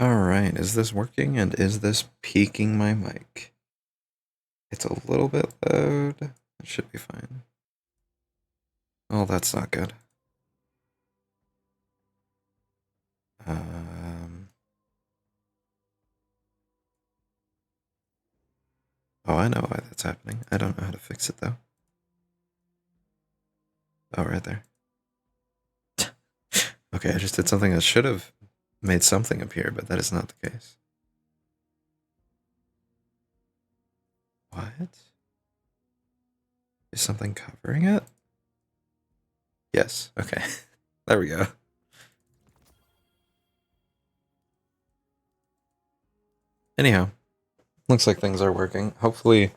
Alright, is this working and is this peaking my mic? It's a little bit loud. It should be fine. Oh, that's not good. Oh, I know why that's happening. I don't know how to fix it though. Oh, right there. Okay, I just did something that should have made something appear, but that is not the case. What? Is something covering it? Yes, okay. There we go. Anyhow, looks like things are working. Hopefully,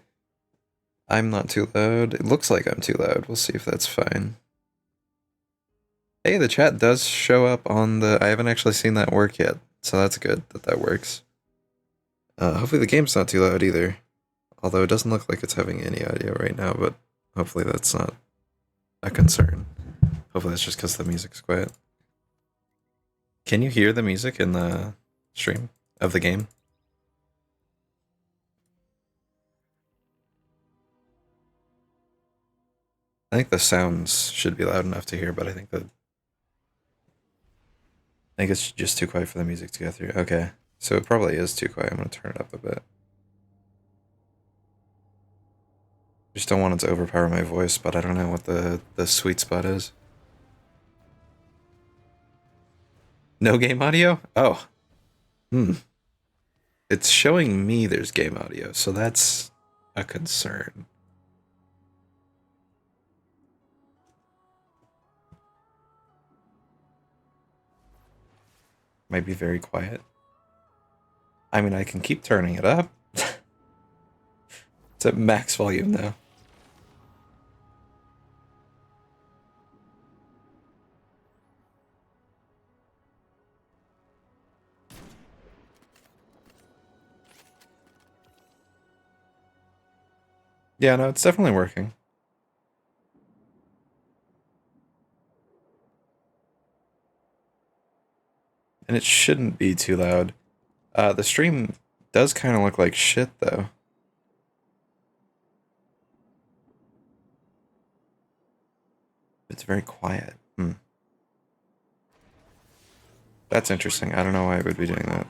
I'm not too loud. It looks like I'm too loud. We'll see if that's fine. Hey, the chat does show up on the... I haven't actually seen that work yet, so that's good that that works. Hopefully the game's not too loud either. Although it doesn't look like it's having any audio right now, but hopefully that's not a concern. Hopefully that's just because the music's quiet. Can you hear the music in the stream of the game? I think the sounds should be loud enough to hear, but I think it's just too quiet for the music to go through. Okay, so it probably is too quiet. I'm gonna turn it up a bit. Just don't want it to overpower my voice, but I don't know what the sweet spot is. No game audio? Oh. It's showing me there's game audio, so that's a concern. Might be very quiet. I mean, I can keep turning it up. It's at max volume though. Yeah, no, it's definitely working. And it shouldn't be too loud. The stream does kind of look like shit though. It's very quiet. That's interesting. I don't know why I would be doing that.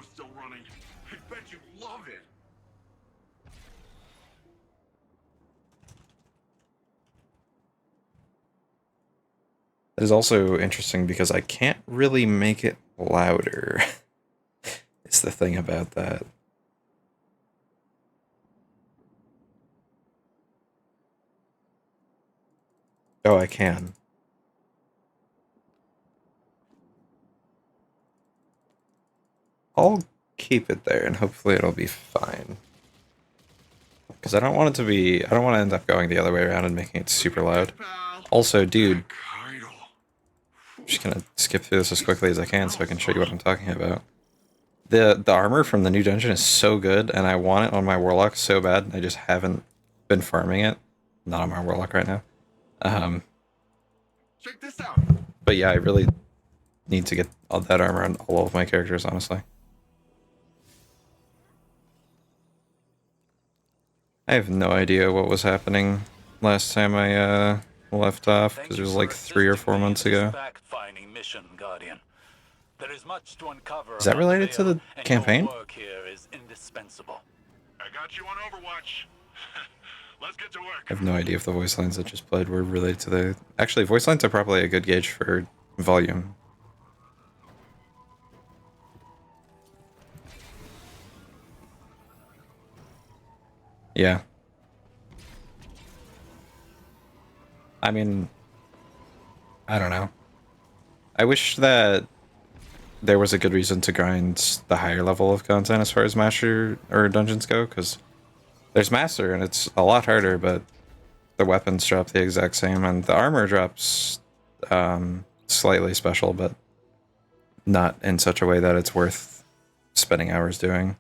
That is also interesting because I can't really make it louder. It's the thing about that. Oh, I can. I'll keep it there and hopefully it'll be fine. Because I don't want it to be... I don't want to end up going the other way around and making it super loud. Also, dude... I'm just gonna skip through this as quickly as I can so I can show you what I'm talking about. The armor from the new dungeon is so good, and I want it on my Warlock so bad, I just haven't been farming it. Not on my Warlock right now. Check this out. But yeah, I really need to get all that armor on all of my characters, honestly. I have no idea what was happening last time I left off, because it was like 3 or 4 months ago. Mission, Guardian. There is much to uncover. Is that related to the campaign? Your work here is indispensable. I got you on Overwatch. Let's get to work. I have no idea if the voice lines that just played were related to the... Actually, voice lines are probably a good gauge for volume. Yeah. I mean... I don't know. I wish that there was a good reason to grind the higher level of content as far as Master or Dungeons go, because there's Master and it's a lot harder, but the weapons drop the exact same, and the armor drops slightly special, but not in such a way that it's worth spending hours doing.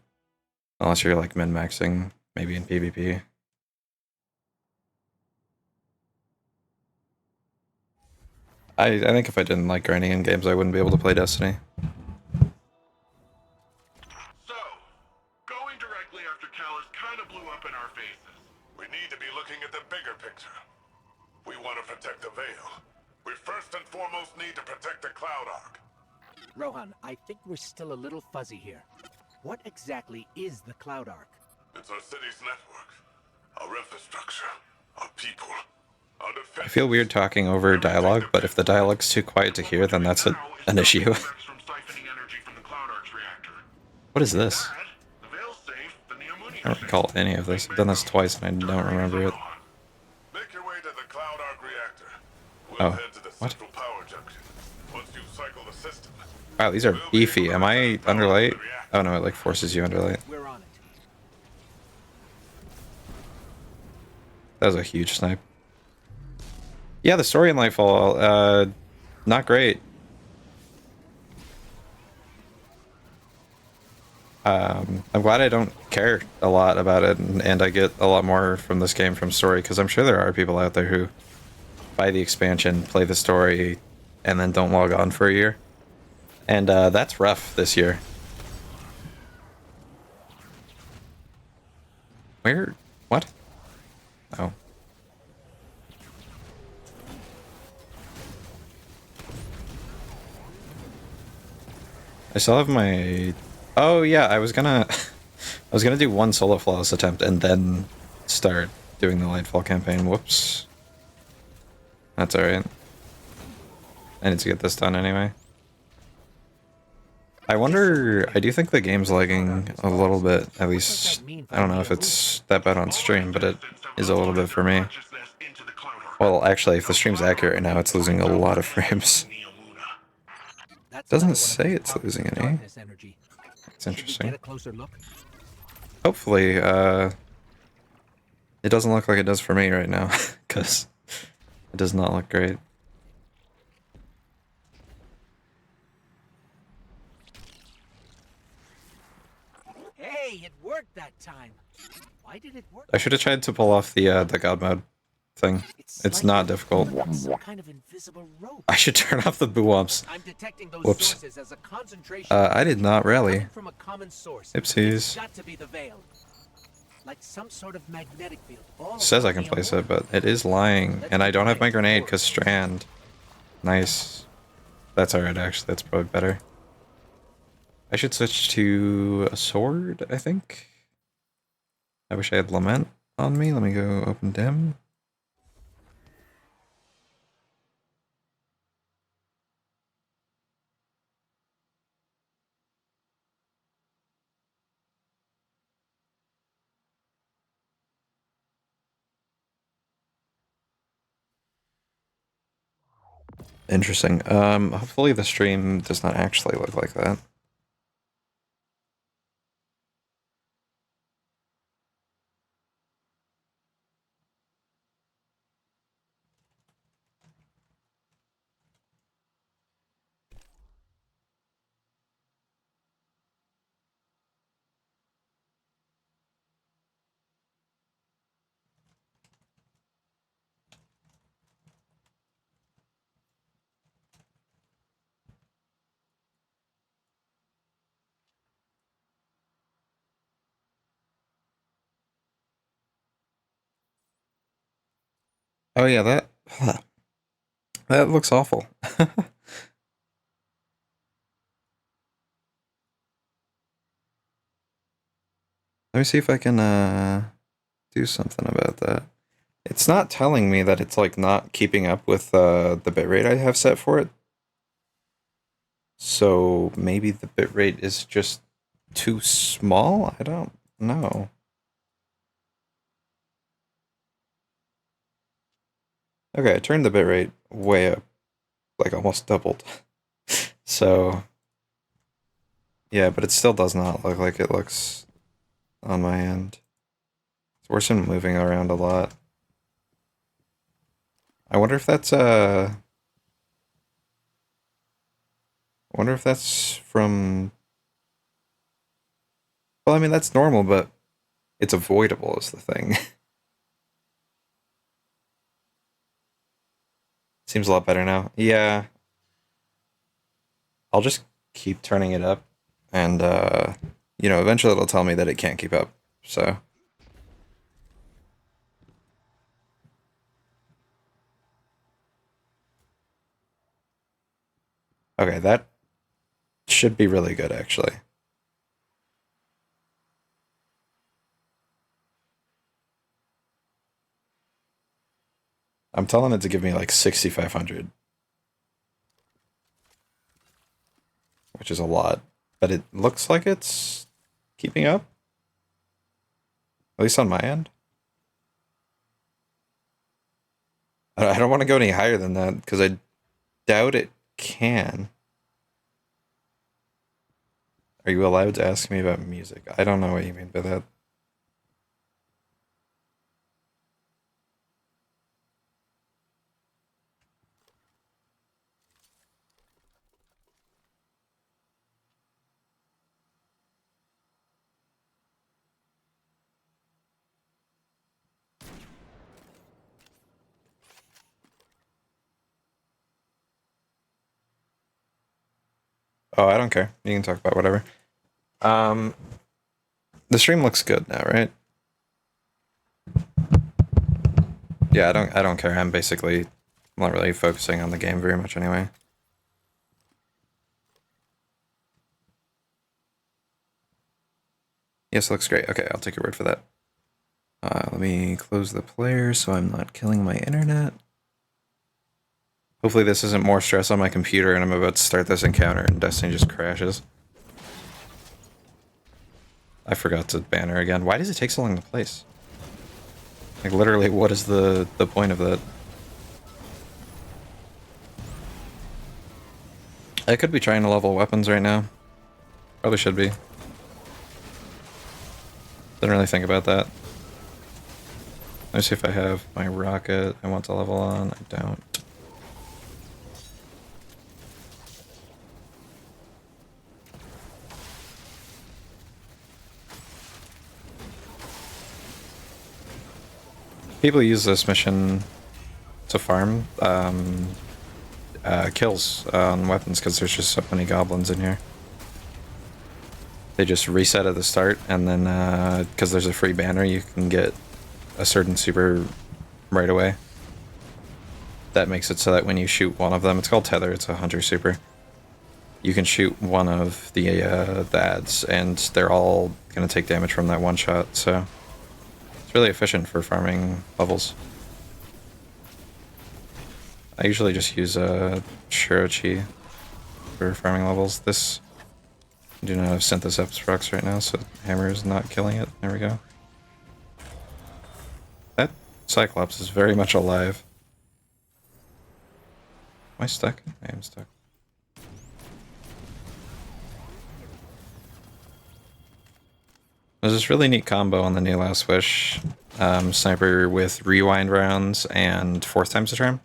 Unless you're like min-maxing, maybe in PvP. I think if I didn't like grinding in games, I wouldn't be able to play Destiny. Rohan, I think we're still a little fuzzy here. What exactly is the Cloud Arc? It's our city's network, our infrastructure, our people, our defense. I feel weird talking over dialogue, but if the dialogue's too quiet to hear, then that's an issue. What is this? I don't recall any of this. I've done this twice and I don't remember it. Make your way to the Cloud Arc reactor. We'll Oh, head to the what? central power junction. Once you cycle the system. Wow, these are beefy. Am I under light? Oh no, it like forces you under light. We're on it. That was a huge snipe. Yeah, the story in Lightfall, not great. I'm glad I don't care a lot about it, and I get a lot more from this game from story, because I'm sure there are people out there who buy the expansion, play the story, and then don't log on for a year. And that's rough this year. Where? What? Oh. I still have my... Oh yeah, I was gonna do one solo flawless attempt and then start doing the Lightfall campaign. Whoops. That's alright. I need to get this done anyway. I wonder... I do think the game's lagging a little bit, at least... I don't know if it's that bad on stream, but it is a little bit for me. Well, actually, if the stream's accurate now, it's losing a lot of frames. Doesn't say it's losing any. It's interesting. Hopefully, it doesn't look like it does for me right now, because it does not look great. Hey, it worked that time. Why did it work? I should have tried to pull off the God mode thing. It's not difficult. Some kind of invisible rope. I should turn off the boo-womps. I'm detecting those Whoops. sources as a concentration. I did not rally. Coming from a common source. Oopsies. It's got to be the veil. Like some sort of magnetic field. All Says I can place it, but it is lying, and I don't have my grenade because strand. Nice. That's alright, actually. That's probably better. I should switch to a sword, I think. I wish I had Lament on me. Let me go open dim. Interesting. Hopefully the stream does not actually look like that. Oh yeah, that looks awful. Let me see if I can do something about that. It's not telling me that it's like not keeping up with the bitrate I have set for it. So maybe the bitrate is just too small? I don't know. Okay, I turned the bitrate way up, like almost doubled. So yeah, but it still does not look like it looks on my end. It's worse than moving around a lot. I wonder if that's I wonder if that's from... Well, I mean, that's normal, but it's avoidable is the thing. Seems a lot better now. Yeah. I'll just keep turning it up, and, you know, eventually it'll tell me that it can't keep up, so... Okay, that should be really good, actually. I'm telling it to give me like 6,500. Which is a lot. But it looks like it's keeping up. At least on my end. I don't want to go any higher than that, because I doubt it can. Are you allowed to ask me about music? I don't know what you mean by that. Oh, I don't care. You can talk about whatever. The stream looks good now, right? Yeah, I don't care. I'm basically not really focusing on the game very much anyway. Yes, it looks great. Okay, I'll take your word for that. Let me close the player so I'm not killing my internet. Hopefully this isn't more stress on my computer and I'm about to start this encounter and Destiny just crashes. I forgot to ban her again. Why does it take so long to place? Like, literally, what is the point of that? I could be trying to level weapons right now. Probably should be. Didn't really think about that. Let me see if I have my rocket I want to level on. I don't. People use this mission to farm kills on weapons because there's just so many goblins in here. They just reset at the start, and then because there's a free banner, you can get a certain super right away. That makes it so that when you shoot one of them, it's called Tether, it's a hunter super. You can shoot one of the ads, and they're all going to take damage from that one shot, so it's really efficient for farming levels. I usually just use Shirochi for farming levels. This I do not have Synthesis procs right now, so Hammer is not killing it. There we go. That Cyclops is very much alive. Am I stuck? I am stuck. There's this really neat combo on the new Last Wish. Sniper with rewind rounds and 4th times the charm.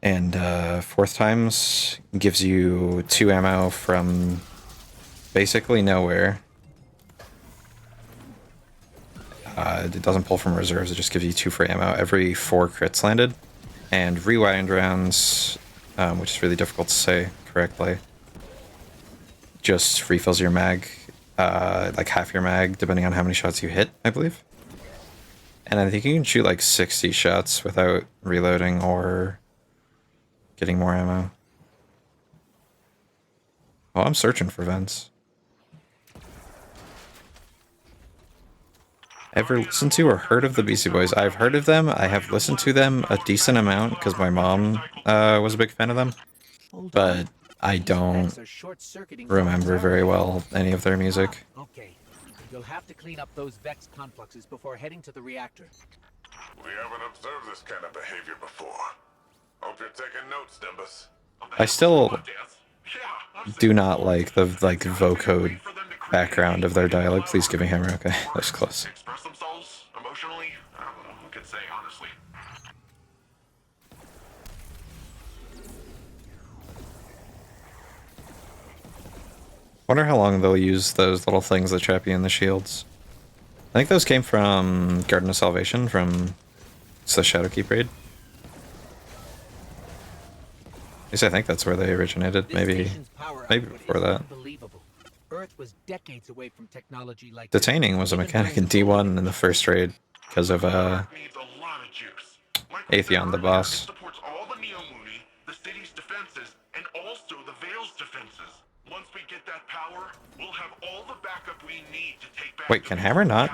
And 4th times gives you 2 ammo from basically nowhere. It doesn't pull from reserves, it just gives you 2 free ammo every 4 crits landed. And rewind rounds, which is really difficult to say correctly, just refills your mag, like half your mag, depending on how many shots you hit, I believe. And I think you can shoot like 60 shots without reloading or getting more ammo. Oh, I'm searching for vents. Ever listened to or heard of the Beastie Boys? I've heard of them. I have listened to them a decent amount because my mom was a big fan of them. But I don't remember very well any of their music. Okay. You'll have to clean up those Vex confluxes before heading to the reactor. We haven't observed this kind of behavior before. Hope you're taking notes, Nimbus. I still do not like the vocode background of their dialogue. Please give me hammer. Okay, that was close. Express themselves emotionally? I don't know who could say, honestly. Wonder how long they'll use those little things that trap you in the shields. I think those came from Garden of Salvation, from the Shadowkeep raid. At least I think that's where they originated. Maybe before that. Earth was decades away from technology like Detaining was a mechanic in D1 in the first raid because of Atheon, the boss. Supports all the Neo-Muni, the city's defenses, and also the Veil's Wait, can hammer not?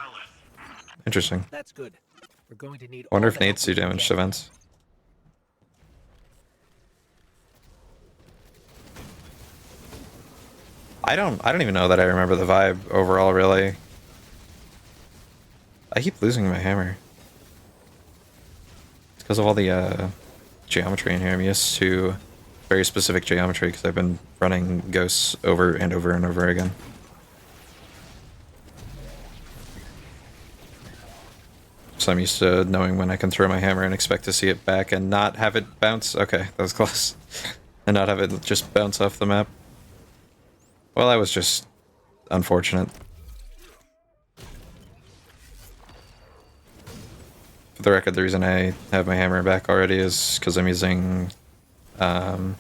Interesting. That's good. We're going to need I wonder all if the help nades we do can damage get. to vents. I don't even know that I remember the vibe overall, really. I keep losing my hammer. It's because of all the geometry in here. I'm used to very specific geometry because I've been running ghosts over and over and over again. So I'm used to knowing when I can throw my hammer and expect to see it back and not have it bounce. Okay, that was close. And not have it just bounce off the map. Well, that was just unfortunate. For the record, the reason I have my hammer back already is because I'm using, what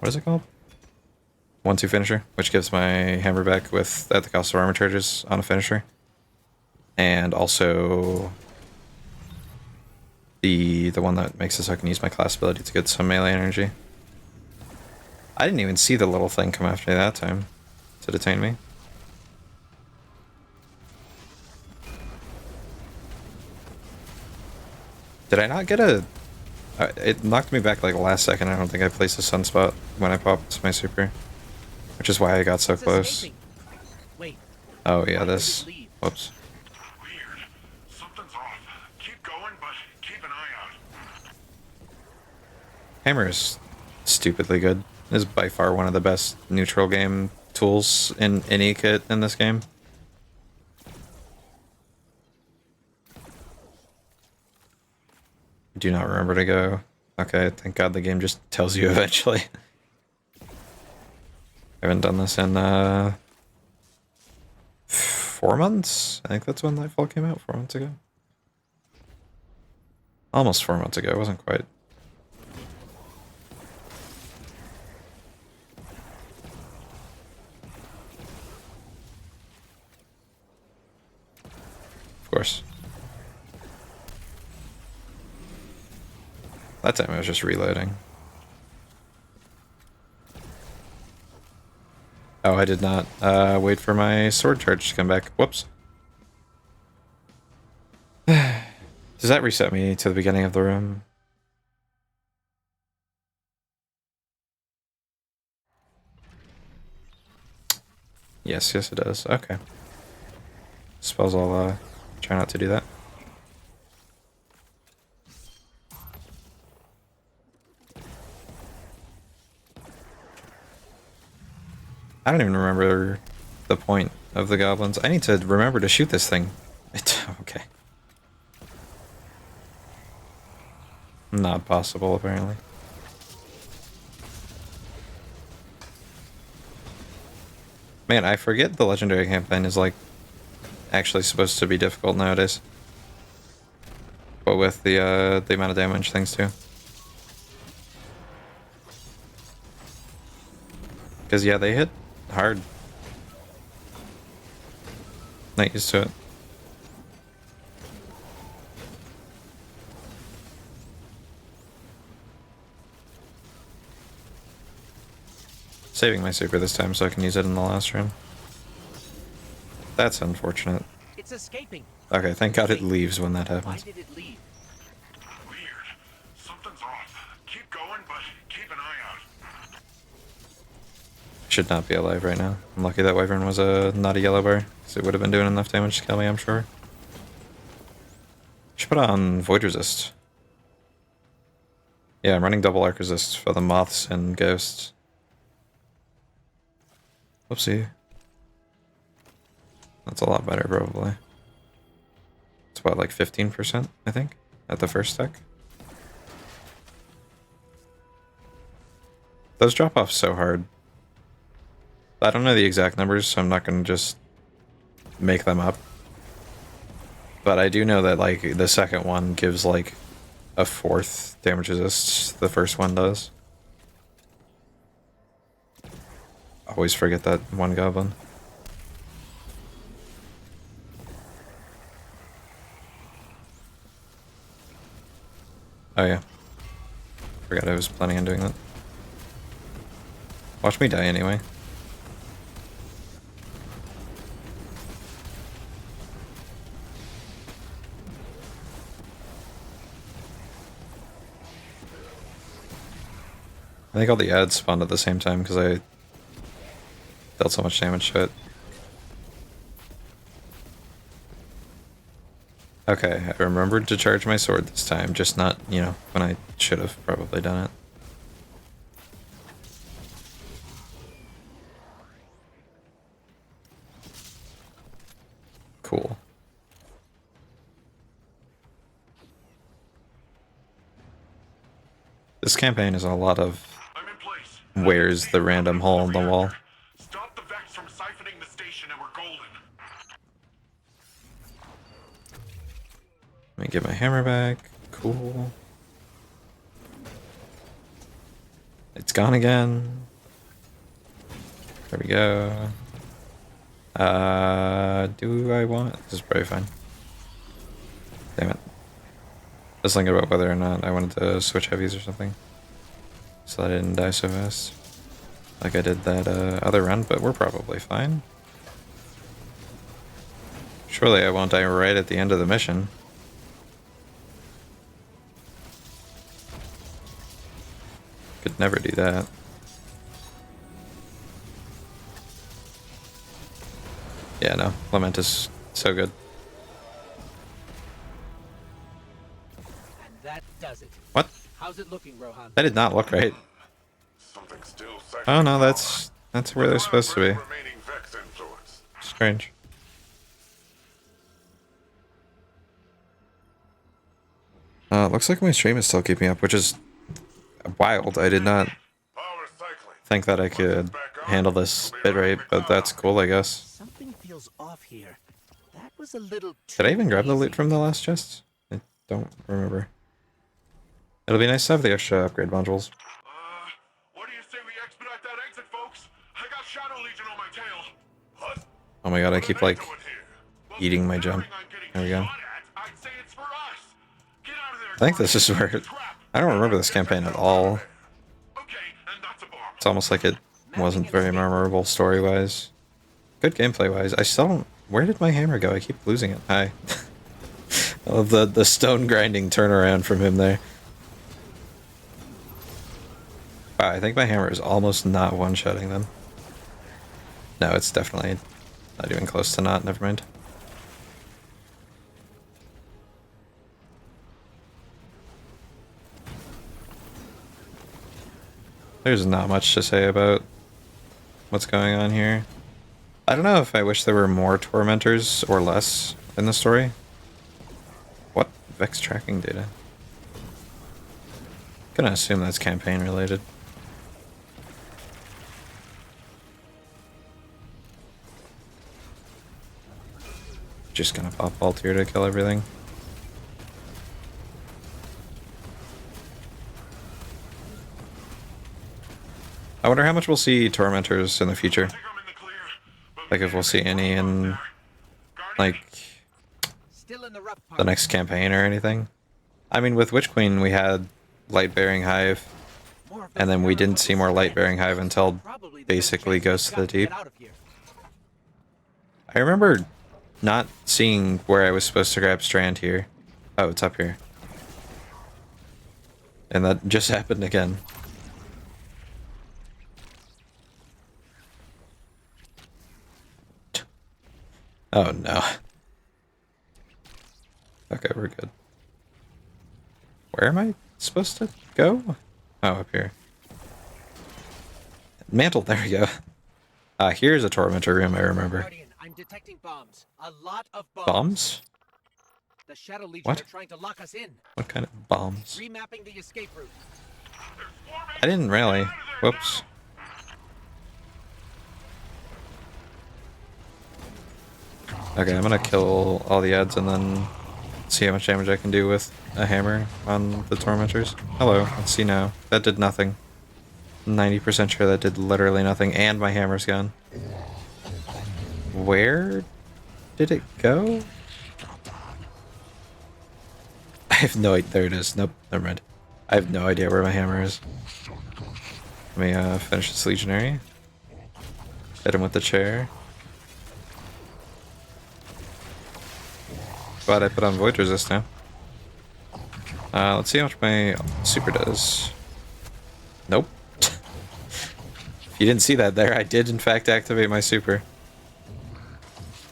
is it called? 1-2 finisher, which gives my hammer back with at the cost of armor charges on a finisher. And also the one that makes it so I can use my class ability to get some melee energy. I didn't even see the little thing come after me that time to detain me. Did I not get a... it knocked me back like last second. I don't think I placed a sunspot when I popped my super. Which is why I got so It's close. escaping. Wait. Oh yeah, Why did this... it leave? Whoops. Weird. Something's off. Keep going, but keep an eye out. Hammer is stupidly good. This is by far one of the best neutral game tools in any kit in this game. Do not remember to go. Okay, thank God the game just tells you eventually. I haven't done this in 4 months? I think that's when Nightfall came out, 4 months ago. Almost 4 months ago, it wasn't quite. Of course. That time I was just reloading. Oh, I did not wait for my sword charge to come back. Whoops. Does that reset me to the beginning of the room? Yes, yes it does. Okay. Suppose I'll try not to do that. I don't even remember the point of the goblins. I need to remember to shoot this thing. Okay. Not possible, apparently. Man, I forget the legendary campaign is, like, actually supposed to be difficult nowadays. But with the amount of damage things too. Because, yeah, they hit hard. Not used to it. Saving my super this time so I can use it in the last room. That's unfortunate. It's escaping. Okay, thank God it leaves when that Why happens. did it leave? Weird. Something's off. Keep going, but keep an eye out. Should not be alive right now. I'm lucky that Wyvern was not a yellow bar, because it would have been doing enough damage to kill me, I'm sure. Should put on Void Resist. Yeah, I'm running double arc resist for the moths and ghosts. Whoopsie. That's a lot better, probably. It's about like 15%, I think, at the first stack. Those drop off so hard. I don't know the exact numbers, so I'm not going to just make them up. But I do know that, like, the second one gives, like, a 4th damage resist. The first one does. Always forget that one goblin. Oh yeah. Forgot I was planning on doing that. Watch me die anyway. I think all the ads spawned at the same time because I dealt so much damage to it. Okay, I remembered to charge my sword this time, just not, you know, when I should have probably done it. Cool. This campaign is a lot of I'm in place. where's the random hole in the wall. Stop the Vex from siphoning the station and we're golden. Let me get my hammer back. Cool. It's gone again. There we go. Do I want? This is probably fine. Damn it. I was thinking about whether or not I wanted to switch heavies or something, so that I didn't die so fast, like I did that other run, but we're probably fine. Surely I won't die right at the end of the mission. Could never do that. Yeah, no, Lament is so good. And that does it. What? How's it looking, Rohan? That did not look right. Something still Oh no, siphoning that's where they're supposed to be. remaining Vex influence. Strange. Looks like my stream is still keeping up, which is wild. I did not Power cycling. think that I could handle this bitrate, but that's cool, I guess. Something feels off here. That was a little Did I even too grab the loot easy. from the last chest? I don't remember. It'll be nice to have the extra upgrade modules. What do you say we expedite that exit, folks? I got Shadow Legion on my tail. What? Oh my god, I keep like eating my jump. There we go. I'd say it's for us. Get out of there. I think this is where I don't remember this campaign at all. Okay, and that's a bomb. It's almost like it wasn't very memorable story-wise. Good gameplay-wise. I still don't... Where did my hammer go? I keep losing it. Hi. I love the stone grinding turnaround from him there. Wow, I think my hammer is almost not one-shotting them. No, it's definitely not even close to not. Never mind. There's not much to say about what's going on here. I don't know if I wish there were more tormentors or less in the story. What? Vex tracking data? Gonna assume that's campaign related. Just gonna pop vault here to kill everything. I wonder how much we'll see tormentors in the future. Think I'm in the clear, but Like if we'll see any in like Still in the rough part. the next campaign or anything. I mean, with Witch Queen we had Light Bearing Hive, More of and those then we didn't terror see more levels Light ahead. Bearing Hive until Probably the best basically chance Ghost we've of the got to get Deep. out of here. I remember not seeing where I was supposed to grab Strand here. Oh, it's up here. And that just happened again. Oh no. Okay, we're good. Where am I supposed to go? Oh, up here. Mantle, there we go. Here's a tormentor room, I remember. Guardian, I'm detecting bombs. A lot of bombs. Bombs? The Shadow Legion What? are trying to lock us in. What kind of bombs? Remapping the escape route. I didn't really. Whoops. Okay, I'm gonna kill all the ads and then see how much damage I can do with a hammer on the tormentors. Hello, let's see now. That did nothing. 90% sure that did literally nothing, and my hammer's gone. Where did it go? I have no idea. There it is. Nope, never mind. I have no idea where my hammer is. Let me finish this legionary. Hit him with the chair. Glad I put on void resist now. Let's see how much my super does. Nope. If you didn't see that there, I did in fact activate my super.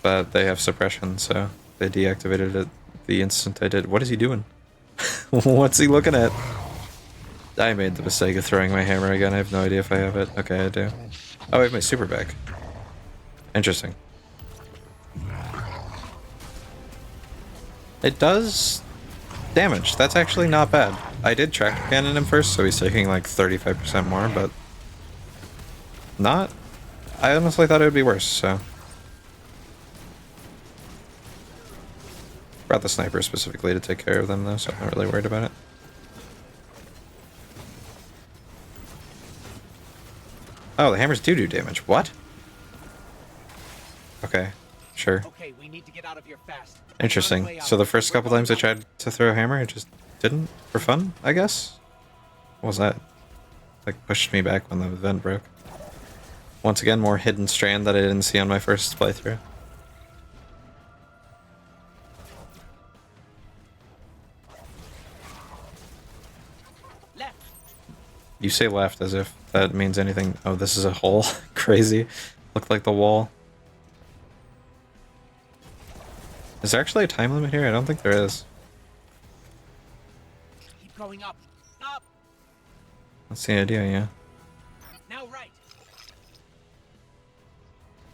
But they have suppression, so they deactivated it the instant I did. What is he doing? What's he looking at? I made the mistake of throwing my hammer again. I have no idea if I have it. Okay, I do. Oh, I have my super back. Interesting. It does damage. That's actually not bad. I did track cannon him first, so he's taking like 35% more, but not. I honestly thought it would be worse, so. Brought the sniper specifically to take care of them though, so I'm not really worried about it. Oh, the hammers do damage. What? Okay, sure. Okay, we need to get out of here fast. Interesting. So the first couple times I tried to throw a hammer, it just didn't? For fun, I guess? What was that? Like, pushed me back when the vent broke. Once again, more hidden strand that I didn't see on my first playthrough. Left. You say left as if that means anything. Oh, this is a hole. Crazy. Looked like the wall. Is there actually a time limit here? I don't think there is. Keep going up. Up. That's the idea, yeah. Now right.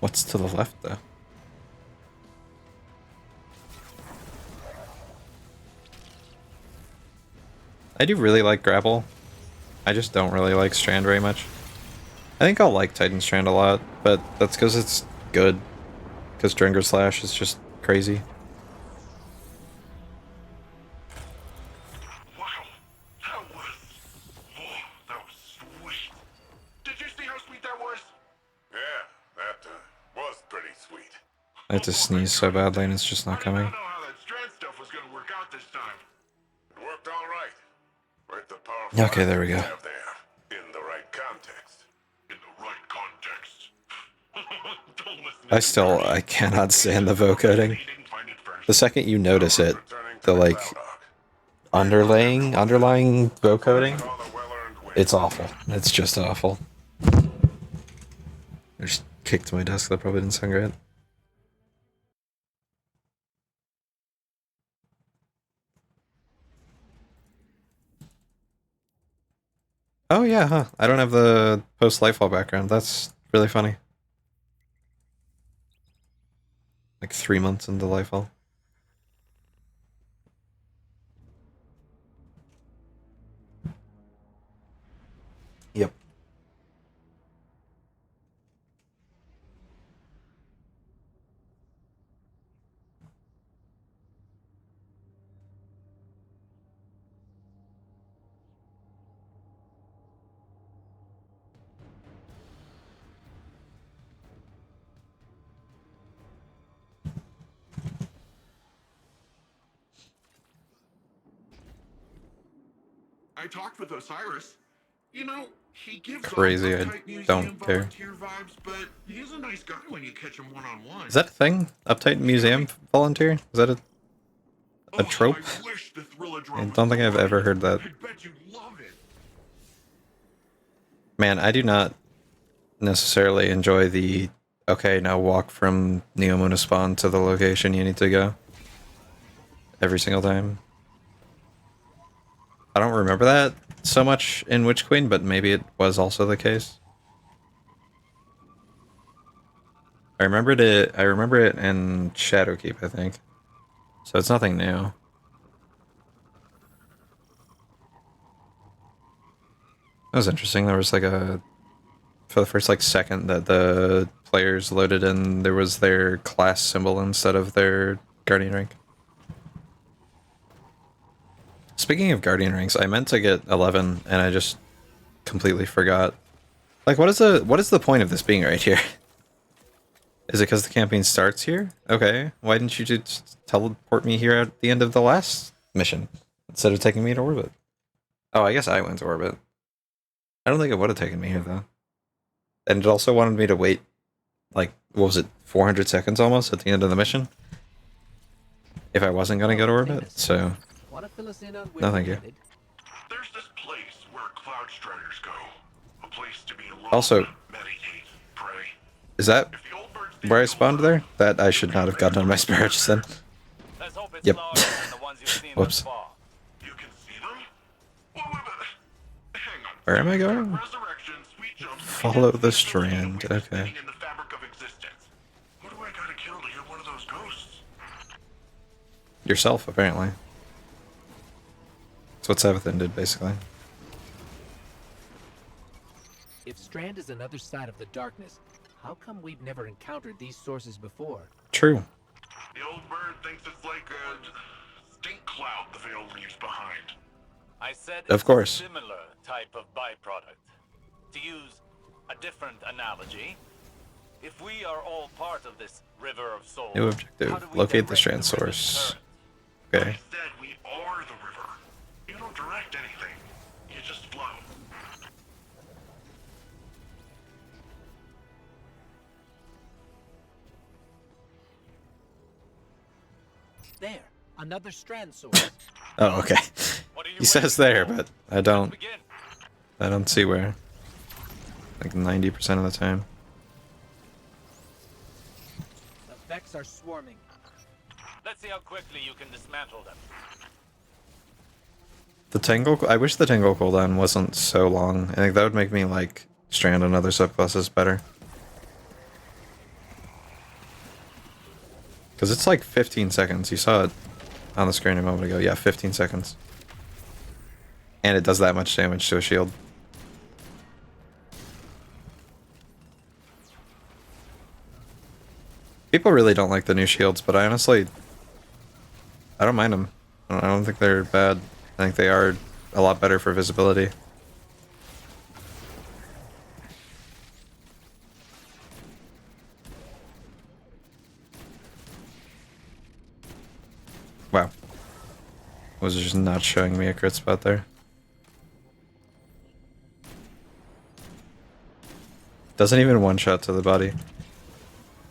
What's to the left, though? I do really like grapple. I just don't really like strand very much. I think I'll like Titan Strand a lot, but that's because it's good. Because Drengar Slash is just crazy. Wow, that was sweet. Did you see how sweet that was? Yeah, that was pretty sweet. I have to sneeze so badly and it's just not coming. I didn't know how that strand stuff was gonna work out this time. It worked all right. With the powerful Okay, there we go. have there, in the right context. In the right context. Don't listen to I cannot stand the vocoding. He didn't find it first. The second you notice it, Returning to the like cloud dog. underlying vocoding, All the well-earned wins. it's awful. It's just awful. I just kicked my desk, that probably didn't sound great. Oh yeah, huh. I don't have the post-Lightfall background. That's really funny. Like 3 months into Lightfall. Yep. I talked with Osiris. You know, he gives off Crazy, I uptight museum don't care. volunteer vibes, but he's a nice guy when you catch him one-on-one. Is that a thing? Uptight museum volunteer? Is that a trope? I wish the Thriller-Drome I was don't think I've still ever right. heard that. I bet you'd love it. Man, I do not necessarily enjoy the, okay, now walk from Neomuna spawn to the location you need to go. Every single time. I don't remember that so much in Witch Queen, but maybe it was also the case. I remember it in Shadowkeep, I think. So it's nothing new. That was interesting. There was like a, for the first like second that the players loaded in, there was their class symbol instead of their Guardian rank. Speaking of Guardian ranks, I meant to get 11 and I just completely forgot. Like, what is the point of this being right here? Is it because the campaign starts here? Okay, why didn't you just teleport me here at the end of the last mission instead of taking me to orbit? Oh, I guess I went to orbit. I don't think it would have taken me here though. And it also wanted me to wait, like, what was it, 400 seconds almost at the end of the mission? If I wasn't gonna go to orbit, so... Wanna fill us in on where No, we're thank you. headed? There's this place where Cloud Striders go. A place to be alone, Also, Is that If the old birds where I didn't go spawned live, there? That I should not have gotten on my sparrow just then. Let's hope it's Yep. larger than the ones you've seen Whoops. thus far. you can see them? Hang on. Where am I We've got going? resurrection, sweet jumps, Follow and the associated strand. with Okay. spinning in the fabric of existence. Who do I gotta kill to get one of those ghosts? Yourself, apparently. That's what Sevathan did, basically. If Strand is another side of the darkness, how come we've never encountered these sources before? True. The old bird thinks it's like a stink cloud the veil leaves behind. I said Of it's course. a similar type of byproduct. To use a different analogy, if we are all part of this river of souls, New how objective. do we Locate the direct strand river's source. current? Okay. Instead, we are the river. You don't direct anything. You just flow. There, another Strand source. Oh, okay. What are you He says waiting there, for? but I Let's don't. begin. I don't see where. Like 90% of the time. The Vex are swarming. Let's see how quickly you can dismantle them. The Tangle. I wish the Tangle cooldown wasn't so long. I think that would make me like Strand and other subclasses better. Because it's like 15 seconds. You saw it on the screen a moment ago. Yeah, 15 seconds. And it does that much damage to a shield. People really don't like the new shields, but I honestly... I don't mind them. I don't think they're bad. I think they are a lot better for visibility. Wow. Was just not showing me a crit spot there. Doesn't even one-shot to the body.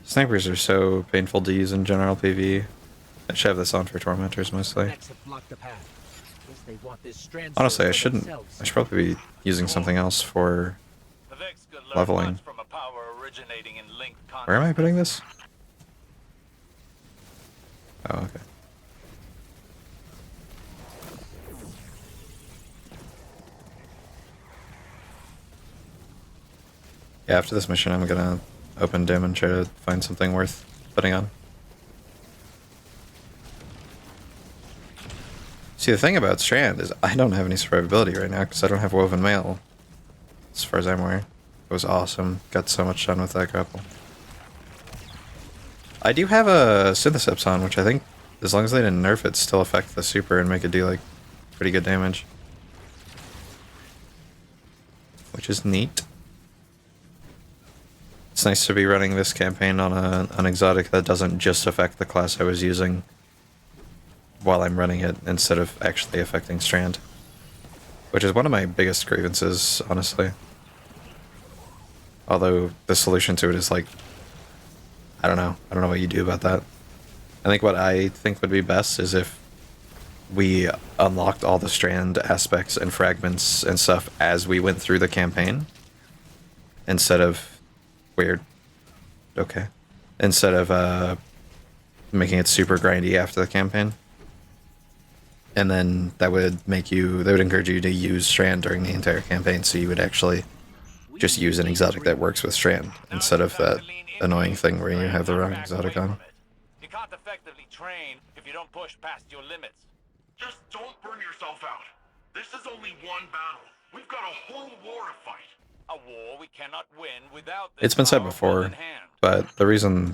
Snipers are so painful to use in general PvE. I should have this on for Tormentors mostly. Vex have blocked the path. Guess they want this Strand Honestly, I source for shouldn't. themselves. I should probably be using something else for The Vex could learn leveling. much from a power originating in linked Where am I putting consciousness. this? Oh, okay. Yeah, after this mission, I'm gonna open Dim and try to find something worth putting on. See, the thing about Strand is I don't have any survivability right now because I don't have Woven Mail. As far as I'm aware. It was awesome. Got so much done with that couple. I do have a Syntheseps on, which I think, as long as they didn't nerf it, still affect the super and make it do, like, pretty good damage. Which is neat. It's nice to be running this campaign on an exotic that doesn't just affect the class I was using while I'm running it, instead of actually affecting Strand. Which is one of my biggest grievances, honestly. Although, the solution to it is, like, I don't know. I don't know what you do about that. I think what I think would be best is if we unlocked all the Strand aspects and fragments and stuff as we went through the campaign. Instead of... Weird. Okay. Instead of making it super grindy after the campaign. And then that would make you... That would encourage you to use Strand during the entire campaign, so you would actually just use an exotic that works with Strand, instead of that annoying thing where you have the wrong exotic on. You can't effectively train if you don't push past your limits. Just don't burn yourself out. This is only one battle. We've got a whole war to fight. A war we cannot win without this It's been said power before, in hand. but the reason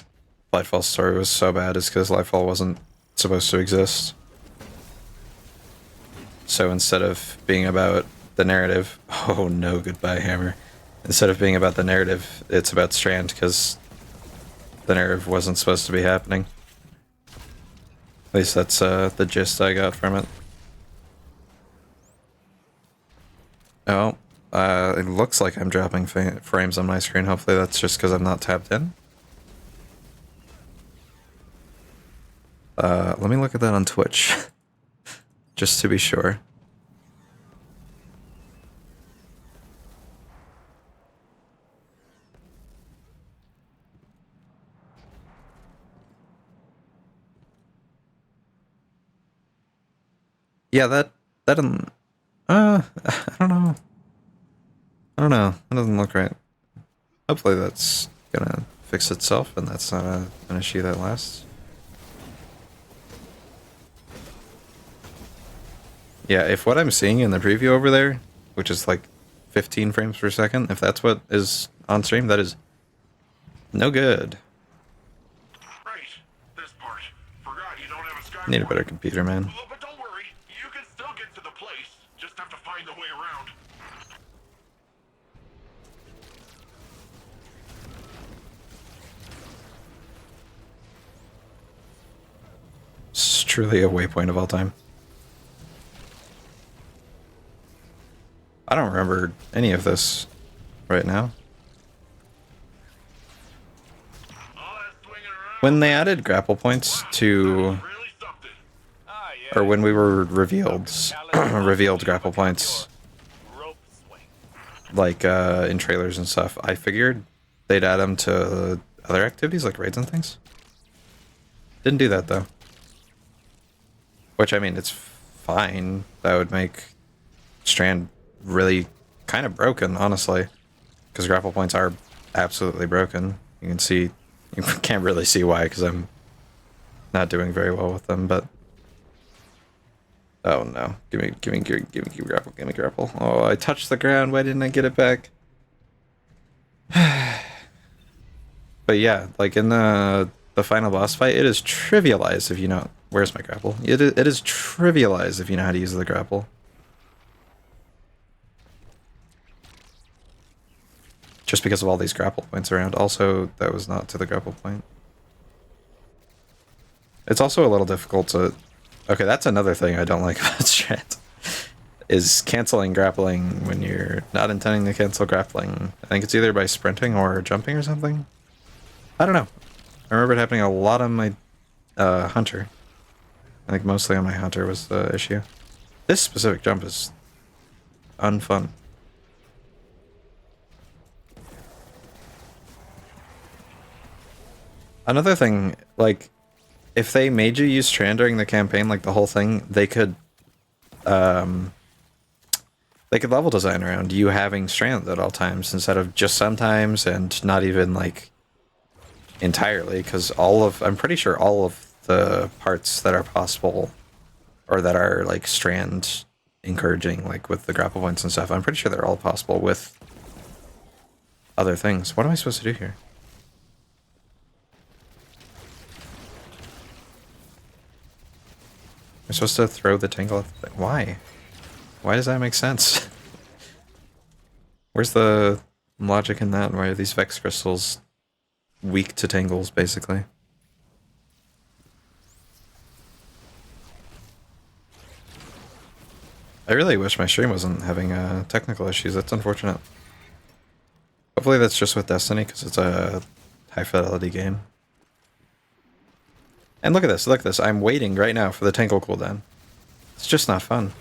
Lightfall's story was so bad is because Lightfall wasn't supposed to exist. So instead of being about the narrative... Oh no, goodbye, Hammer. Instead of being about the narrative, it's about Strand, because the narrative wasn't supposed to be happening. At least that's the gist I got from it. Oh, it looks like I'm dropping frames on my screen. Hopefully that's just because I'm not tapped in. Let me look at that on Twitch. Just to be sure. Yeah, that didn't. I don't know. I don't know. That doesn't look right. Hopefully that's gonna fix itself, and that's not an issue that lasts. Yeah, if what I'm seeing in the preview over there, which is like 15 frames per second, if that's what is on stream, that is no good. Right. This part. Forgot you don't have a sky Need a port. better computer, man. Oh, but don't worry. You can still get to the place. Just have to find the way around. It's truly a waypoint of all time. I don't remember any of this right now. All that swinging around. When they added grapple points to, Really something. Ah, yeah. or when we were revealed, revealed grapple points, Rope swing. like in trailers and stuff, I figured they'd add them to other activities like raids and things. Didn't do that though. Which, I mean, it's fine. That would make Strand really kind of broken, honestly. Because grapple points are absolutely broken. You can see, you can't really see why, because I'm not doing very well with them, but... Oh no. Give me grapple, give me grapple. Oh, I touched the ground, why didn't I get it back? But yeah, like in the final boss fight, it is trivialized if you know... Where's my grapple? It is trivialized if you know how to use the grapple. Just because of all these grapple points around. Also, that was not to the grapple point. It's also a little difficult to... Okay, that's another thing I don't like about Strat. Is canceling grappling when you're not intending to cancel grappling. I think it's either by sprinting or jumping or something. I don't know. I remember it happening a lot on my Hunter. I think mostly on my Hunter was the issue. This specific jump is unfun. Another thing, like, if they made you use Strand during the campaign, like the whole thing, they could level design around you having Strand at all times instead of just sometimes and not even like entirely, because I'm pretty sure all of the parts that are possible or that are like Strand encouraging, like with the grapple points and stuff, I'm pretty sure they're all possible with other things. What am I supposed to do here? I'm supposed to throw the tangle at the thing. Why? Why does that make sense? Where's the logic in that? Why are these Vex crystals weak to tangles, basically? I really wish my stream wasn't having technical issues. That's unfortunate. Hopefully that's just with Destiny, because it's a high-fidelity game. And look at this, look at this. I'm waiting right now for the tangle cooldown. It's just not fun.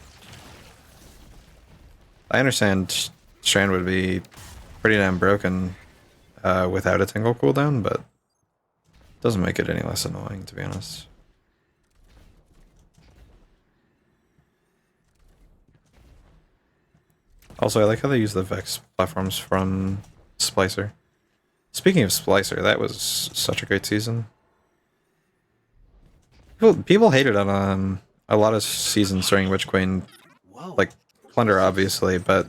I understand Strand would be pretty damn broken without a tangle cooldown, but it doesn't make it any less annoying, to be honest. Also, I like how they use the Vex platforms from Splicer. Speaking of Splicer, that was such a great season. People hated on a lot of seasons during Witch Queen, like Plunder obviously, but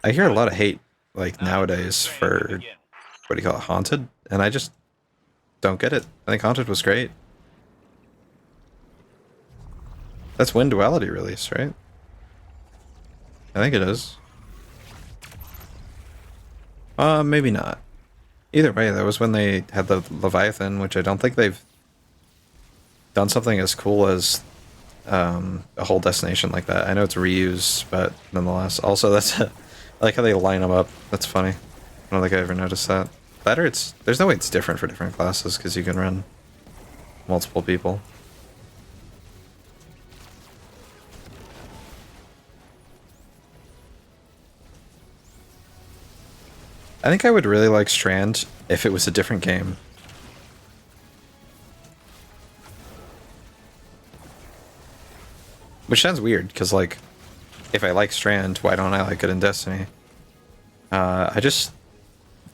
I hear a lot of hate like nowadays for, what do you call it, Haunted, and I just don't get it. I think Haunted was great. That's when Duality released, right? I think it is. Maybe not. Either way, that was when they had the Leviathan, which I don't think they've done something as cool as a whole destination like that. I know it's reused, but nonetheless. Also, that's I like how they line them up. That's funny. I don't think I ever noticed that. That or there's no way it's different for different classes, because you can run multiple people. I think I would really like Strand if it was a different game. Which sounds weird, because, like, if I like Strand, why don't I like it in Destiny? I just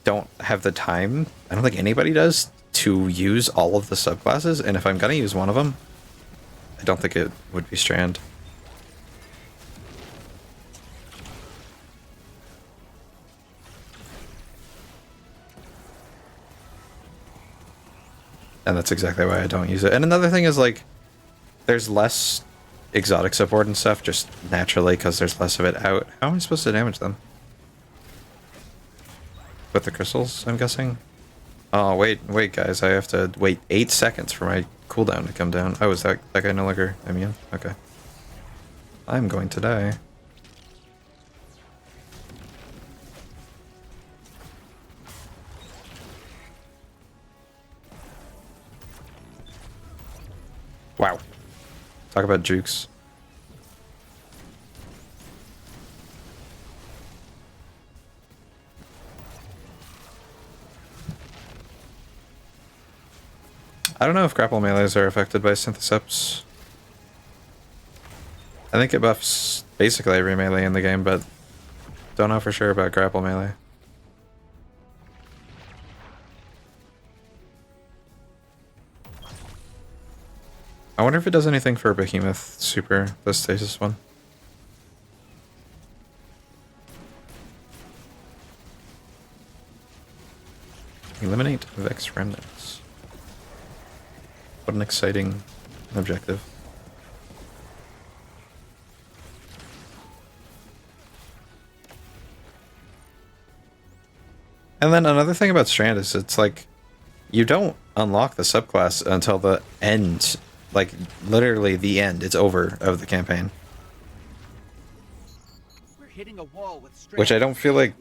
don't have the time, I don't think anybody does, to use all of the subclasses, and if I'm gonna use one of them, I don't think it would be Strand. And that's exactly why I don't use it. And another thing is, like, there's less exotic support and stuff, just naturally, because there's less of it out. How am I supposed to damage them? With the crystals, I'm guessing? Oh, wait, guys, I have to wait 8 seconds for my cooldown to come down. Oh, is that guy no longer immune? Okay. I'm going to die. Wow. Talk about jukes. I don't know if grapple melees are affected by Syntheseps. I think it buffs basically every melee in the game, but don't know for sure about grapple melee. I wonder if it does anything for Behemoth Super, the stasis one. Eliminate Vex Remnants. What an exciting objective. And then another thing about Strand is it's like, you don't unlock the subclass until the end, like literally the end, it's over of the campaign. We're hitting a wall with Strand. Which I don't feel like,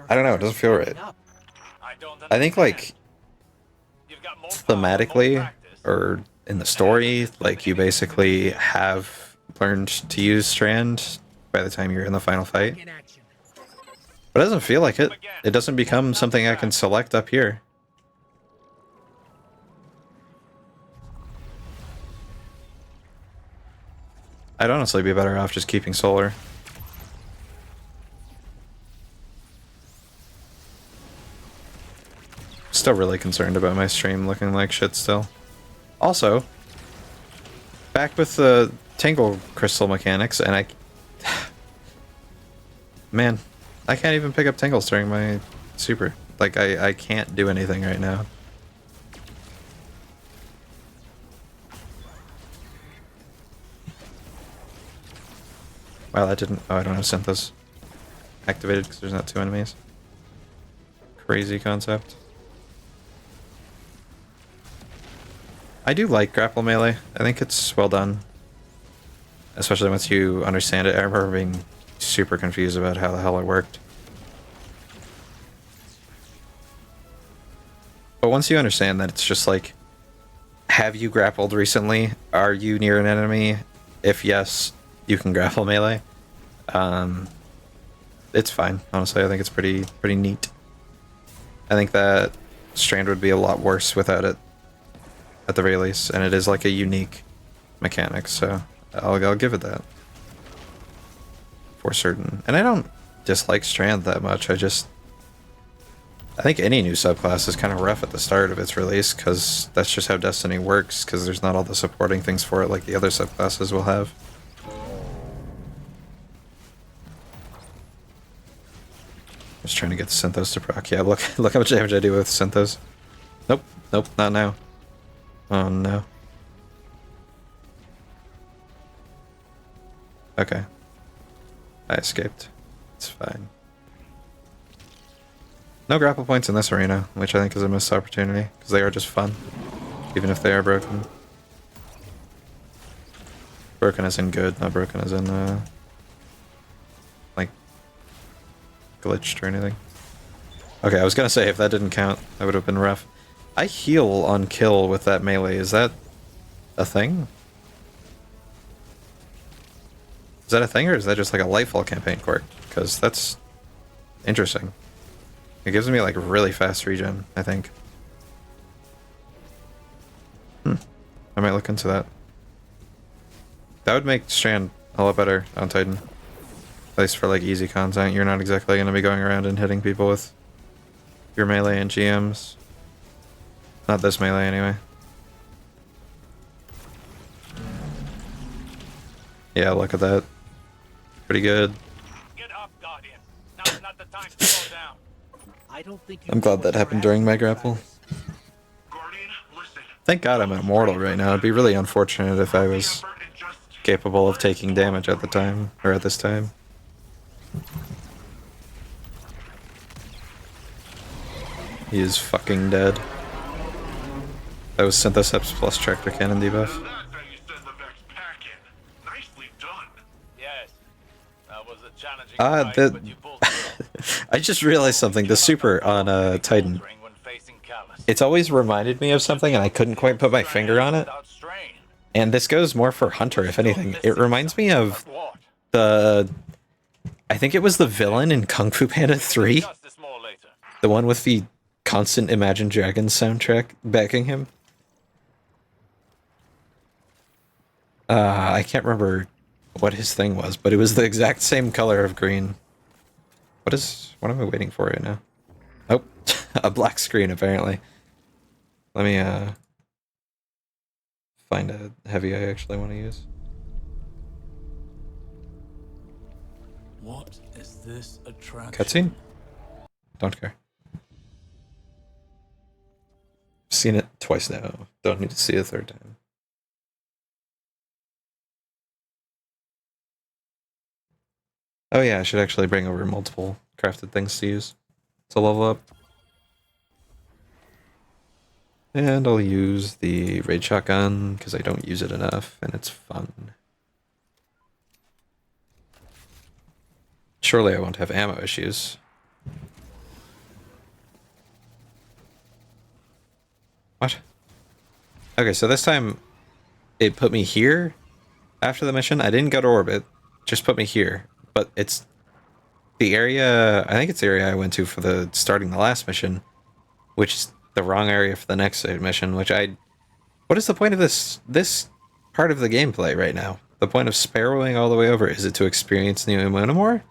I don't know, it doesn't feel right. I think like, thematically, or in the story, like you basically have learned to use Strand by the time you're in the final fight. But it doesn't feel like it. It doesn't become something I can select up here. I'd honestly be better off just keeping Solar. Still really concerned about my stream looking like shit still. Also, back with the Tangle Crystal mechanics, and man, I can't even pick up Tangles during my super. Like, I can't do anything right now. Wow, that didn't... Oh, I don't have Synthos activated because there's not 2 enemies. Crazy concept. I do like grapple melee. I think it's well done. Especially once you understand it. I remember being super confused about how the hell it worked. But once you understand that it's just like, have you grappled recently? Are you near an enemy? If yes, you can grapple melee. It's fine, honestly. I think it's pretty neat. I think that Strand would be a lot worse without it, at the very least, and it is like a unique mechanic, so I'll give it that. For certain. And I don't dislike Strand that much, I think any new subclass is kind of rough at the start of its release, because that's just how Destiny works, because there's not all the supporting things for it like the other subclasses will have. Just trying to get the Synthos to proc. Yeah, look how much damage I do with Synthos. Nope, not now. Oh no. Okay. I escaped. It's fine. No grapple points in this arena, which I think is a missed opportunity, because they are just fun, even if they are broken. Broken as in good, not broken as in, like, glitched or anything. Okay, I was gonna say, if that didn't count, that would have been rough. I heal on kill with that melee, is that a thing? Is that a thing, or is that just like a Lightfall campaign quirk? Because that's interesting. It gives me like really fast regen, I think. I might look into that. That would make Strand a lot better on Titan. At least for like easy content, you're not exactly going to be going around and hitting people with your melee and GMs. Not this melee anyway. Yeah, look at that. Pretty good. Get up, Guardian. Now's not the time to slow down. I don't think I'm glad that happened during my grapple. Guardian, listen. Thank God I'm immortal right now. It'd be really unfortunate if I was capable of taking damage at the time, or at this time. He is fucking dead. That was Syntheseps plus Tractor Cannon debuff. That's how you send the Vex pack in. Nicely done. Yes. That was a challenging Ah, fight, but you pulled through. I just realized something. The super on Titan. When facing Callus. It's always reminded me of something, and I couldn't quite put my finger on it. Without strain. And this goes more for Hunter, if anything. It reminds me of What? the... I think it was the villain in Kung Fu Panda 3. Discuss this more later. The one with the constant Imagine Dragons soundtrack backing him. I can't remember what his thing was, but it was the exact same color of green. What am I waiting for right now? Oh, a black screen apparently. Let me find a heavy I actually want to use. What is this attraction? Cutscene? Don't care. Seen it twice now. Don't need to see it a third time. Oh yeah, I should actually bring over multiple crafted things to use to level up. And I'll use the raid shotgun because I don't use it enough and it's fun. Surely I won't have ammo issues. What? Okay, so this time it put me here after the mission. I didn't go to orbit, just put me here. But it's the area, I think it's the area I went to for the starting the last mission, which is the wrong area for the next mission, which what is the point of this part of the gameplay right now? The point of sparrowing all the way over, is it to experience New Imuna more?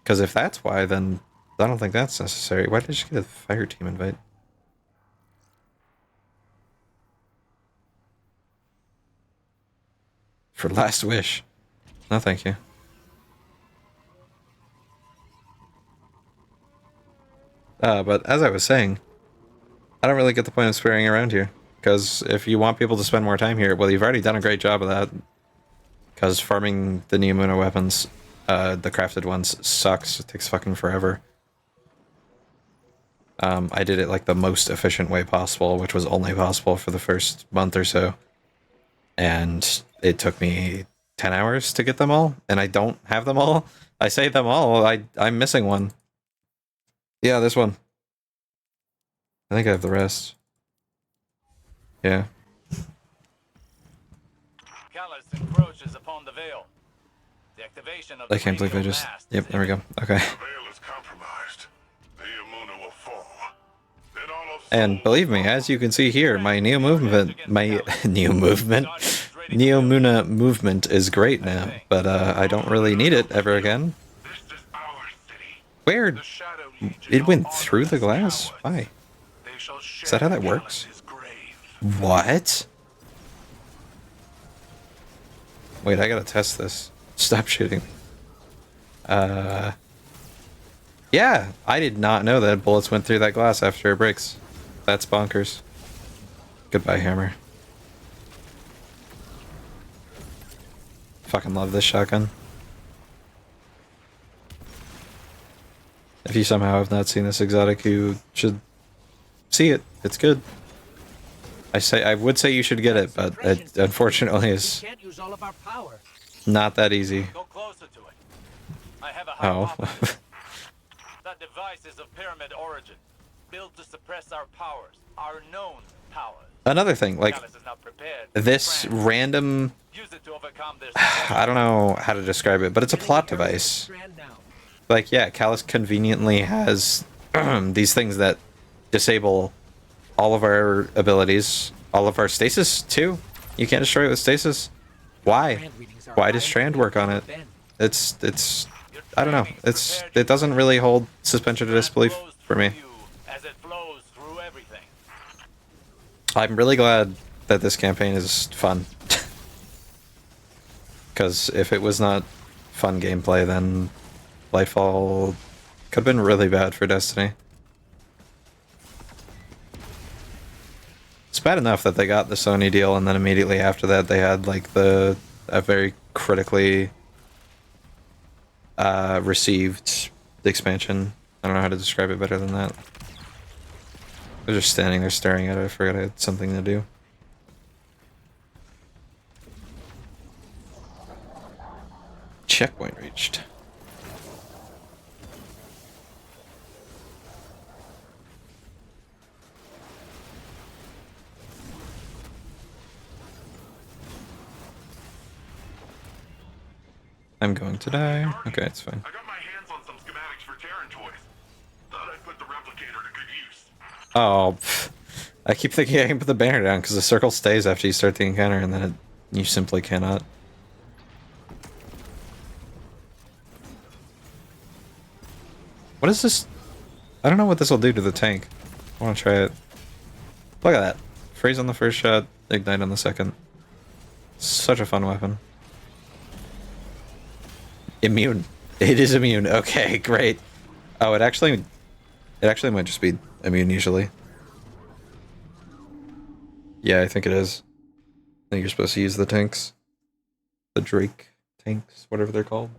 Because if that's why, then I don't think that's necessary. Why did I just get a fire team invite? For Last Wish. No, thank you. But as I was saying, I don't really get the point of sparrowing around here. Because if you want people to spend more time here, well, you've already done a great job of that. Because farming the Neomuna weapons, the crafted ones, sucks. It takes fucking forever. I did it like the most efficient way possible, which was only possible for the first month or so. And it took me 10 hours to get them all, and I don't have them all. I say them all, I'm missing one. Yeah, this one. I think I have the rest. Yeah. Callus encroaches upon the veil. The activation of I can't believe I just... Yep, there we go. Okay. The veil is compromised. The Imuna will fall. Then all of And believe me, as you can see here, my Neo movement, Neomuna movement is great now, but I don't really need it ever again. this is our city. Where? The Shadow Legion It went are through the glass? cowards. Why? They shall Is that how that share works? Callus's grave. What? Wait, I gotta test this. Stop shooting. Yeah, I did not know that bullets went through that glass after it breaks. That's bonkers. Goodbye, hammer. Fucking love this shotgun. If you somehow have not seen this exotic, you should see it. It's good. I would say you should get it, but it unfortunately is Can't use all of our power. not that easy. Go closer to it. I have a Oh. hypothesis. That device is of pyramid origin, built to suppress our powers, our known powers. Another thing, like Callus is not prepared. this random, Use it to overcome their I don't know how to describe it, but it's a plot device. Strand now. Like, yeah, Callus conveniently has these things that disable all of our abilities, all of our stasis too. You can't destroy it with stasis. Why? Strand readings are Why does higher Strand than work on it? Ben. It's Your I don't know. timing's It's prepared it doesn't really hold suspension of Strand disbelief flows for through me. you as it flows through everything. I'm really glad that this campaign is fun. Because if it was not fun gameplay, then Lightfall could have been really bad for Destiny. It's bad enough that they got the Sony deal and then immediately after that they had like a very critically received expansion. I don't know how to describe it better than that. They're just standing there staring at it. I forgot I had something to do. Checkpoint reached. I'm going to die. Okay, it's fine. I got my hands on some schematics for Terran toys. Thought I'd put the replicator to good use. Oh, pff. I keep thinking I can put the banner down because the circle stays after you start the encounter and then you simply cannot. What is this? I don't know what this will do to the tank. I want to try it. Look at that. Freeze on the first shot, ignite on the second. Such a fun weapon. Immune. It is immune. Okay, great. Oh, it actually might just be immune usually. Yeah, I think it is. I think you're supposed to use the tanks. The Drake tanks, whatever they're called.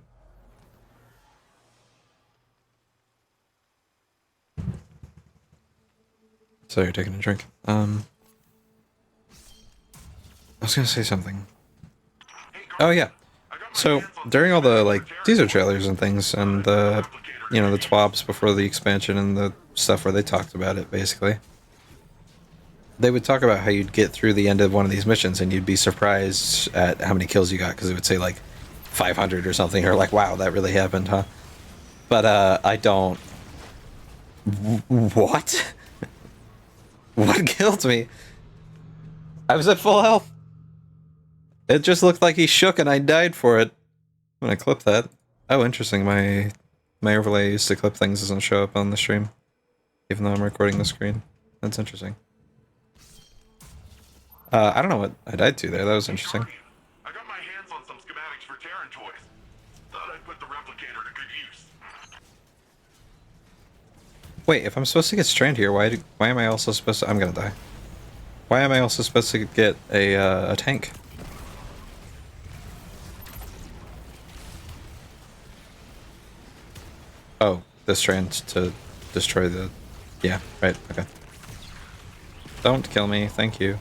So you're taking a drink. I was gonna say something. Oh yeah. So during all the like teaser trailers and things, and the the TWABs before the expansion and the stuff where they talked about it, basically, they would talk about how you'd get through the end of one of these missions and you'd be surprised at how many kills you got because it would say like 500 or something, or like, wow, that really happened, huh? But I don't. What? What killed me? I was at full health. It just looked like he shook and I died for it. I'm gonna clip that. Oh, interesting. My overlay used to clip things doesn't show up on the stream, even though I'm recording the screen. That's interesting. I don't know what I died to there. That was interesting. I got my hands on some schematics for Terran toys. Thought I'd put the replicator to good use. Wait, if I'm supposed to get Strand here, why am I also supposed to? I'm gonna die. Why am I also supposed to get a tank? Oh, the Strand to destroy the... Yeah, right, okay. Don't kill me, thank you.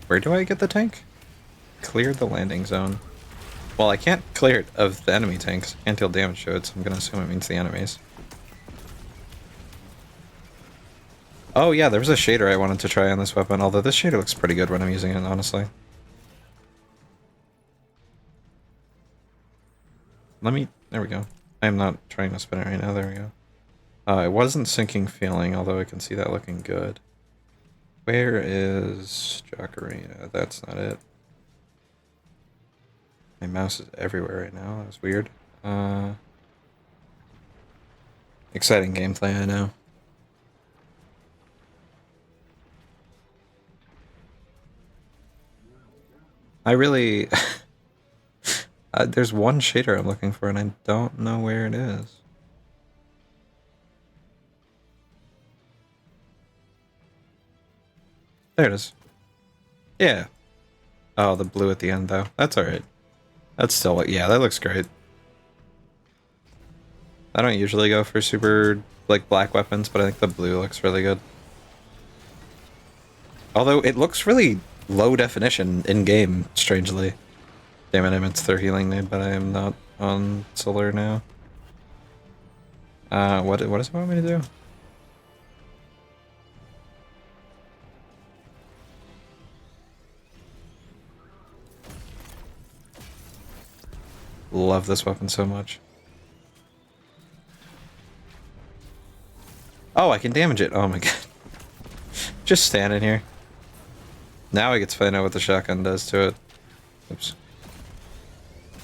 Where do I get the tank? Clear the landing zone. Well, I can't clear it of the enemy tanks. Can't deal damage to it, so I'm gonna assume it means the enemies. Oh yeah, there was a shader I wanted to try on this weapon, although this shader looks pretty good when I'm using it, honestly. There we go. I am not trying to spin it right now, there we go. It wasn't syncing feeling, although I can see that looking good. Where is Jocarina? That's not it. My mouse is everywhere right now, that was weird. Exciting gameplay, I know. I really... there's one shader I'm looking for and I don't know where it is. There it is. Yeah. Oh, the blue at the end though. That's alright. That's still... Yeah, that looks great. I don't usually go for super, like, black weapons, but I think the blue looks really good. Although it looks really low definition in-game, strangely. Damn it, I meant their healing need, but I am not on solar now. What does it want me to do? Love this weapon so much. Oh, I can damage it. Oh my god. Just standing here. Now I get to find out what the shotgun does to it. Oops.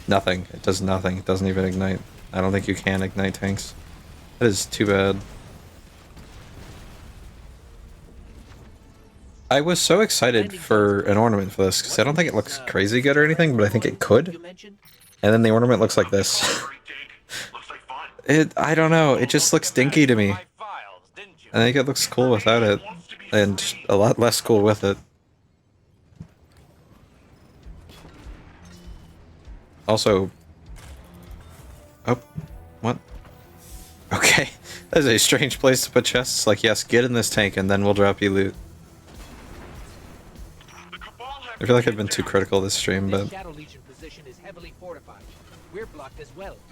Nothing. It does nothing. It doesn't even ignite. I don't think you can ignite tanks. That is too bad. I was so excited for an ornament for this, because I don't think it looks crazy good or anything, but I think it could. And then the ornament looks like this. I don't know, it just looks dinky to me. I think it looks cool without it, and a lot less cool with it. Also... Oh, what? Okay, that's a strange place to put chests. Like, yes, get in this tank and then we'll drop you loot. I feel like I've been too critical this stream, but it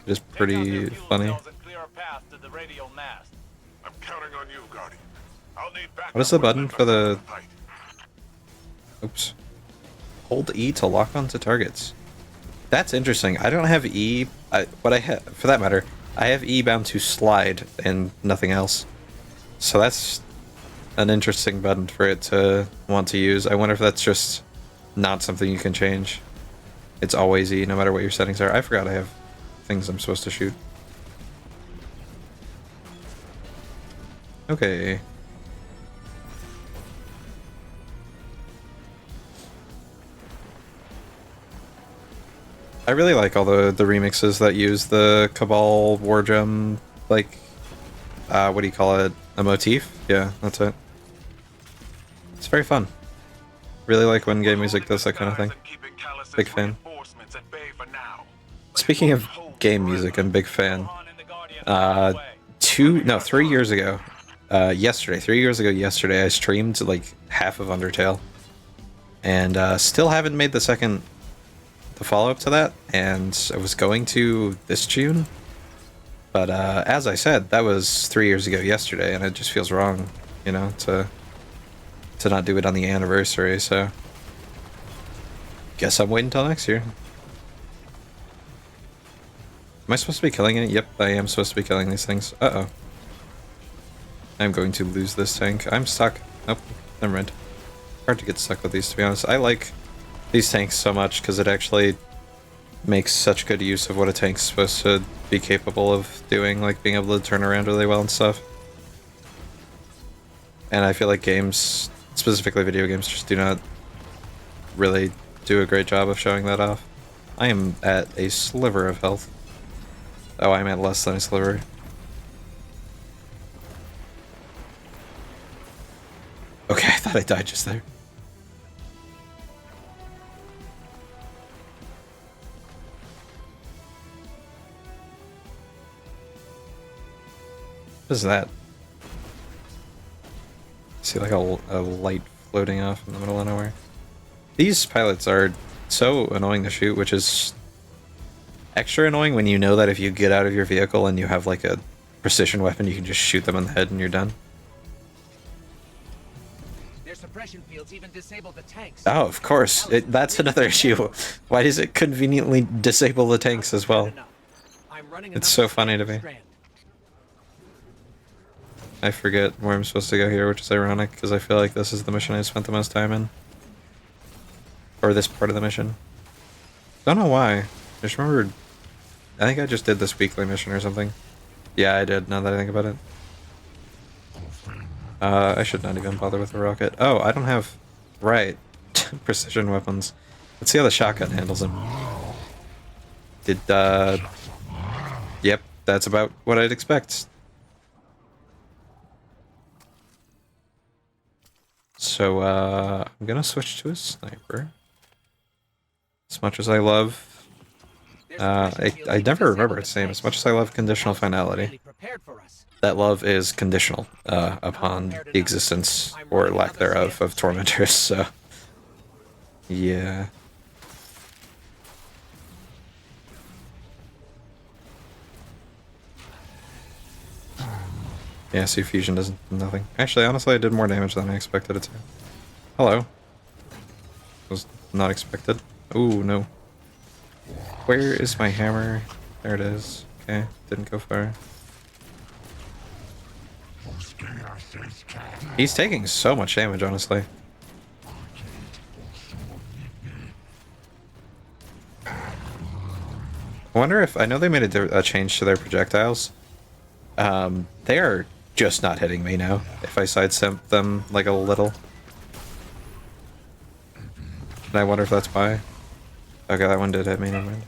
is pretty funny. I'm counting on you, Guardian. I'll need backup What is the button if I for the... fight. Oops. Hold E to lock onto targets. That's interesting. I don't have E... what I have, for that matter, I have E bound to slide and nothing else. So that's an interesting button for it to want to use. I wonder if that's just not something you can change. It's always E, no matter what your settings are. I forgot I have things I'm supposed to shoot. Okay. I really like all the remixes that use the Cabal War Gem, like, what do you call it? A motif? Yeah, that's it. It's very fun. Really like when game music does that kind of thing. Big fan. Speaking of game music, I'm a big fan. 3 years ago, yesterday, I streamed like half of Undertale. And still haven't made the follow-up to that, and I was going to this June. But as I said, that was 3 years ago yesterday, and it just feels wrong, you know, to not do it on the anniversary, so... Guess I'm waiting until next year. Am I supposed to be killing it? Yep, I am supposed to be killing these things. Uh-oh. I'm going to lose this tank. I'm stuck. Nope, never mind. Hard to get stuck with these, to be honest. I like these tanks so much because it actually makes such good use of what a tank's supposed to be capable of doing, like being able to turn around really well and stuff. And I feel like games, specifically video games, just do not really do a great job of showing that off. I am at a sliver of health. Oh, I'm at less than a sliver. Okay, I thought I died just there. What is that? I see like a light floating off in the middle of nowhere. These pilots are so annoying to shoot, which is extra annoying when you know that if you get out of your vehicle and you have like a precision weapon, you can just shoot them in the head and you're done. Their suppression fields even disable the tanks. Oh, of course. That's another issue. Why does it conveniently disable the tanks as well? It's so funny to me. I forget where I'm supposed to go here, which is ironic, because I feel like this is the mission I spent the most time in. Or this part of the mission. Don't know why. I just remembered... I think I just did this weekly mission or something. Yeah, I did, now that I think about it. I should not even bother with the rocket. Oh, I don't have... Right. Precision weapons. Let's see how the shotgun handles him. Yep, that's about what I'd expect. So, I'm gonna switch to a sniper. As much as I love... I never remember its name. As much as I love conditional finality, that love is conditional upon the existence, or lack thereof, of tormentors, so... Yeah. Yeah, see, fusion does nothing. Actually, honestly, I did more damage than I expected it to. Hello. Was not expected. Ooh, no. Where is my hammer? There it is. Okay, didn't go far. He's taking so much damage, honestly. I wonder if... I know they made a change to their projectiles. They are just not hitting me now, if I sidestep them, like, a little. And I wonder if that's why. Okay, that one did hit me, never mind.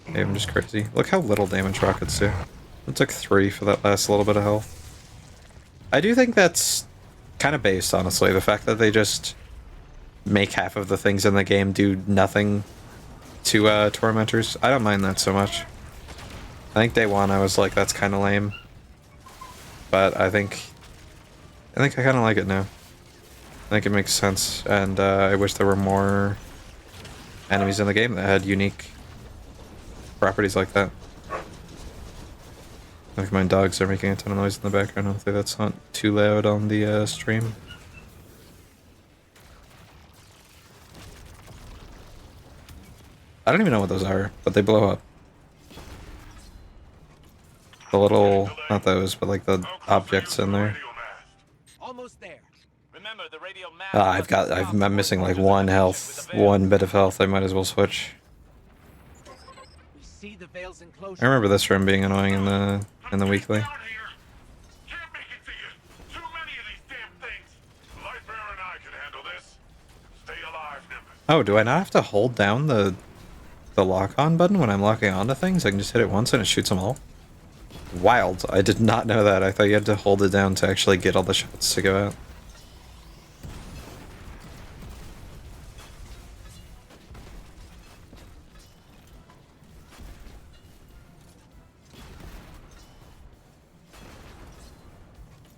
Maybe I'm just crazy. Look how little damage rockets do. It took 3 for that last little bit of health. I do think that's kind of based, honestly. The fact that they just make half of the things in the game do nothing to Tormentors. I don't mind that so much. I think day one I was like, that's kind of lame. But I think I kind of like it now. I think it makes sense, and I wish there were more enemies in the game that had unique properties like that. I think my dogs are making a ton of noise in the background. Hopefully that's not too loud on the stream. I don't even know what those are, but they blow up. The little, not those, but like the objects in there. Almost there. Remember, the radio I'm missing like 1 health, 1 bit of health. I might as well switch. We see the Veil's enclosure. I remember this room being annoying in the weekly. Down here. Can't make it to you. Too many of these damn things. Lightbearer and I can handle this. Stay alive, Nimbus. Oh, do I not have to hold down the lock-on button when I'm locking onto things? I can just hit it once and it shoots them all? Wild. I did not know that. I thought you had to hold it down to actually get all the shots to go out.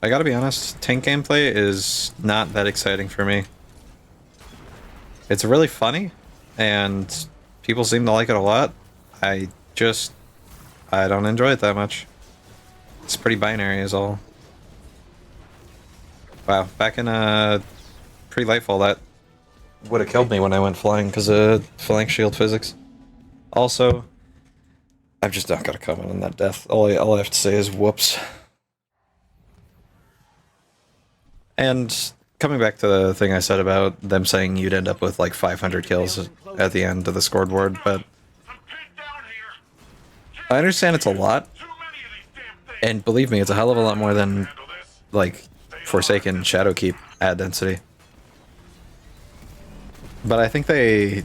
I gotta be honest, tank gameplay is not that exciting for me. It's really funny, and people seem to like it a lot. I don't enjoy it that much. It's pretty binary is all. Wow, back in pre-Lightfall that would have killed me when I went flying because of phalanx shield physics. Also, I've just not got a comment on that death. All I have to say is whoops. And coming back to the thing I said about them saying you'd end up with like 500 kills at the end of the scoreboard, but I'm pinned down here. I understand it's a lot, Too many of these damn things. and believe me, it's a hell of a lot more than Handle this. like Forsaken Shadowkeep ad density. But I think I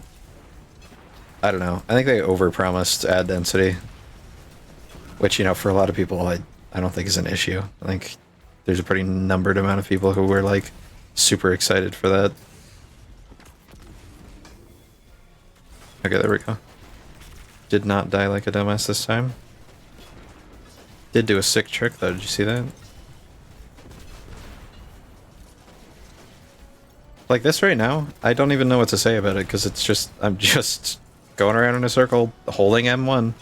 don't know, I think they overpromised ad density, which, you know, for a lot of people I don't think is an issue. I think there's a pretty numbered amount of people who were like super excited for that. Okay, there we go. Did not die like a dumbass this time. Did do a sick trick though, did you see that? Like this right now, I don't even know what to say about it because it's just, I'm just going around in a circle holding M1.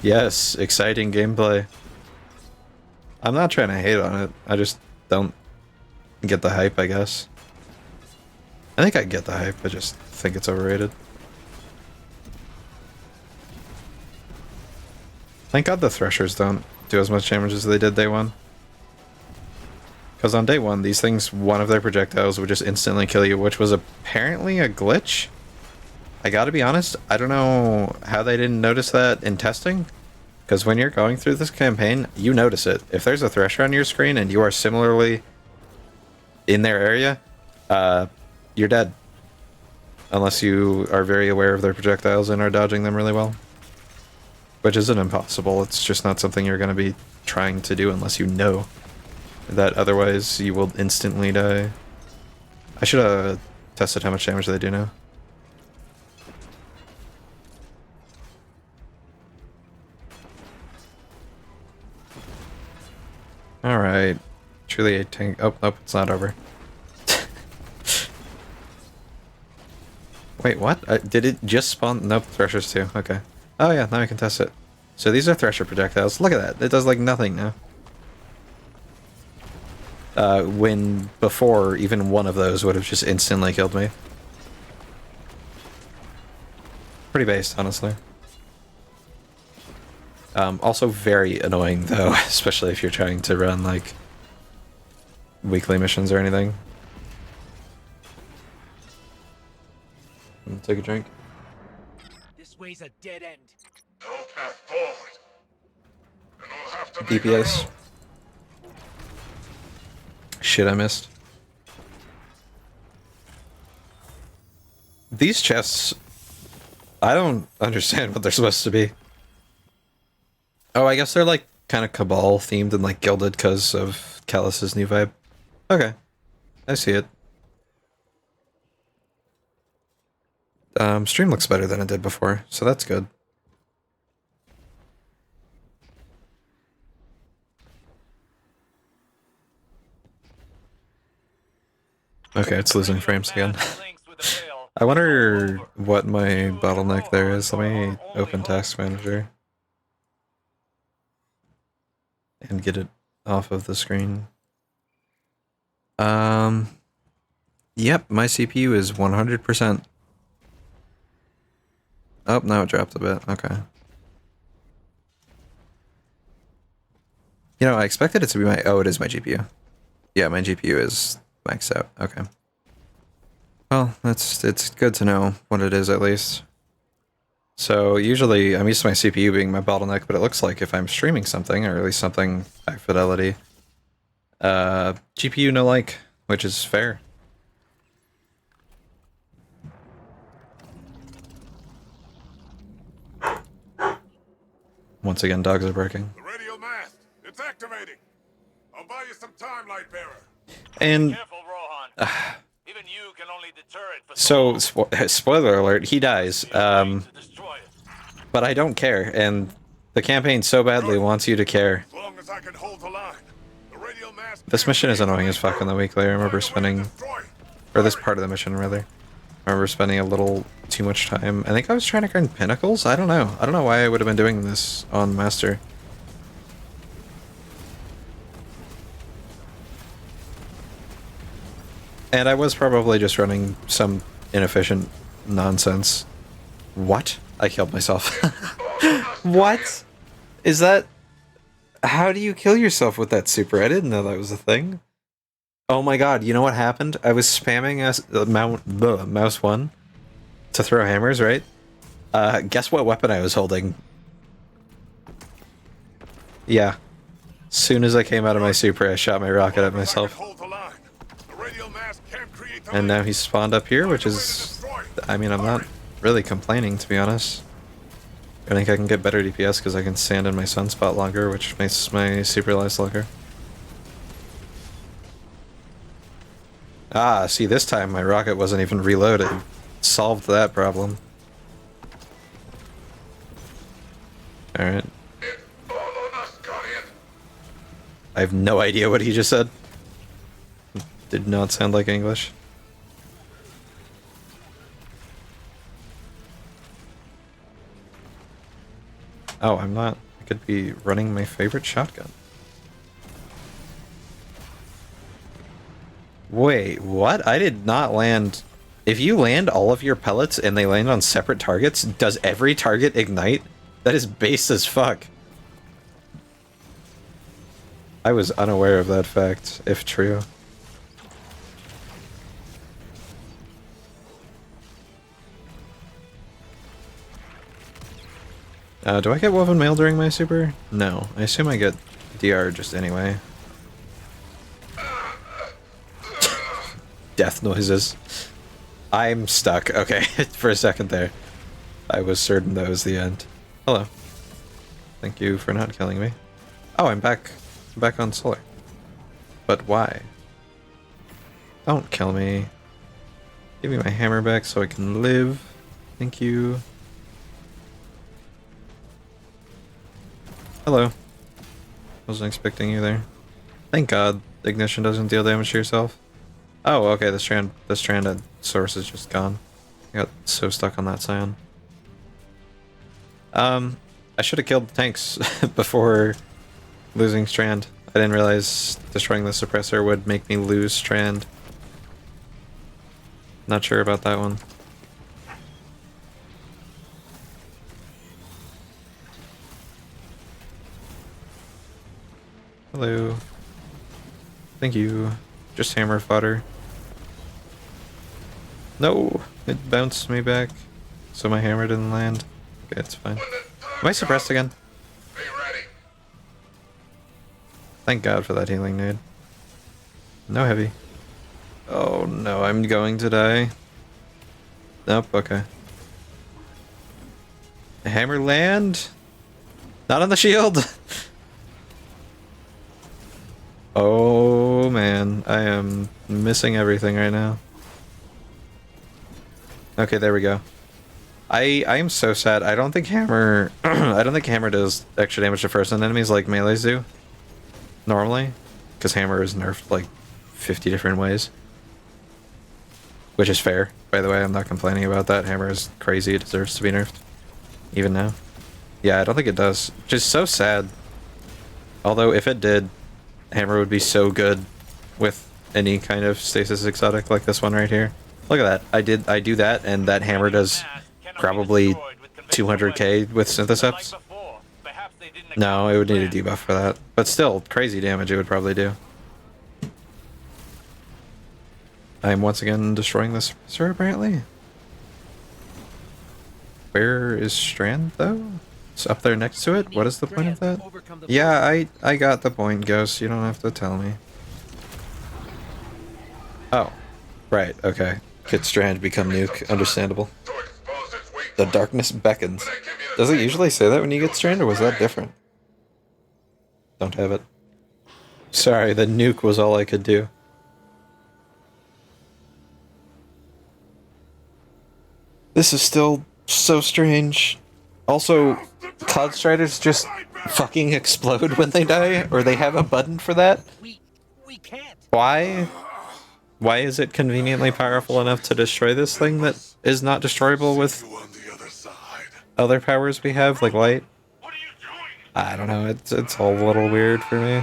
Yes, exciting gameplay. I'm not trying to hate on it, I just don't get the hype, I guess. I think I get the hype, I just think it's overrated. Thank God the Threshers don't do as much damage as they did day one. Because on day one, these things, one of their projectiles would just instantly kill you, which was apparently a glitch. I gotta be honest, I don't know how they didn't notice that in testing. Because when you're going through this campaign, you notice it. If there's a Thresher on your screen and you are similarly in their area, you're dead. Unless you are very aware of their projectiles and are dodging them really well. Which isn't impossible, it's just not something you're going to be trying to do unless you know that otherwise you will instantly die. I should have tested how much damage they do now. Alright. Truly a tank. Oh, nope, it's not over. Wait, what? Did it just spawn? Nope, Threshers too. Okay. Oh yeah, now I can test it. So these are Thresher projectiles. Look at that. It does like nothing now. When before, even one of those would have just instantly killed me. Pretty based, honestly. Also very annoying though, especially if you're trying to run like weekly missions or anything. Take a drink. This way's a dead end. No path forward. And we'll have to make our DPS. own. Shit I missed. These chests, I don't understand what they're supposed to be. Oh, I guess they're like kind of Cabal themed and like gilded because of Callus's new vibe. Okay, I see it. Stream looks better than it did before, so that's good. Okay, it's losing frames again. I wonder what my bottleneck there is. Let me open Task Manager and get it off of the screen. Yep, my CPU is 100%. Oh, now it dropped a bit. Okay. You know, I expected it to be my... Oh, it is my GPU. Yeah, my GPU is maxed out. Okay. Well, it's good to know what it is at least. So usually I'm used to my CPU being my bottleneck, but it looks like if I'm streaming something, or at least something high fidelity, GPU no like, which is fair. Once again, dogs are barking. The radio mast. It's activating. I'll buy you some time, Lightbearer. And Careful, Rohan. Even you can only deter it for so, long. spoiler alert, he dies. To destroy it. But I don't care, and the campaign so badly wants you to care. As long as I can hold the line. The radio mast. This mission is annoying as fuck in the weekly. I remember spending, or this part of the mission rather. I remember spending a little too much time. I think I was trying to grind pinnacles? I don't know. I don't know why I would have been doing this on Master. And I was probably just running some inefficient nonsense. What? I killed myself. What? Is that... How do you kill yourself with that super? I didn't know that was a thing. Oh my god, you know what happened? I was spamming mouse 1 to throw hammers, right? Guess what weapon I was holding? Yeah. Soon as I came out of my super, I shot my rocket at myself. And now he's spawned up here, which is... I mean, I'm not really complaining, to be honest. I think I can get better DPS because I can stand in my sunspot longer, which makes my super last longer. Ah, see, this time my rocket wasn't even reloaded. Solved that problem. Alright. I have no idea what he just said. Did not sound like English. Oh, I'm not. I could be running my favorite shotgun. Wait, what? I did not land... If you land all of your pellets and they land on separate targets, does every target ignite? That is base as fuck. I was unaware of that fact, if true. Do I get woven mail during my super? No. I assume I get DR just anyway. Death noises. I'm stuck. Okay, for a second there. I was certain that was the end. Hello. Thank you for not killing me. Oh, I'm back. I'm back on solar. But why? Don't kill me. Give me my hammer back so I can live. Thank you. Hello. Wasn't expecting you there. Thank God ignition doesn't deal damage to yourself. Oh, okay, the stranded source is just gone. I got so stuck on that scion. I should have killed the tanks before losing strand. I didn't realize destroying the suppressor would make me lose strand. Not sure about that one. Hello. Thank you. Just hammer fodder. No! It bounced me back. So my hammer didn't land. Okay, it's fine. Am I suppressed again? Be ready. Thank God for that healing nade. No heavy. Oh no, I'm going to die. Nope, okay. Hammer land? Not on the shield! Oh man, I am missing everything right now. Okay, there we go. I am so sad. I don't think hammer I don't think hammer does extra damage to first enemies like melees do. Normally. Because hammer is nerfed like 50 different ways. Which is fair, by the way, I'm not complaining about that. Hammer is crazy, it deserves to be nerfed. Even now. Yeah, I don't think it does. Which is so sad. Although if it did, hammer would be so good with any kind of stasis exotic like this one right here. Look at that. I do that and that hammer does probably 200k with Syntheseps. No, it would need a debuff for that. But still, crazy damage it would probably do. I am once again destroying this suppressor, apparently. Where is Strand, though? It's up there next to it? What is the point of that? Yeah, I got the point, Ghost. You don't have to tell me. Oh. Right, okay. Could Strand become nuke? Understandable. The darkness beckons. Does it usually say that when you get Strand, or was that different? Don't have it. Sorry, the nuke was all I could do. This is still so strange. Also, Cloud Striders just fucking explode when they die, or they have a button for that? We can't. Why? Why is it conveniently powerful enough to destroy this thing that is not destroyable with other powers we have, like light? I don't know, it's all a little weird for me.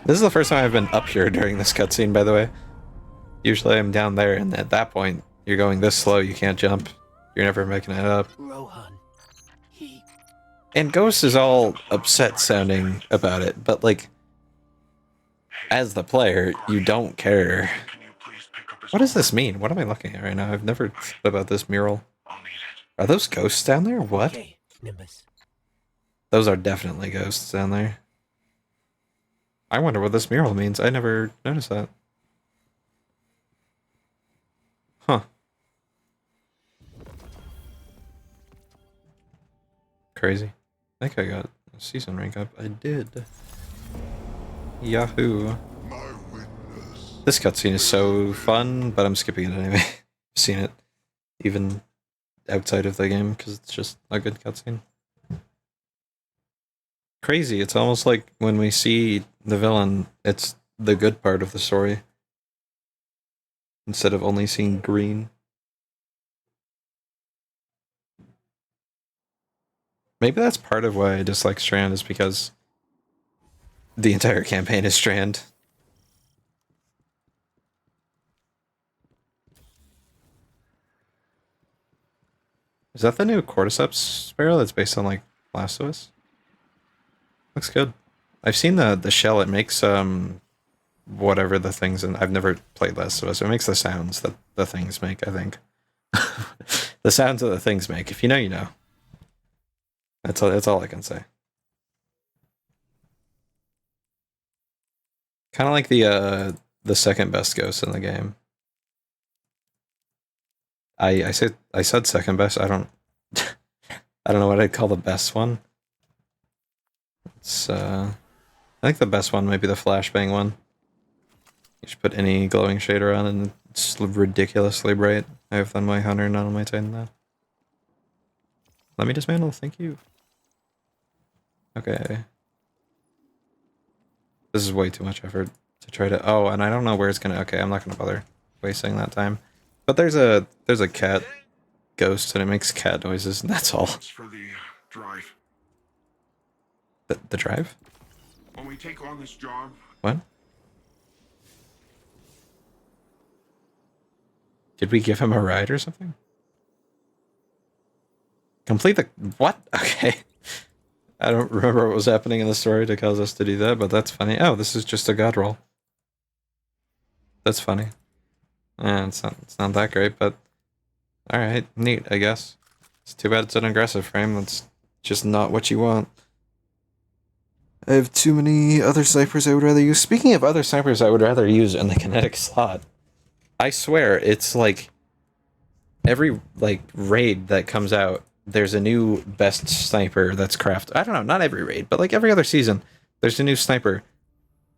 This is the first time I've been up here during this cutscene, by the way. Usually I'm down there, and at that point, you're going this slow, you can't jump. You're never making it up. Rohan. And Ghost is all upset sounding about it, but like, as the player, you don't care. What does this mean? What am I looking at right now? I've never thought about this mural. Are those ghosts down there? What? Okay, Nimbus. Those are definitely ghosts down there. I wonder what this mural means. I never noticed that. Huh. Crazy. I think I got a season rank up. I did. Yahoo. This cutscene is so fun, but I'm skipping it anyway. I've seen it even outside of the game because it's just a good cutscene. Crazy. It's almost like when we see the villain, it's the good part of the story instead of only seeing green. Maybe that's part of why I dislike Strand, is because the entire campaign is Strand. Is that the new Cordyceps sparrow that's based on, like, Last of Us? Looks good. I've seen the shell. It makes, whatever the things, and I've never played Last of Us. It makes the sounds that the things make, I think. The sounds that the things make. If you know, you know. That's all I can say. Kind of like the second best ghost in the game. I said second best. I don't know what I'd call the best one. It's I think the best one might be the flashbang one. You should put any glowing shader on and it's ridiculously bright. I have on my hunter, not on my titan now. Let me dismantle, thank you. Okay. This is way too much effort to try to... Oh, and I don't know where it's gonna... Okay, I'm not gonna bother wasting that time. But there's a cat ghost and it makes cat noises and that's all. For the drive. The drive? When we take on this job, What? Did we give him a ride or something? Complete the... What? Okay. I don't remember what was happening in the story to cause us to do that, but that's funny. Oh, this is just a god roll. That's funny. It's not that great, but alright, neat, I guess. It's too bad it's an aggressive frame. That's just not what you want. I have too many other snipers I would rather use. Speaking of other snipers I would rather use in the kinetic slot, I swear, it's like every like raid that comes out, there's a new best sniper that's crafted. I don't know, not every raid, but like every other season, there's a new sniper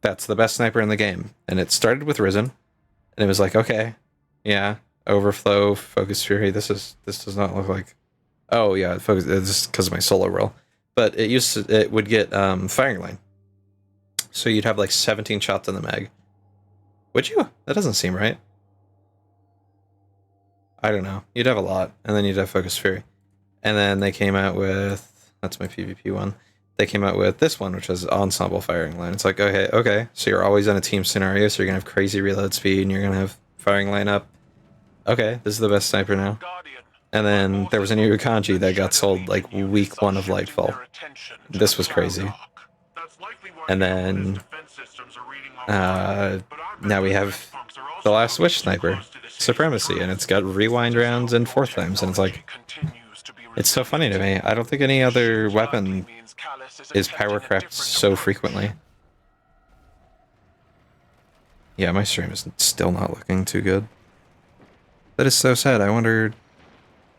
that's the best sniper in the game. And it started with Risen, and it was like, okay, yeah, Overflow, Focus Fury. This does not look like. Oh yeah, Focus. This because of my solo roll. But it would get firing line. So you'd have like 17 shots in the mag. Would you? That doesn't seem right. I don't know. You'd have a lot, and then you'd have Focus Fury. And then they came out with, that's my PvP one. They came out with this one, which is Ensemble Firing Line. It's like, okay, so you're always in a team scenario, so you're going to have crazy reload speed, and you're going to have firing line up. Okay, this is the best sniper now. And then there was a new Kanji that got sold like week 1 of Lightfall. This was crazy. And then now we have the last Witch Sniper, Supremacy, and it's got rewind rounds and 4th times, and it's like, it's so funny to me. I don't think any other weapon is power crafted so frequently. Yeah, my stream is still not looking too good. That is so sad. I wonder,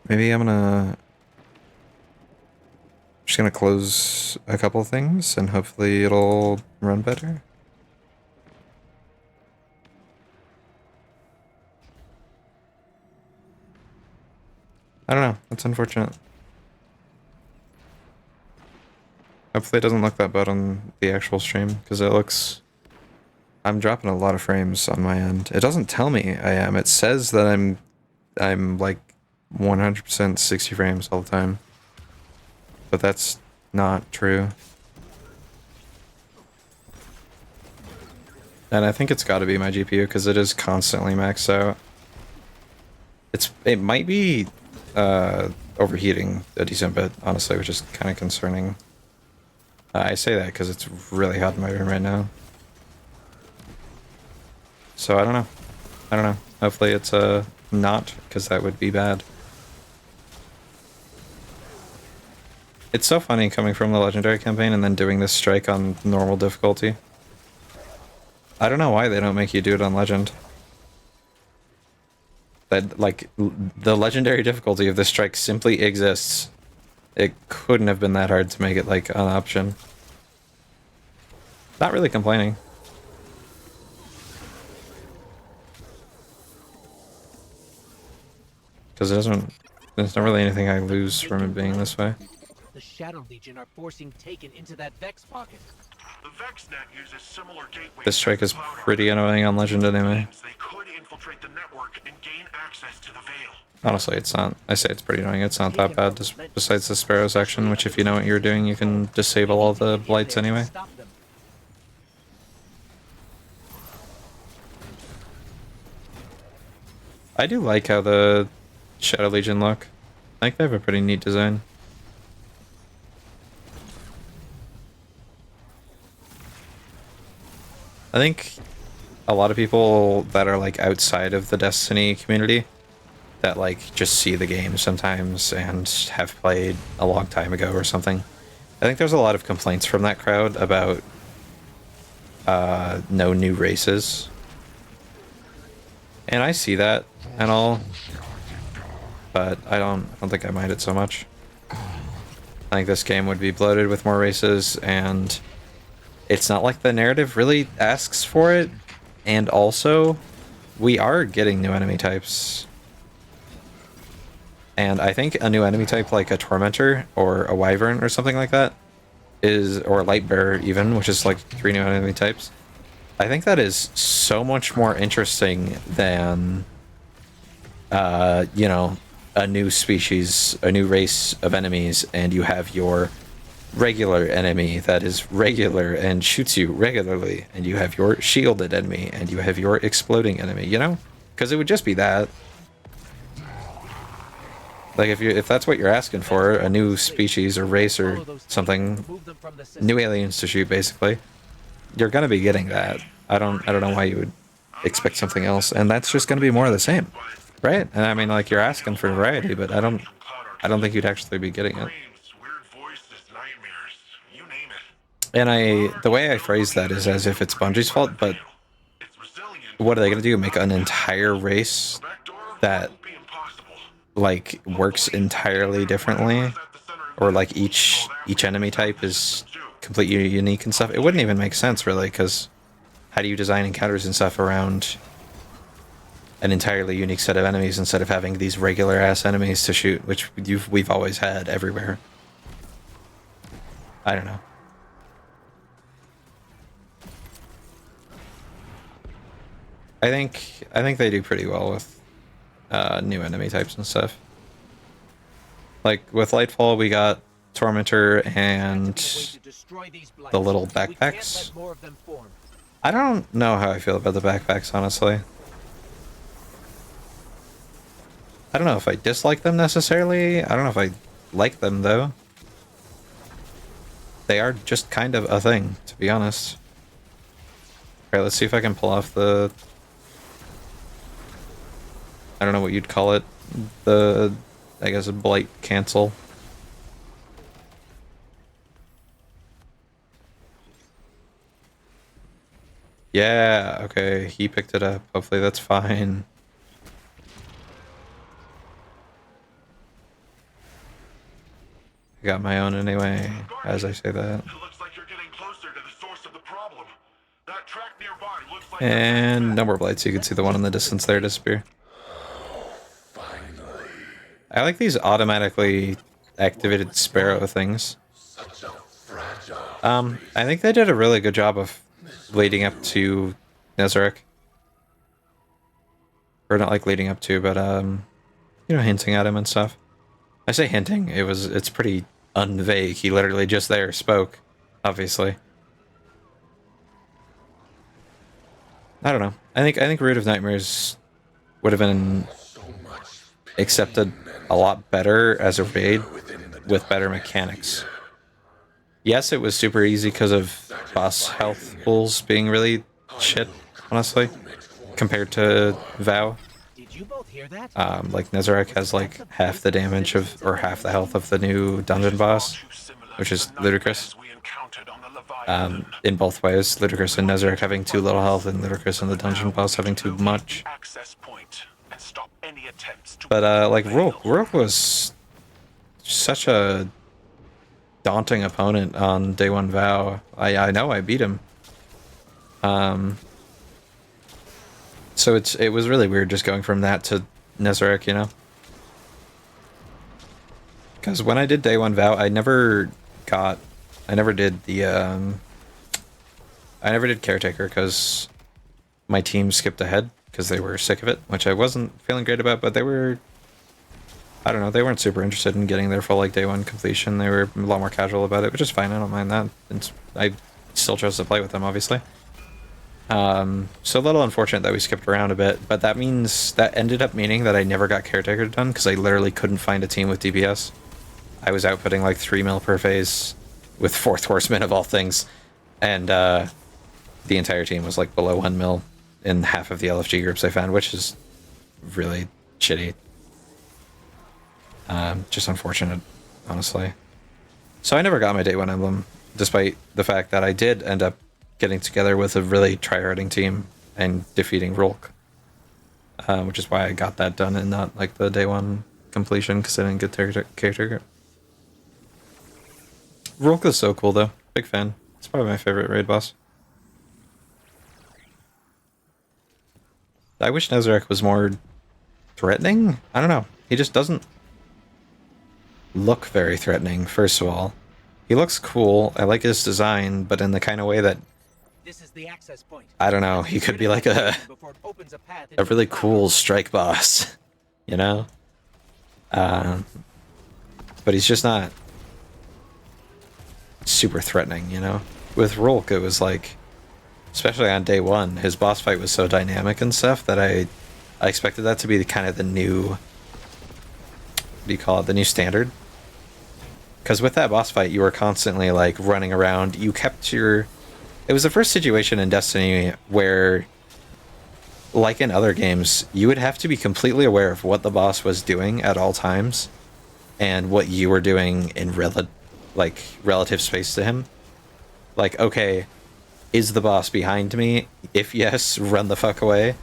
maybe I'm just gonna close a couple things and hopefully it'll run better. I don't know. That's unfortunate. Hopefully it doesn't look that bad on the actual stream, because it looks... I'm dropping a lot of frames on my end. It doesn't tell me I am. It says that I'm like 100% 60 frames all the time. But that's not true. And I think it's got to be my GPU, because it is constantly maxed out. It might be overheating a decent bit, honestly, which is kind of concerning. I say that because it's really hot in my room right now. So I don't know. Hopefully it's not, because that would be bad. It's so funny coming from the Legendary campaign and then doing this strike on normal difficulty. I don't know why they don't make you do it on Legend. That, like, the Legendary difficulty of this strike simply exists. It couldn't have been that hard to make it, like, an option. Not really complaining. Because there's not really anything I lose from it being this way. The Shadow Legion are forcing Taken into that Vex pocket. The VexNet uses similar gateways. This strike is pretty annoying on Legend anyway. They could infiltrate the network and gain access to the Veil. Honestly, it's not. I say it's pretty annoying. It's not that bad, besides the Sparrows action, which if you know what you're doing, you can disable all the blights anyway. I do like how the Shadow Legion look. I think they have a pretty neat design. I think a lot of people that are like outside of the Destiny community that like just see the game sometimes and have played a long time ago or something. I think there's a lot of complaints from that crowd about no new races. And I see that and all, but I don't think I mind it so much. I think this game would be bloated with more races, and it's not like the narrative really asks for it. And also, we are getting new enemy types. And I think a new enemy type like a Tormentor or a Wyvern or something like that is, or a Lightbearer even, which is like 3 new enemy types. I think that is so much more interesting than, you know, a new species, a new race of enemies, and you have your regular enemy that is regular and shoots you regularly, and you have your shielded enemy, and you have your exploding enemy, you know? Because it would just be that. Like if that's what you're asking for, a new species or race or something, new aliens to shoot, basically, you're gonna be getting that. I don't know why you would expect something else, and that's just gonna be more of the same, right? And I mean, like, you're asking for variety, but I don't think you'd actually be getting it. And the way I phrase that is as if it's Bungie's fault, but what are they gonna do? Make an entire race that like works entirely differently, or like each enemy type is completely unique and stuff? It wouldn't even make sense really, because how do you design encounters and stuff around an entirely unique set of enemies instead of having these regular ass enemies to shoot, which we've always had everywhere? I don't know. I think they do pretty well with new enemy types and stuff. Like with Lightfall, we got Tormentor and the little backpacks. I don't know how I feel about the backpacks, honestly. I don't know if I dislike them necessarily. I don't know if I like them, though. They are just kind of a thing, to be honest. Alright, let's see if I can pull off the... I don't know what you'd call it. I guess a blight cancel. Yeah, okay, he picked it up. Hopefully that's fine. I got my own anyway, as I say that. And no more blights. You can see the one in the distance there disappear. I like these automatically activated sparrow things. I think they did a really good job of leading up to Nezarec. Or not like leading up to, but you know, hinting at him and stuff. I say hinting, it's pretty unvague. He literally just there spoke, obviously. I don't know. I think Root of Nightmares would have been accepted a lot better as a raid with better mechanics. Yes, it was super easy because of boss health pools being really shit, honestly, compared to VOW. Like Nezarec has like half the damage of, or half the health of the new dungeon boss, which is ludicrous. In both ways, Ludicrous and Nezarec having too little health, and Ludicrous and the dungeon boss having too much. But like Rourke was such a daunting opponent on day one VOW. I know I beat him. So it was really weird just going from that to Nezarec, you know? Because when I did day one VOW, I never did the I never did Caretaker because my team skipped ahead because they were sick of it, which I wasn't feeling great about, but they were, I don't know, they weren't super interested in getting their full like day one completion. They were a lot more casual about it, which is fine. I don't mind that. I still chose to play with them, obviously. So a little unfortunate that we skipped around a bit, but that ended up meaning that I never got Caretaker done because I literally couldn't find a team with DPS. I was outputting like 3 mil per phase with Fourth Horseman of all things, and the entire team was like below 1 mil in half of the LFG groups I found, which is really shitty. Just unfortunate, honestly. So I never got my day one emblem, despite the fact that I did end up getting together with a really tryharding team and defeating Rolk. Which is why I got that done and not like the day one completion, because I didn't get Caretaker. Rolk is so cool though. Big fan. It's probably my favorite raid boss. I wish Nezarec was more threatening? I don't know. He just doesn't look very threatening, first of all. He looks cool. I like his design, but in the kind of way that, This is the access point. I don't know, he could be like a really cool strike boss, you know? But he's just not super threatening, you know? With Rolk, it was like, especially on day one, his boss fight was so dynamic and stuff that I expected that to be kind of the new do you call it, the new standard. Because with that boss fight, you were constantly like running around. You kept your... It was the first situation in Destiny where, like in other games, you would have to be completely aware of what the boss was doing at all times and what you were doing in relative space to him. Like, okay, is the boss behind me? If yes, run the fuck away.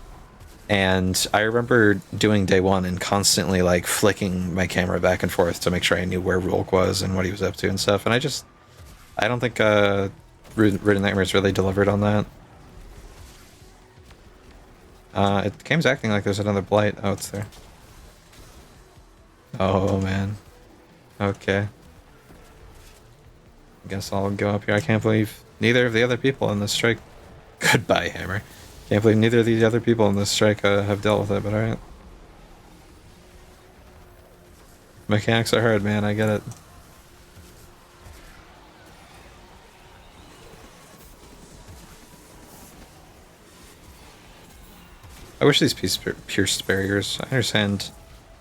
And I remember doing day one and constantly like flicking my camera back and forth to make sure I knew where Rulk was and what he was up to and stuff. And I don't think Ridden Nightmares really delivered on that. The game's acting like there's another blight. Oh, it's there. Oh man. Okay. I guess I'll go up here. I can't believe neither of the other people in this strike... Goodbye, Hammer. Can't believe neither of the other people in this strike have dealt with it, but alright. Mechanics are hard, man. I get it. I wish these pierced barriers... I understand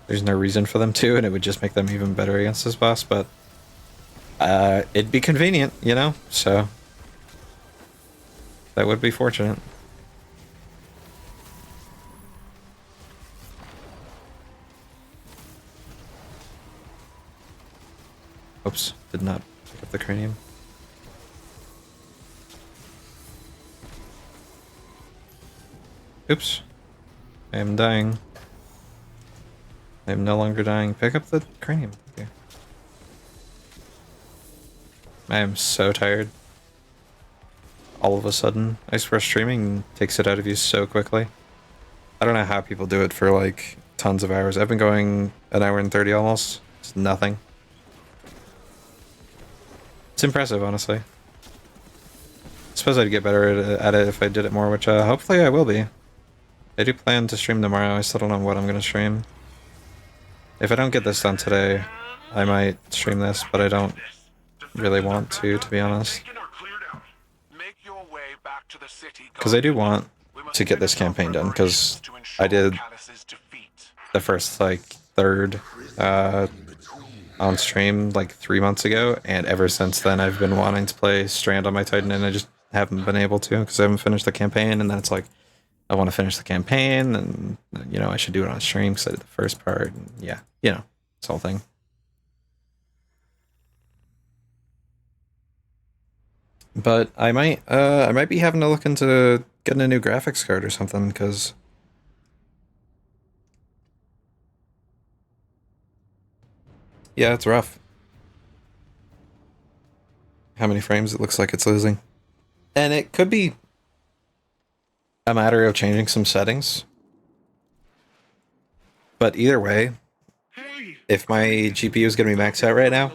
there's no reason for them to, and it would just make them even better against this boss, but... it'd be convenient, you know? So... that would be fortunate. Oops, did not pick up the cranium. Oops. I am dying. I am no longer dying. Pick up the cranium. Okay. I am so tired. All of a sudden. I swear streaming takes it out of you so quickly. I don't know how people do it for like tons of hours. I've been going an hour and 30 almost. It's nothing. It's impressive, honestly. I suppose I'd get better at it if I did it more, which hopefully I will be. I do plan to stream tomorrow. I still don't know what I'm going to stream. If I don't get this done today, I might stream this, but I don't really want to be honest. Because I do want to get this campaign done, because I did the first, like, third on stream like 3 months ago, and ever since then I've been wanting to play Strand on my Titan, and I just haven't been able to because I haven't finished the campaign. And then it's like, I want to finish the campaign, and you know, I should do it on stream because I did the first part, and yeah, you know, this whole thing. But I might be having to look into getting a new graphics card or something, because yeah, it's rough. How many frames it looks like it's losing. And it could be a matter of changing some settings. But either way, if my GPU is going to be maxed out right now,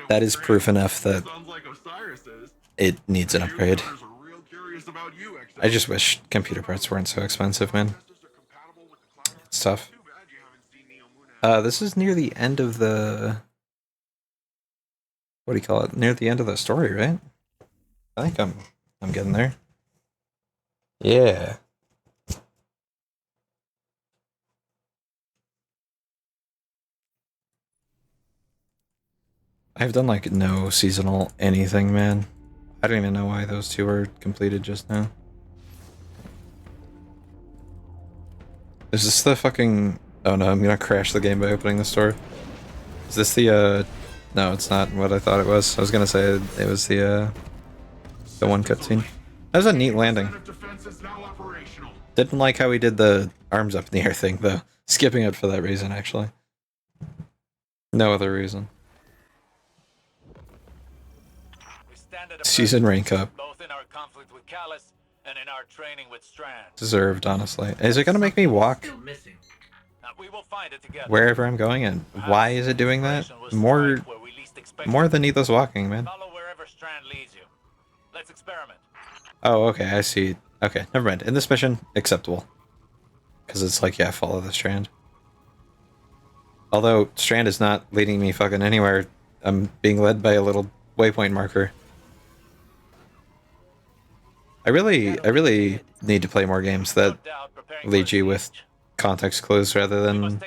that is proof enough that it needs an upgrade. I just wish computer parts weren't so expensive, man. It's tough. This is near the end of the... what do you call it? Near the end of the story, right? I think I'm getting there. Yeah. I've done like no seasonal anything, man. I don't even know why those two were completed just now. Is this the fucking... oh no, I'm gonna crash the game by opening the store. Is this the, no, it's not what I thought it was. I was gonna say it was the one cutscene. That was a neat landing. Didn't like how he did the arms up in the air thing, though. Skipping it for that reason, actually. No other reason. Season rank up. Both in our conflict with Callus and in our training with Strand. Deserved, honestly. Is it gonna make me walk We will find it together. wherever I'm going, and why is it doing that? More than needless walking, man. Follow wherever Strand leads you. Let's experiment. Oh, okay, I see. Okay, never mind. In this mission, acceptable. Because it's like, yeah, follow the Strand. Although, Strand is not leading me fucking anywhere. I'm being led by a little waypoint marker. I really need to play more games that lead you with context clues rather than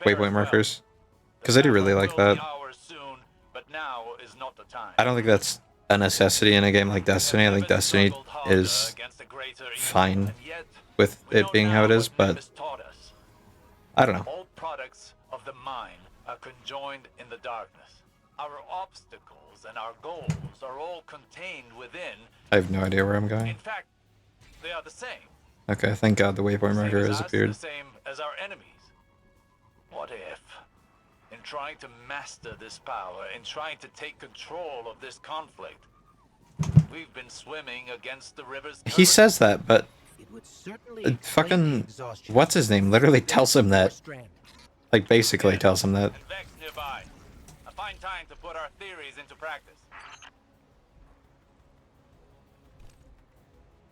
waypoint markers. because I do really like that. Soon, but now is not the time. I don't think that's a necessity in a game like Destiny. I think Destiny is fine with it being how it is, but I don't know. All products of the mind are conjoined in the darkness. Our obstacles and our goals are all contained within. I have no idea where I'm going. In fact, they are the same. Okay, thank God the waypoint marker has appeared. The same as our enemies. What if, in trying to master this power, in trying to take control of this conflict, we've been swimming against the river's current? He says that, but It would certainly fucking what's his name literally tells him that. Like basically tells him that. Vex nearby. A fine time to put our theories into practice.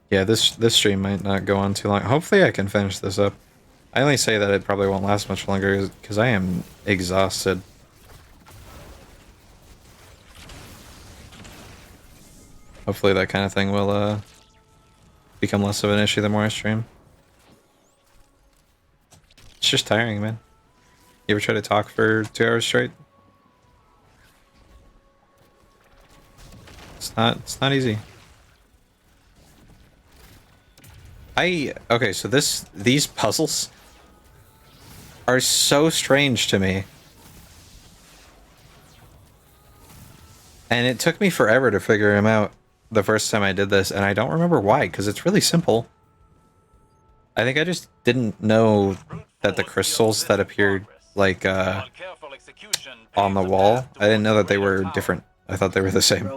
Yeah, this stream might not go on too long. Hopefully I can finish this up. I only say that it probably won't last much longer because I am exhausted. Hopefully that kind of thing will become less of an issue the more I stream. It's just tiring, man. You ever try to talk for 2 hours straight? It's not easy. Okay, so these puzzles are so strange to me. And it took me forever to figure them out the first time I did this, and I don't remember why, because it's really simple. I think I just didn't know that the crystals that appeared, like, on the wall, I didn't know that they were different. I thought they were the same.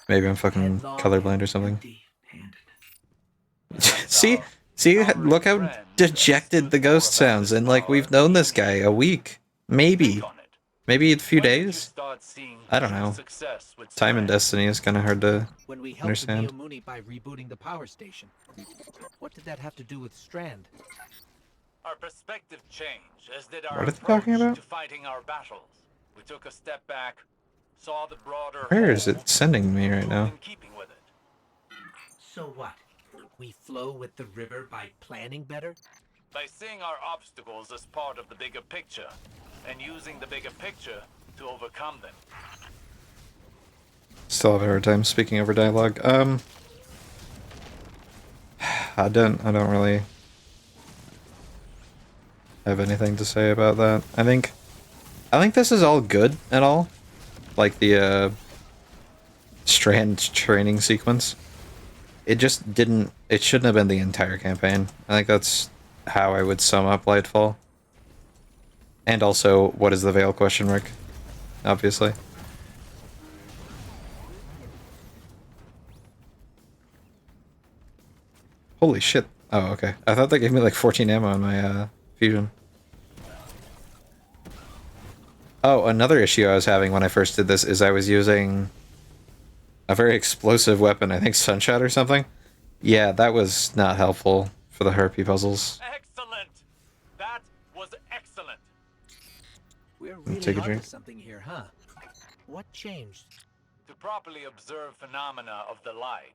Maybe I'm fucking colorblind or something. See, look how dejected the ghost sounds, and like we've known this guy a week, maybe a few days. I don't know. Time in Destiny is kind of hard to understand. By rebooting the power station. What did that have to do with Strand? Our perspective changed, as did our What are they talking about? to fighting our battles. We took a step back, saw the broader. Where is it sending me right now? In keeping with it. So what? We flow with the river by planning better? By seeing our obstacles as part of the bigger picture, and using the bigger picture to overcome them. Still have a hard time speaking over dialogue. I don't really have anything to say about that. I think this is all good and all. Like the Strand training sequence. It just didn't, it shouldn't have been the entire campaign. I think that's how I would sum up Lightfall. And also, what is the Veil question mark? Obviously. Holy shit. Oh, okay. I thought they gave me like 14 ammo on my fusion. Oh, another issue I was having when I first did this is I was using a very explosive weapon, I think Sunshot or something. Yeah, that was not helpful for the Harpy puzzles. Excellent! That was excellent! We're really Take a onto drink. something here, huh? What changed? To properly observe phenomena of the light,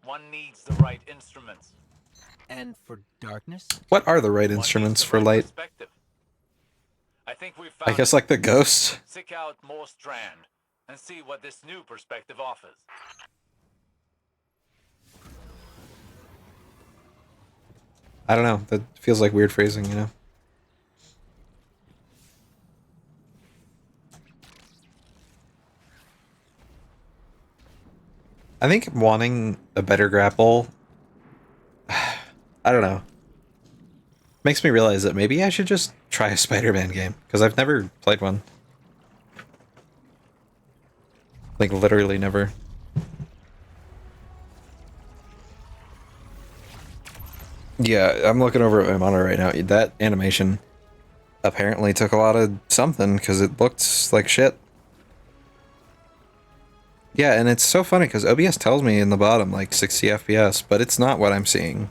one needs the right instruments. And for darkness? What are the right One instruments needs the for right light? perspective. I think we I found guess like the ghost. Seek out more Strand and see what this new perspective offers. I don't know. That feels like weird phrasing, you know? I think wanting a better grapple, I don't know, makes me realize that maybe I should just try a Spider-Man game, because I've never played one. Like, literally never. Yeah, I'm looking over at my monitor right now. That animation apparently took a lot of something, because it looked like shit. Yeah, and it's so funny, because OBS tells me in the bottom, like, 60 FPS, but it's not what I'm seeing.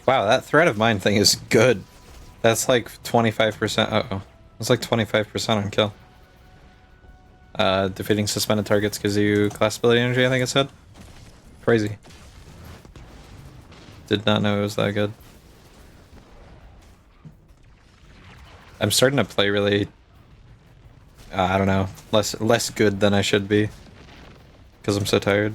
Wow, that threat of mine thing is good. That's like 25%. Uh-oh. That's like 25% on kill. Defeating suspended targets gives you class ability energy, I think it said. Crazy. Did not know it was that good. I'm starting to play really... I don't know. Less good than I should be. Because I'm so tired.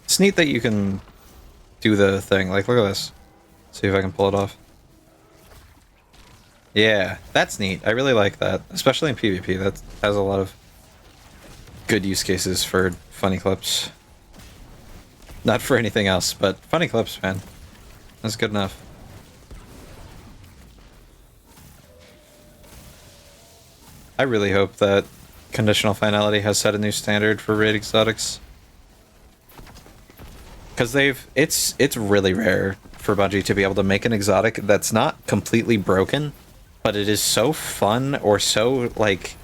It's neat that you can do the thing. Like, look at this. See if I can pull it off. Yeah, that's neat. I really like that. Especially in PvP. That has a lot of good use cases for funny clips. Not for anything else, but funny clips, man. That's good enough. I really hope that conditional finality has set a new standard for raid exotics. Because it's really rare for Bungie to be able to make an exotic that's not completely broken, but it is so fun or so, like,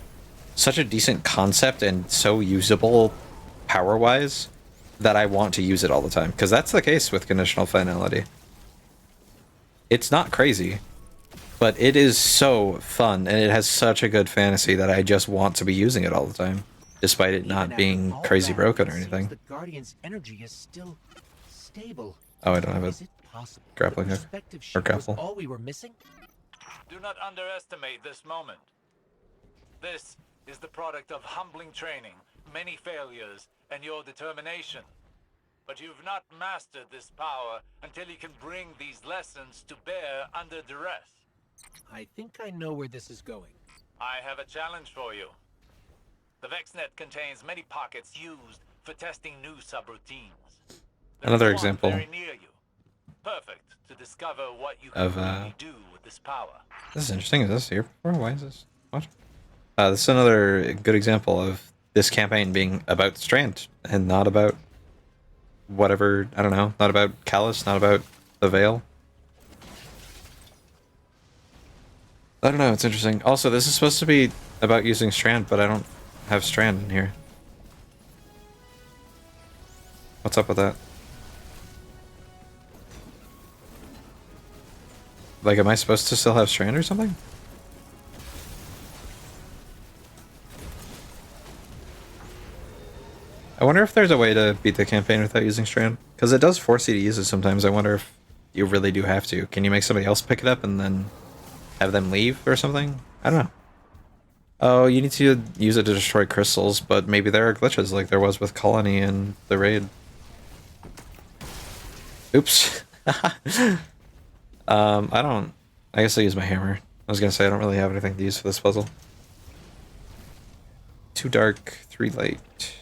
such a decent concept and so usable power-wise that I want to use it all the time. Because that's the case with conditional finality. It's not crazy, but it is so fun, and it has such a good fantasy that I just want to be using it all the time, despite it not being crazy broken or anything. The Guardian's energy is still stable. Oh, I don't have Is a it possible grappling the hook perspective or shift was grapple. all we were missing? Do not underestimate this moment. This is the product of humbling training, many failures, and your determination. But you've not mastered this power until you can bring these lessons to bear under duress. I think I know where this is going. I have a challenge for you. The VexNet contains many pockets used for testing new subroutines. There Another is one example very near you. Perfect to discover what you of, can really do with this power. This is interesting. Is this here before? Why is this? What? This is another good example of this campaign being about Strand and not about whatever, I don't know, not about Callus, not about the Veil. I don't know, it's interesting. Also, this is supposed to be about using Strand, but I don't have Strand in here. What's up with that? Like, am I supposed to still have Strand or something? I wonder if there's a way to beat the campaign without using Strand. Because it does force you to use it sometimes. I wonder if you really do have to. Can you make somebody else pick it up and then have them leave or something? I don't know. Oh, you need to use it to destroy crystals, but maybe there are glitches like there was with Colony and the raid. Oops. I don't... I guess I'll use my hammer. I was gonna say I don't really have anything to use for this puzzle. 2 dark, 3 light.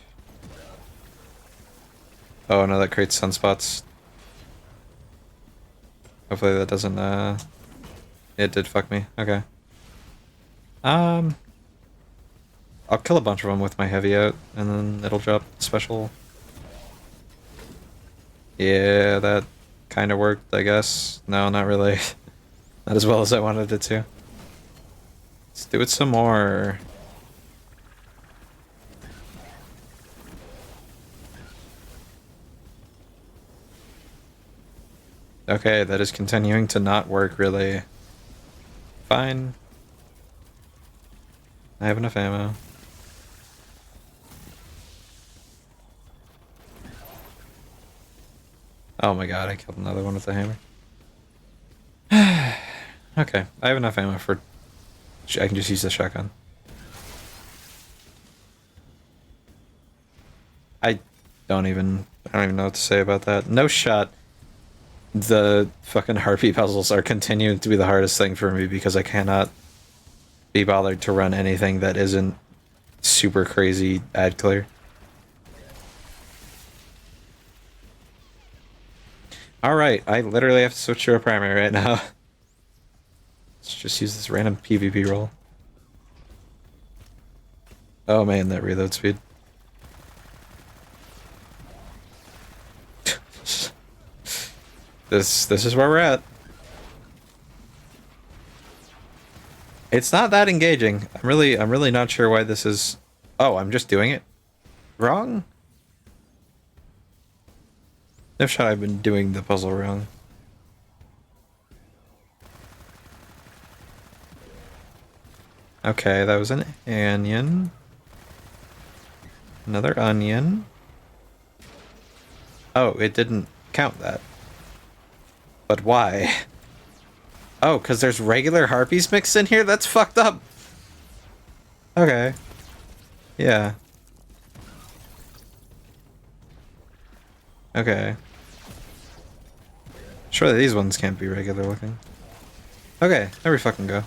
Oh no, that creates sunspots. Hopefully that doesn't, it did fuck me. Okay. I'll kill a bunch of them with my heavy out, and then it'll drop special. Yeah, that kind of worked, I guess. No, not really. Not as well as I wanted it to. Let's do it some more. Okay, that is continuing to not work, really. Fine. I have enough ammo. Oh my god, I killed another one with the hammer. Okay, I have enough ammo for... I can just use the shotgun. I don't even know what to say about that. No shot. The fucking harpy puzzles are continuing to be the hardest thing for me because I cannot be bothered to run anything that isn't super crazy ad clear. Alright, I literally have to switch to a primary right now. Let's just use this random PvP roll. Oh man, that reload speed. This is where we're at. It's not that engaging. I'm really not sure why this is. Oh, I'm just doing it wrong? No shot I've been doing the puzzle wrong. Okay, that was an onion. Another onion. Oh, it didn't count that. But why? Oh, because there's regular harpies mixed in here? That's fucked up! Okay. Yeah. Okay. Surely these ones can't be regular looking. Okay, there we fucking go.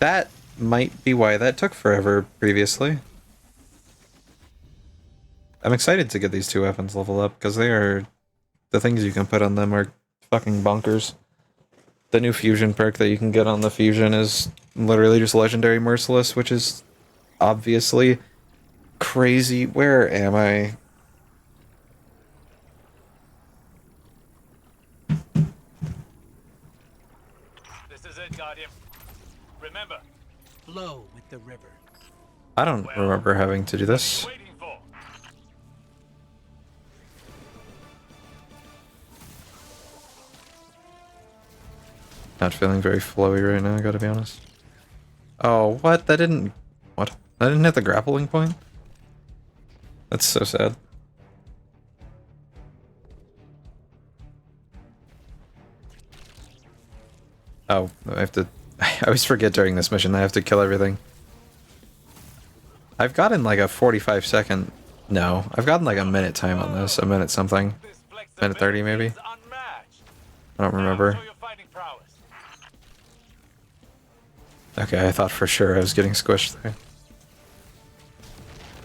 That might be why that took forever previously. I'm excited to get these two weapons leveled up, because they are... the things you can put on them are fucking bonkers. The new fusion perk that you can get on the fusion is literally just legendary merciless, which is obviously crazy. Where am I? This is it, Guardian. Remember, Flow with the river. I don't remember having to do this. what are you waiting for? Not feeling very flowy right now, I gotta be honest. Oh, what? That didn't... what? That didn't hit the grappling point? That's so sad. Oh, I have to... I always forget during this mission I have to kill everything. I've gotten like a 45-second... no, I've gotten like a minute time on this. A minute something. This Minute 30 maybe? is unmatched. I don't Now, remember. show your fighting prowess. Okay, I thought for sure I was getting squished there.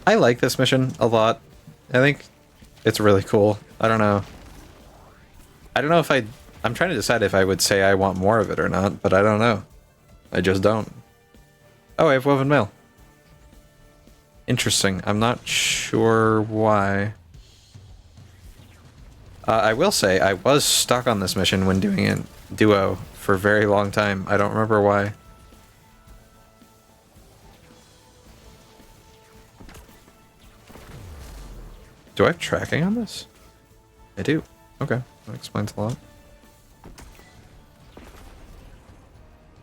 I like this mission a lot. I think it's really cool. I don't know. I don't know if I'm trying to decide if I would say I want more of it or not, but I don't know. I just don't. Oh, I have woven mail. Interesting. I'm not sure why. I will say I was stuck on this mission when doing it duo for a very long time. I don't remember why. Do I have tracking on this? I do. Okay, that explains a lot.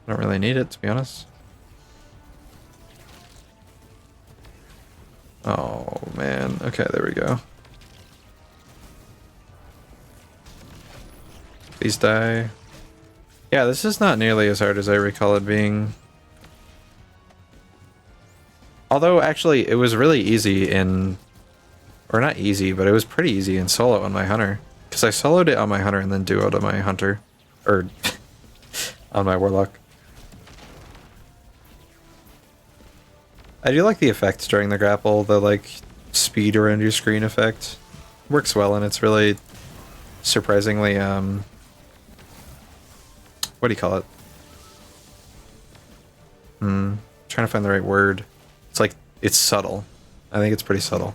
I don't really need it, to be honest. Oh, man. Okay, there we go. Please die. Yeah, this is not nearly as hard as I recall it being. Although, actually, it was really easy in... or not easy, but it was pretty easy in solo on my hunter. Because I soloed it on my hunter and then duoed on my hunter. Or... on my warlock. I do like the effects during the grapple, the like speed around your screen effect. Works well and it's really surprisingly what do you call it? Trying to find the right word. It's like it's subtle. I think it's pretty subtle.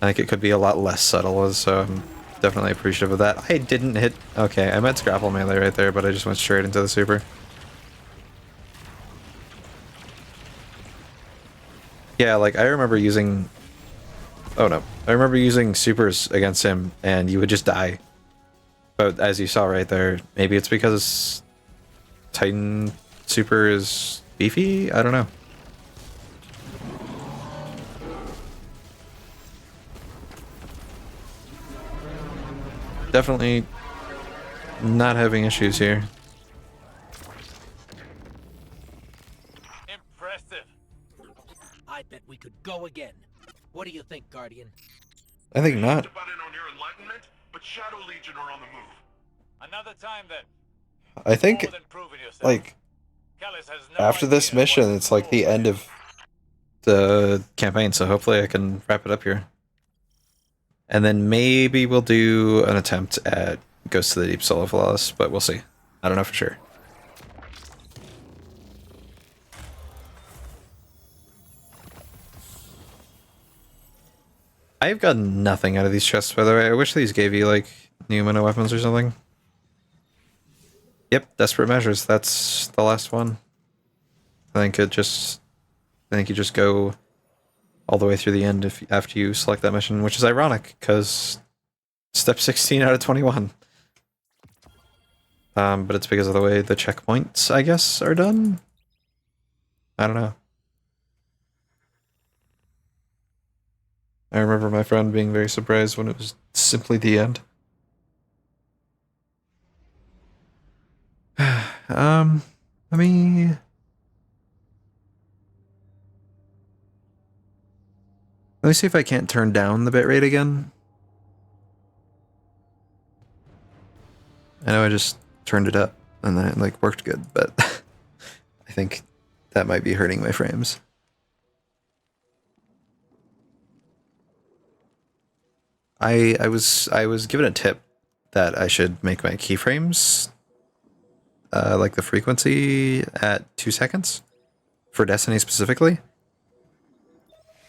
I think it could be a lot less subtle, so I'm definitely appreciative of that. I didn't hit... okay, I meant grapple melee right there, but I just went straight into the super. Yeah, like, I remember using... oh no. I remember using supers against him, and you would just die. But as you saw right there, maybe it's because Titan super is beefy? I don't know. Definitely not having issues here. Impressive. I bet we could go again. What do you think, Guardian? I think not. To butt in on your enlightenment, but Shadow Legion are on the move. Another time then. I think, More than proving yourself. like, Callis has no after this idea mission, what it's like the control end is. of the campaign, so hopefully I can wrap it up here. And then maybe we'll do an attempt at Ghost to the Deep solo flawless, but we'll see. I don't know for sure. I've gotten nothing out of these chests, by the way. I wish these gave you, like, new mana weapons or something. Yep, desperate measures. That's the last one. I think you just go all the way through the end if after you select that mission, which is ironic because step 16 out of 21. But it's because of the way the checkpoints, I guess, are done. I don't know. I remember my friend being very surprised when it was simply the end. Let me... Let me see if I can't turn down the bitrate again. I know I just turned it up and then it like worked good, but I think that might be hurting my frames. I was given a tip that I should make my keyframes like the frequency at 2 seconds for Destiny specifically.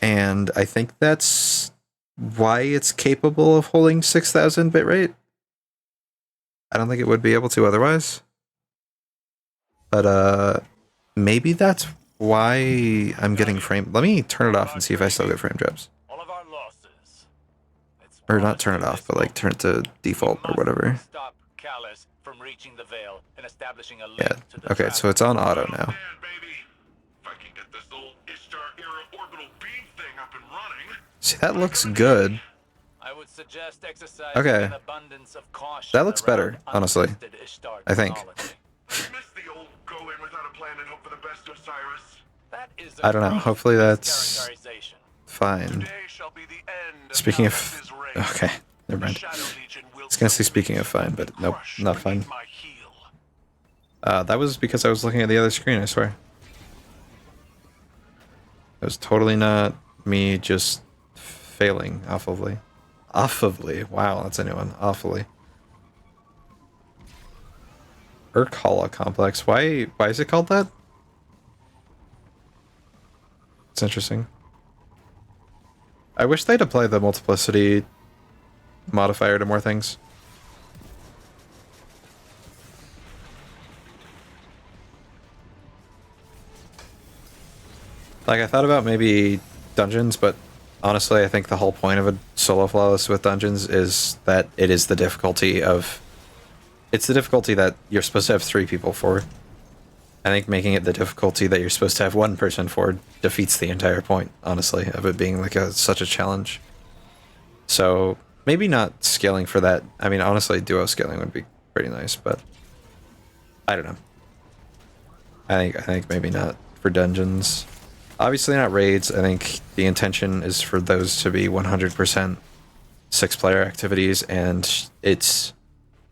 And I think that's why it's capable of holding 6,000 bitrate. I don't think it would be able to otherwise. But maybe that's why I'm getting frame. Let me turn it off and see if I still get frame drops. All of our losses. It's Or not turn it off, but like turn it to default or whatever. Stop Callus from reaching the veil and establishing a link Yeah. to the Okay, so it's on auto now. Man, baby. If I can get this old Ishtar era orbital beam thing up and running. See, that looks good. I would suggest exercising Okay. an abundance of caution. That looks better, around honestly. untested Ishtar I think. technology. Miss the old go in without a plan and hope for the best, Osiris. That is a I don't know. gross Hopefully that's mischaracterization. fine. Today shall be the end Speaking of... Callus's reign. Okay, never The mind. Shadow Legion will I was gonna say speaking of fine, but nope, crush not fine. beneath my heel. That was because I was looking at the other screen, I swear. It was totally not me just failing awfully. Awfully. Wow, that's a new one. Awfully. Urkhala complex. Why is it called that? It's interesting. I wish they'd apply the multiplicity modifier to more things. Like, I thought about maybe dungeons, but honestly, I think the whole point of a solo flawless with dungeons is that it is the difficulty of... It's the difficulty that you're supposed to have 3 people for. I think making it the difficulty that you're supposed to have 1 person for defeats the entire point, honestly, of it being like such a challenge. So, maybe not scaling for that. I mean, honestly, duo scaling would be pretty nice, but... I don't know. I think maybe not for dungeons. Obviously not raids. I think the intention is for those to be 100% 6-player activities, and it's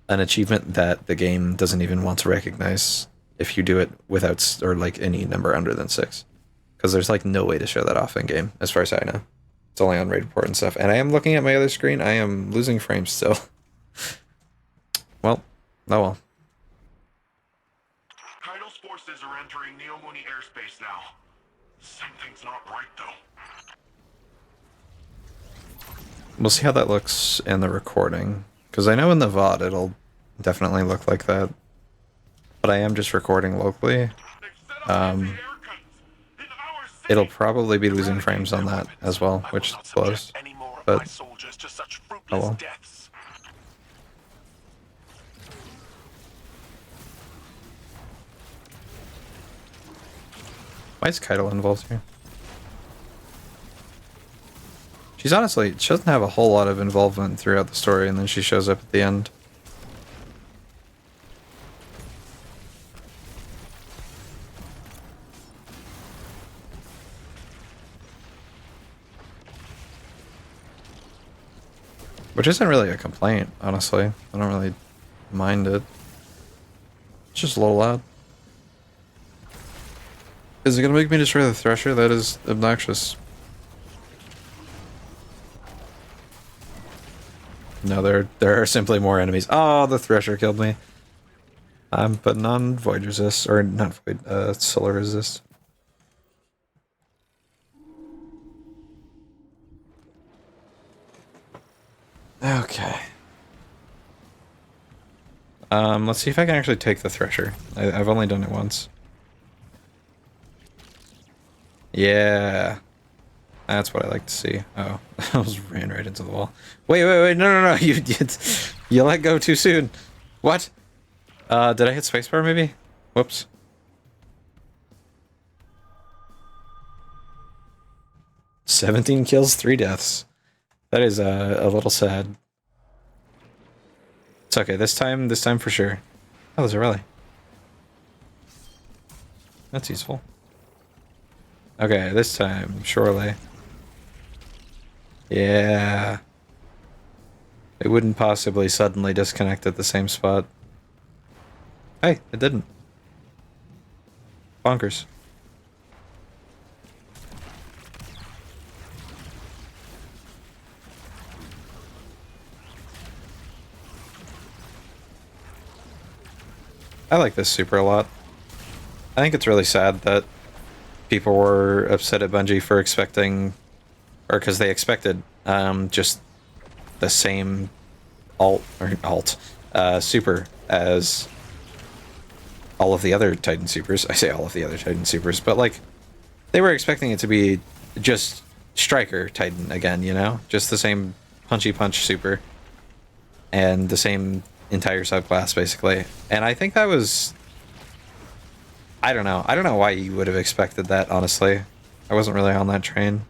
an achievement that the game doesn't even want to recognize if you do it without, or like any number under than 6. Because there's like no way to show that off in game, as far as I know. It's only on raid report and stuff. And I am looking at my other screen. I am losing frames still. Well, oh well. Kaido's forces are entering Neomuni airspace now. Something's not right, though. We'll see how that looks in the recording. Because I know in the VOD it'll definitely look like that. But I am just recording locally. It'll probably be losing frames on that as well, which blows. But, oh well. Why is Kaido involved here? She doesn't have a whole lot of involvement throughout the story, and then she shows up at the end. Which isn't really a complaint, honestly. I don't really mind it. It's just a little loud. Is it gonna make me destroy the Thresher? That is obnoxious. No, there are simply more enemies. Oh, the Thresher killed me. I'm putting on Void Resist, or not Void, Solar Resist. Okay. Let's see if I can actually take the Thresher. I've only done it once. Yeah. That's what I like to see. Oh, I almost ran right into the wall. Wait, no, you let go too soon. What? Did I hit spacebar maybe? Whoops. "17 kills, 3 deaths. That is a little sad. It's okay, this time for sure. Oh, there's a rally. That's useful. Okay, this time, surely. Yeah. It wouldn't possibly suddenly disconnect at the same spot. Hey, it didn't. Bonkers. I like this super a lot. I think it's really sad that people were upset at Bungie for expecting, or because they expected just the same super as all of the other Titan supers. I say all of the other Titan supers, but like they were expecting it to be just Striker Titan again, you know? Just the same punchy punch super and the same entire subclass basically. And I think that was, I don't know why you would have expected that, honestly. I wasn't really on that train.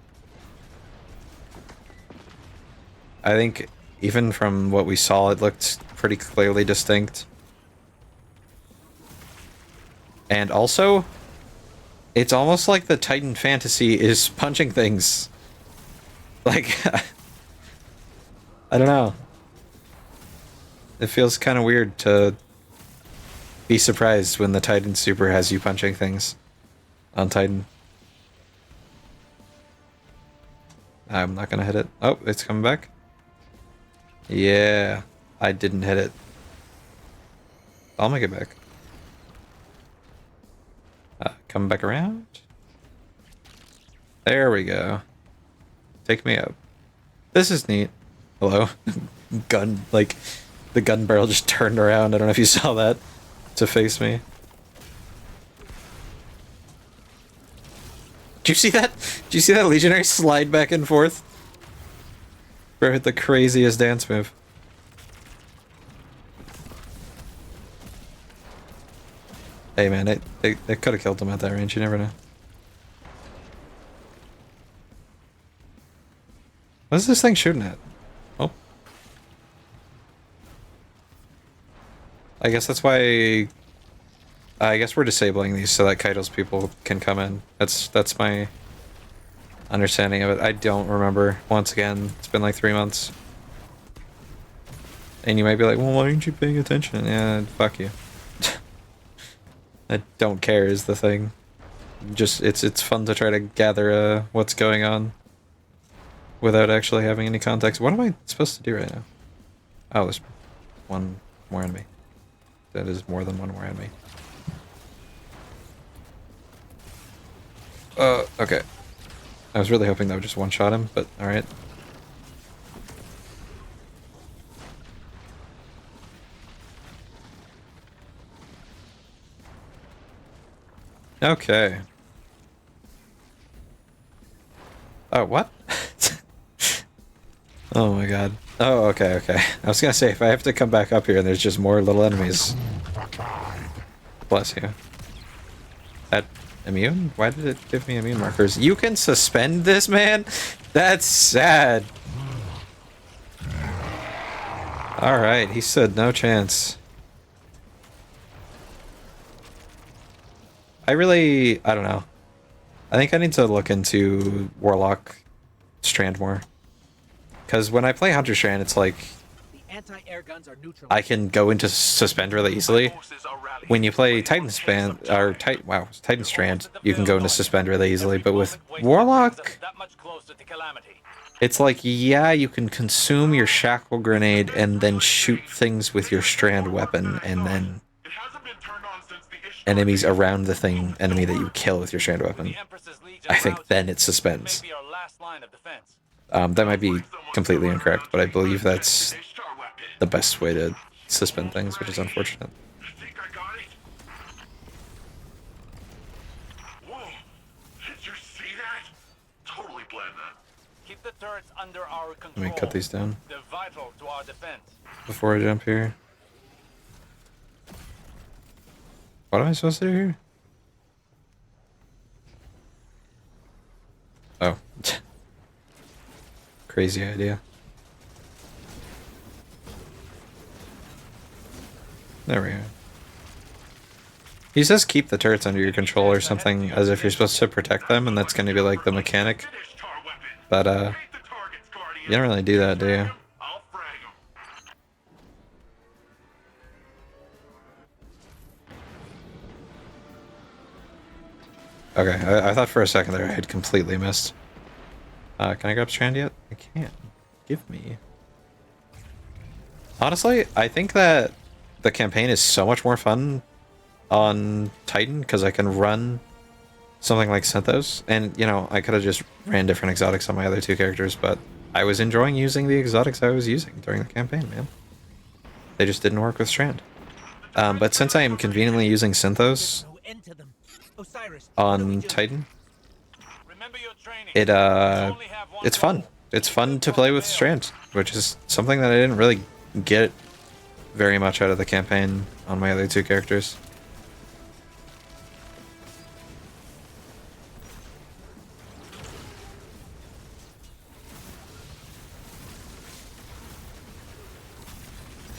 I think even from what we saw, it looked pretty clearly distinct. And also, it's almost like the Titan fantasy is punching things. Like, I don't know. It feels kind of weird to be surprised when the Titan super has you punching things on Titan. I'm not gonna hit it. Oh, it's coming back. Yeah, I didn't hit it. I'll make it back. Come back around. There we go. Take me up. This is neat. Hello. Gun, like, the gun barrel just turned around. I don't know if you saw that. To face me. Did you see that? Did you see that Legionary slide back and forth? Bro hit the craziest dance move. Hey man, they could have killed him at that range, you never know. What is this thing shooting at? Oh. I guess that's why... I guess we're disabling these so that Kaido's people can come in. That's my understanding of it. I don't remember. Once again, it's been like 3 months. And you might be like, well, why aren't you paying attention? Yeah, fuck you. I don't care is the thing. Just, it's fun to try to gather what's going on without actually having any context. What am I supposed to do right now? Oh, there's one more enemy. That is more than one more enemy. Okay. I was really hoping that would just one-shot him, but alright. Okay. Oh, what? Oh my god. Oh, okay. I was gonna say, if I have to come back up here and there's just more little enemies. Bless you. That immune? Why did it give me immune markers? You can suspend this, man? That's sad. Alright, he stood no chance. I don't know. I think I need to look into Warlock Strand more. Because when I play Hunter Strand, it's like I can go into Suspend really easily. When you play Titan Strand, you can go into Suspend really easily. But with Warlock, it's like, yeah, you can consume your Shackle Grenade and then shoot things with your Strand weapon, and then enemies around the enemy that you kill with your Strand weapon. I think then it suspends. That might be completely incorrect, but I believe that's the best way to suspend things, which is unfortunate. You think I got it? Whoa! Did you see that? Totally planned that. Keep the turrets under our Let control. me cut these down They're vital to our defense. before I jump here. What am I supposed to do here? Oh. Crazy idea. There we go. He says keep the turrets under your control or something, as if you're supposed to protect them, and that's going to be like the mechanic. Finish, tar weapon. But, Paint the targets, Guardian. you don't really do that, do you? I'll frag 'em. Okay, I thought for a second there I had completely missed. Can I grab Strand yet? I can. Give me. Honestly, I think that the campaign is so much more fun on Titan, because I can run something like Synthos. And, you know, I could have just ran different exotics on my other two characters, but I was enjoying using the exotics I was using during the campaign, man. They just didn't work with Strand. But since I am conveniently using Synthos No end to them. Osiris, on Titan, Remember your training. it's fun. It's fun to play with Strand, which is something that I didn't really get very much out of the campaign on my other two characters.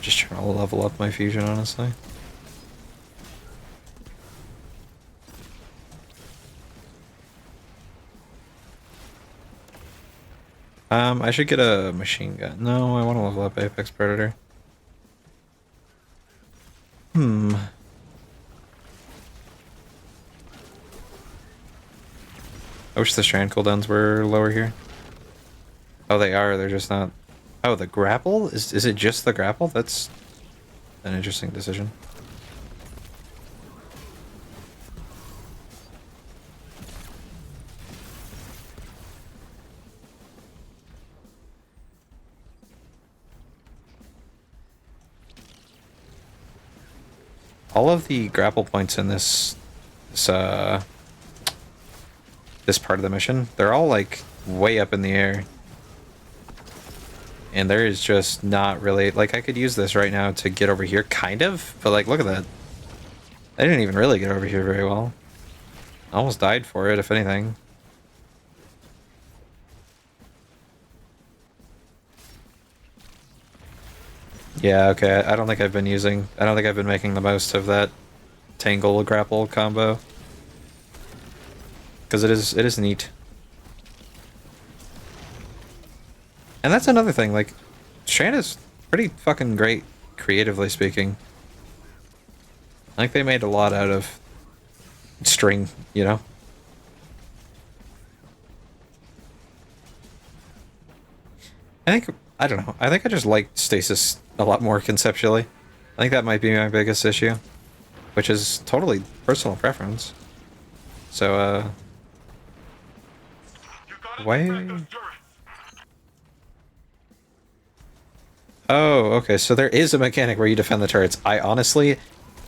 Just trying to level up my fusion, honestly. I should get a machine gun. No, I want to level up Apex Predator. I wish the strand cooldowns were lower here. Oh, they are. They're just not. Oh, the grapple? Is it just the grapple? That's an interesting decision. All of the grapple points in this part of the mission, they're all like way up in the air. And there is just not really, like, I could use this right now to get over here, kind of, but like, look at that. I didn't even really get over here very well. I almost died for it, if anything. Yeah, okay, I don't think I've been making the most of that tangle grapple combo. Because it is neat. And that's another thing, like, Strand is pretty fucking great, creatively speaking. Like, they made a lot out of string, you know? I don't know, I think I just like stasis a lot more conceptually. I think that might be my biggest issue. Which is totally personal preference. So, why? Oh, okay, so there is a mechanic where you defend the turrets. I honestly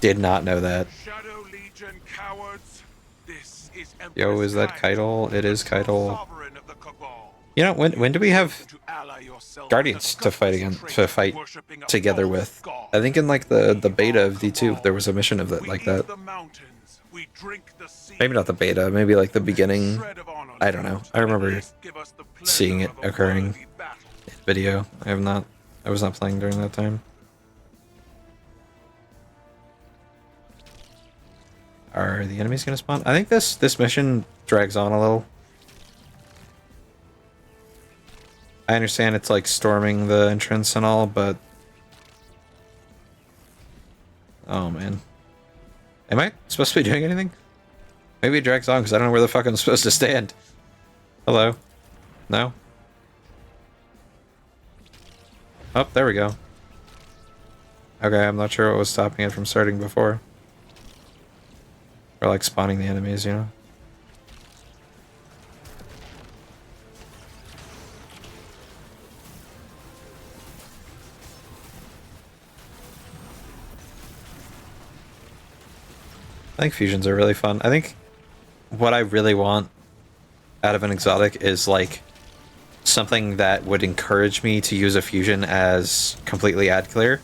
did not know that. Shadow Legion cowards. This is Yo, is that Keitel? It is Keitel. sovereign of the Cabal. You know, when do we have To ally yourself Guardians with to fight again, to fight worshipping a together false with? god. I think in like the beta of D2, there was a mission of that We like eat that. the mountains, we drink the sea. Maybe not the beta, maybe like the beginning. Shred of honor I don't know. left, I remember at least give us the pleasure seeing it of a occurring worthy battle. in video. I was not playing during that time. Are the enemies gonna spawn? I think this mission drags on a little. I understand it's like storming the entrance and all, but oh man, am I supposed to be doing anything? Maybe it drags on because I don't know where the fuck I'm supposed to stand. Hello? No? Oh, there we go. Okay, I'm not sure what was stopping it from starting before. Or like spawning the enemies, you know? I think fusions are really fun. I think what I really want out of an exotic is like something that would encourage me to use a fusion as completely ad clear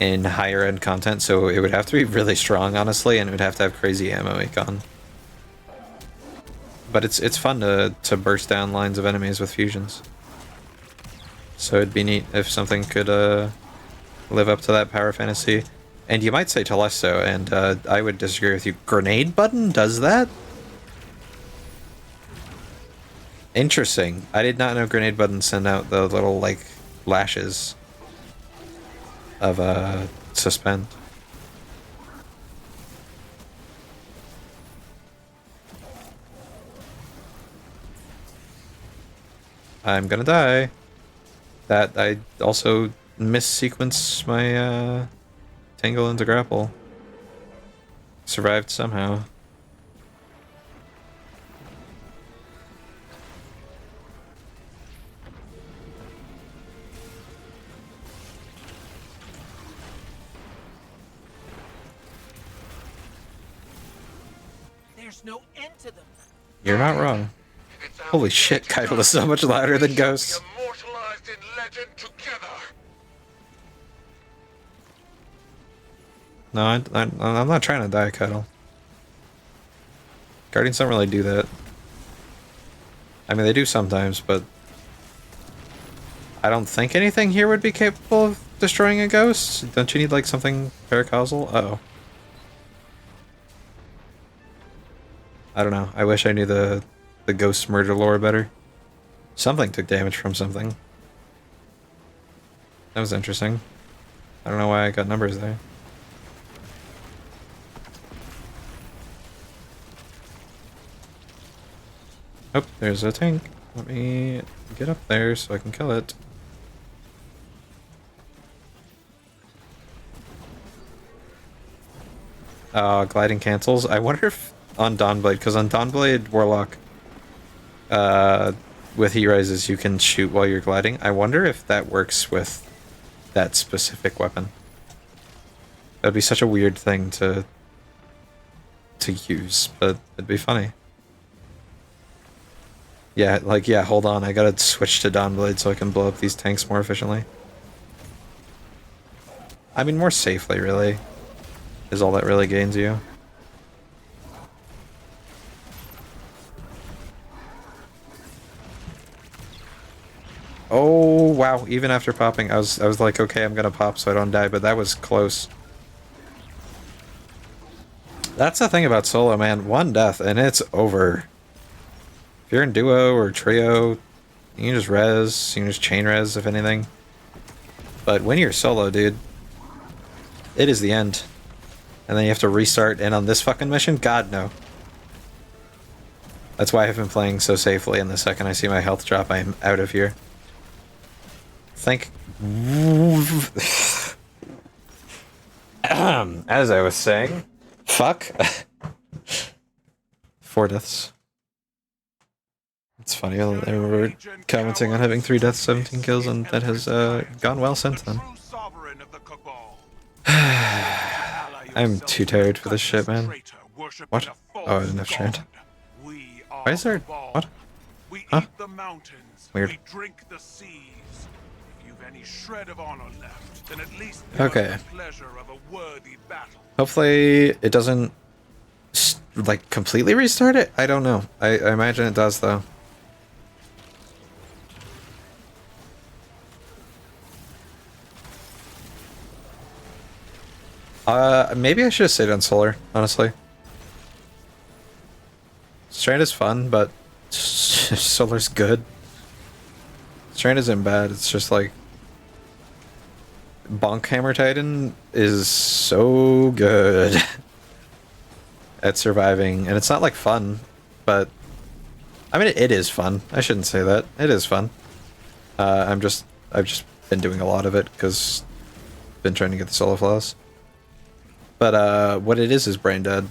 in higher end content, so it would have to be really strong, honestly, and it would have to have crazy ammo econ. But it's fun to burst down lines of enemies with fusions. So it'd be neat if something could live up to that power fantasy. And you might say Telesto, and I would disagree with you. Grenade button does that? Interesting. I did not know grenade buttons send out the little, like, lashes of suspend. I'm gonna die. That I also missequenced my tangle into grapple. Survived somehow. There's no end to them. You're not wrong. Holy shit, Keitel is so much louder than Ghosts. Immortalized in legend together. No, I'm not trying to die, Keitel. Guardians don't really do that. I mean, they do sometimes, but I don't think anything here would be capable of destroying a ghost. Don't you need, like, something paracausal? Uh-oh. I don't know. I wish I knew the ghost murder lore better. Something took damage from something. That was interesting. I don't know why I got numbers there. Oh, there's a tank. Let me get up there so I can kill it. Gliding cancels. I wonder if on Dawnblade, because on Dawnblade Warlock, with heat rises you can shoot while you're gliding. I wonder if that works with that specific weapon. That'd be such a weird thing to use, but it'd be funny. Yeah, like, yeah, hold on, I gotta switch to Dawnblade so I can blow up these tanks more efficiently. I mean, more safely, really, is all that really gains you. Oh, wow, even after popping, I was like, okay, I'm gonna pop so I don't die, but that was close. That's the thing about solo, man. One death, and it's over. If you're in duo or trio, you can just res, you can just chain res, if anything. But when you're solo, dude, it is the end. And then you have to restart, and on this fucking mission? God, no. That's why I've been playing so safely, and the second I see my health drop, I am out of here. As I was saying, fuck. 4 deaths. It's funny, I remember commenting on having 3 deaths, 17 kills, and that has gone well since then. I'm too tired for this shit, man. What? Oh, I didn't have strand. Why is there... What? Huh? Weird. Okay. Hopefully it doesn't, like, completely restart it? I don't know. I imagine it does, though. Maybe I should have stayed on Solar, honestly. Strand is fun, but Solar's good. Strand isn't bad, it's just like... Bonk Hammer Titan is so good at surviving, and it's not like fun, but... I mean, it is fun. I shouldn't say that. It is fun. I've just been doing a lot of it, because I've been trying to get the solo flaws. But what it is brain dead.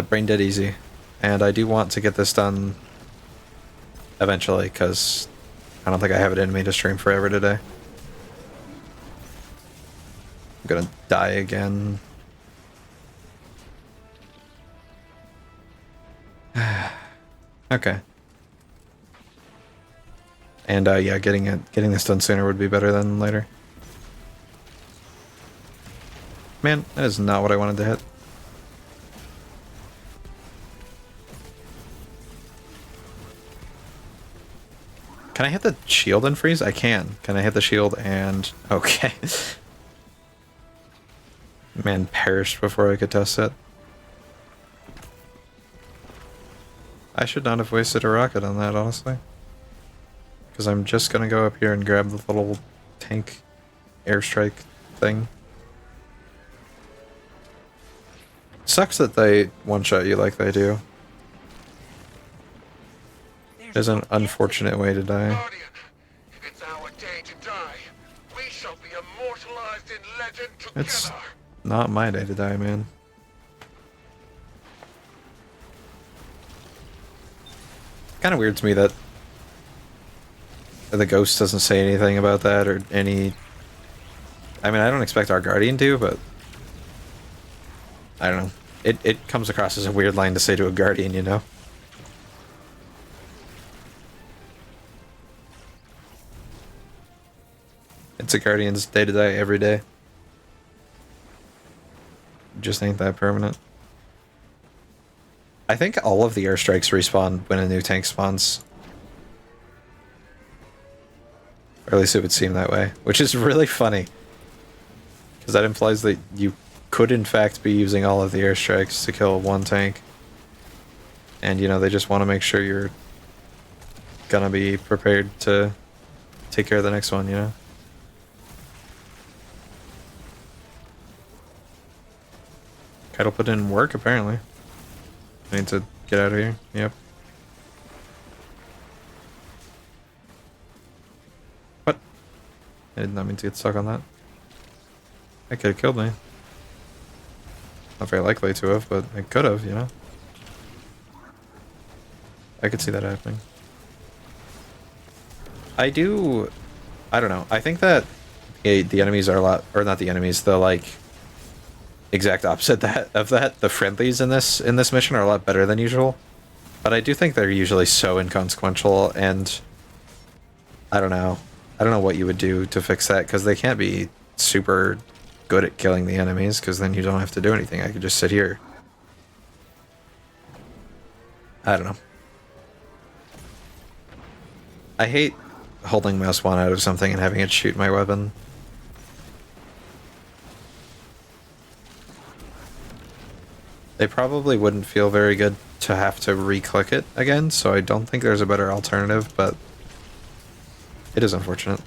Brain dead easy. And I do want to get this done eventually, because I don't think I have it in me to stream forever today. I'm gonna die again. Okay. And yeah, getting this done sooner would be better than later. Man, that is not what I wanted to hit. Can I hit the shield and freeze? I can. Can I hit the shield and... Okay. Man perished before I could test it. I should not have wasted a rocket on that, honestly. Because I'm just gonna go up here and grab the little tank airstrike thing. Sucks that they one-shot you like they do. There's an unfortunate way to die. Guardian, it's our day to die. We shall be immortalized in legend together. It's not my day to die, man. Kind of weird to me that the ghost doesn't say anything about that or any... I mean, I don't expect our guardian to, but... I don't know. It comes across as a weird line to say to a guardian, you know? It's a guardian's day to day, every day. Just ain't that permanent. I think all of the airstrikes respawn when a new tank spawns. Or at least it would seem that way. Which is really funny. Because that implies that you could in fact be using all of the airstrikes to kill one tank. And, you know, they just want to make sure you're gonna be prepared to take care of the next one, you know? Kite'll put in work, apparently. I need to get out of here. Yep. What? I did not mean to get stuck on that. That could have killed me. Not very likely to have, but it could have, you know? I could see that happening. I don't know. I think that the enemies are a lot, or not the enemies, the like exact opposite of that. The friendlies in this mission are a lot better than usual. But I do think they're usually so inconsequential, and I don't know. I don't know what you would do to fix that, because they can't be super good at killing the enemies, because then you don't have to do anything. I could just sit here. I don't know. I hate holding mouse 1 out of something and having it shoot my weapon. They probably wouldn't feel very good to have to re-click it again, so I don't think there's a better alternative, but it is unfortunate.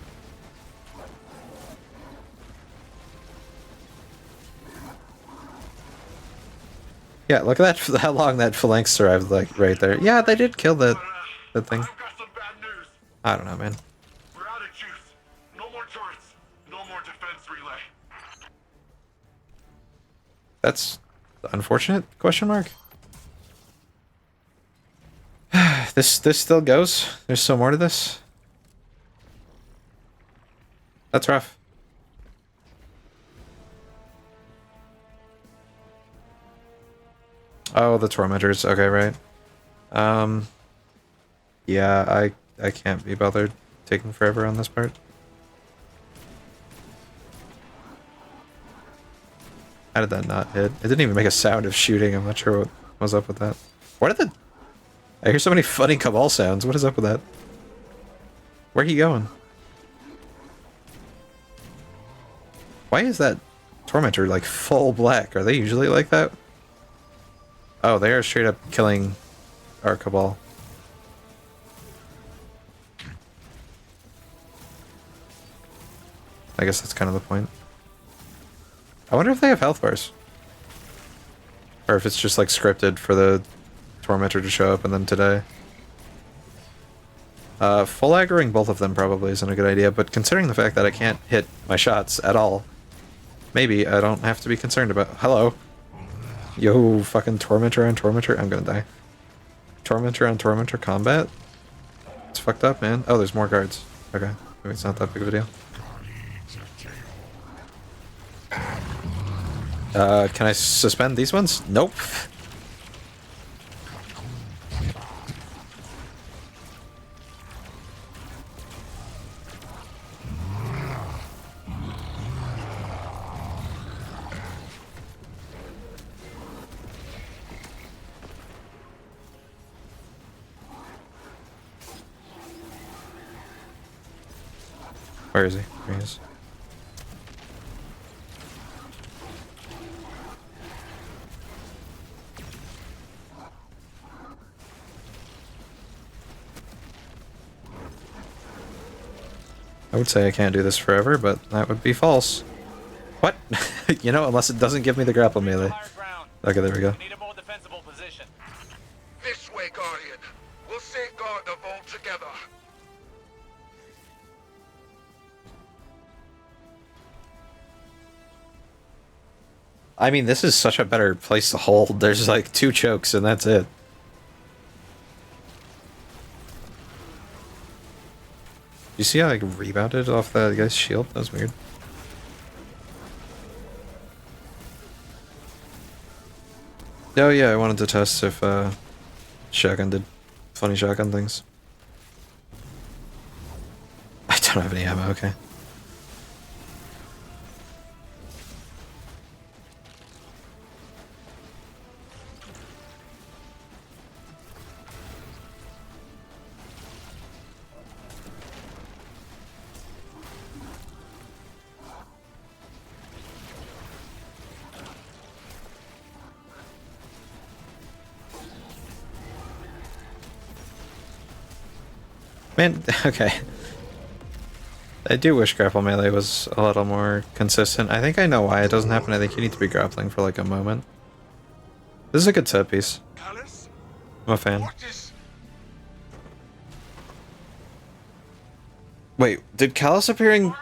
Yeah, look at that, how long that phalanx survived, like, right there. Yeah, they did kill that thing. I've got some bad news. I don't know, man. We're out of juice. No more turrets. No more defense relay. That's unfortunate, question mark? This still goes? There's still more to this? That's rough. Oh, the tormentors. Okay, right. Yeah, I can't be bothered taking forever on this part. How did that not hit? It didn't even make a sound of shooting. I'm not sure what was up with that. What did the... I hear so many funny Cabal sounds. What is up with that? Where are you going? Why is that Tormentor like full black? Are they usually like that? Oh, they are straight up killing our Cabal. I guess that's kind of the point. I wonder if they have health bars. Or if it's just like scripted for the Tormentor to show up and then today. Full aggroing both of them probably isn't a good idea, but considering the fact that I can't hit my shots at all, maybe I don't have to be concerned about... Hello. Yo, fucking Tormentor on Tormentor. I'm gonna die. Tormentor on Tormentor combat? It's fucked up, man. Oh, there's more guards. Okay. Maybe it's not that big of a deal. Can I suspend these ones? Nope. Where is he? There he is. I would say I can't do this forever, but that would be false. What? You know, unless it doesn't give me the grapple melee. Okay, there we go. Need a more defensible position. This way, Guardian. We'll safeguard the vault together. I mean, this is such a better place to hold. There's like 2 chokes and that's it. You see how I like, rebounded off that guy's shield? That was weird. Oh yeah, I wanted to test if shotgun did funny shotgun things. I don't have any ammo, okay. Man, okay. I do wish grapple melee was a little more consistent. I think I know why it doesn't happen. I think you need to be grappling for like a moment. This is a good set piece. Alice? I'm a fan. What is... Wait, did Callus appearing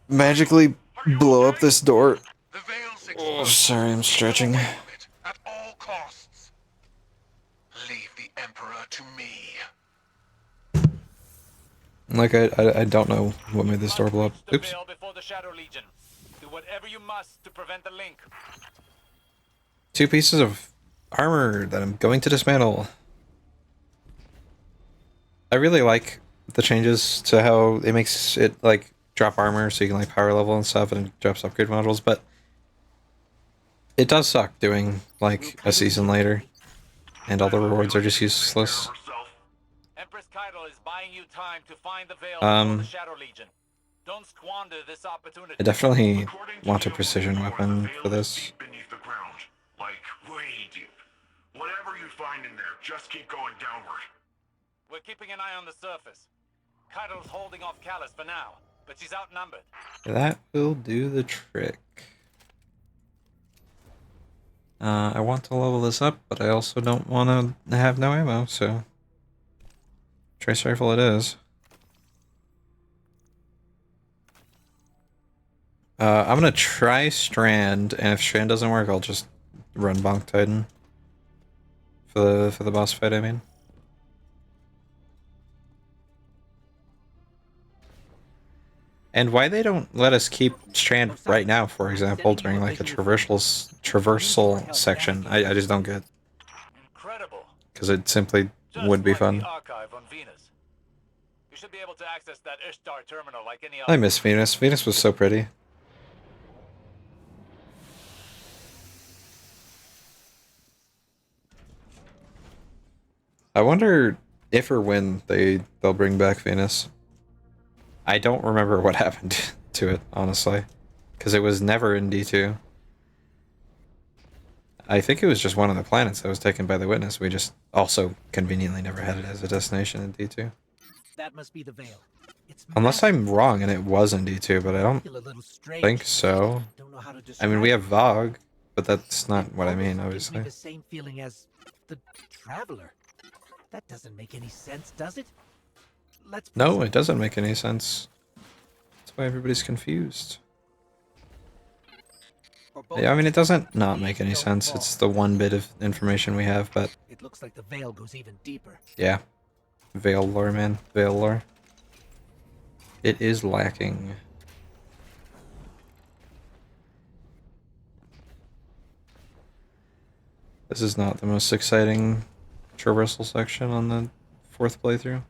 magically blow up this door? The veil's Oh, exposed. sorry, I'm stretching. At all costs. Leave the Emperor to me. Like, I don't know what made this door blow up. The Oops. veil before the Shadow Legion. Do whatever you must to prevent the link. 2 pieces of armor that I'm going to dismantle. I really like the changes to how it makes it, like, drop armor so you can, like, power level and stuff, and it drops upgrade modules, but it does suck doing, like, a season later, and all the rewards are just useless. Empress Keitel is buying you time to find the veil Um, before the Shadow Legion. Don't squander this opportunity. I definitely want a precision weapon for this. Deep beneath the ground. Like, way deep. Whatever you find in there, just keep going downward. We're keeping an eye on the surface. Keitel's holding off Callus for now, but she's outnumbered. That will do the trick. I want to level this up, but I also don't want to have no ammo, so... Trace rifle it is. I'm gonna try Strand, and if Strand doesn't work, I'll just run Bonk Titan. For the boss fight, I mean. And why they don't let us keep Strand right now, for example, during like a traversal section, I just don't get. Incredible. Because it simply Just would be like fun. the archive on Venus. You should be able to access that Ishtar terminal like any other. I miss Venus. Venus was so pretty. I wonder if or when they'll bring back Venus. I don't remember what happened to it, honestly, because it was never in D2. I think it was just one of the planets that was taken by the Witness. We just also conveniently never had it as a destination in D2. That must be the veil. It's Unless I'm wrong and it was in D2, but I don't feel a little strange. think so. Don't know how to I mean, we describe have Vogue, but that's not what I Almost mean, gives me obviously. the same feeling as the Traveler. That doesn't make any sense, does it? Let's put No, some- it doesn't make any sense. That's why everybody's confused. or both. Yeah, I mean, it doesn't not make any sense. It's the one bit of information we have, but It looks like the veil goes even deeper. yeah. Veil lore, man. Veil lore. It is lacking. This is not the most exciting traversal section on the 4th playthrough.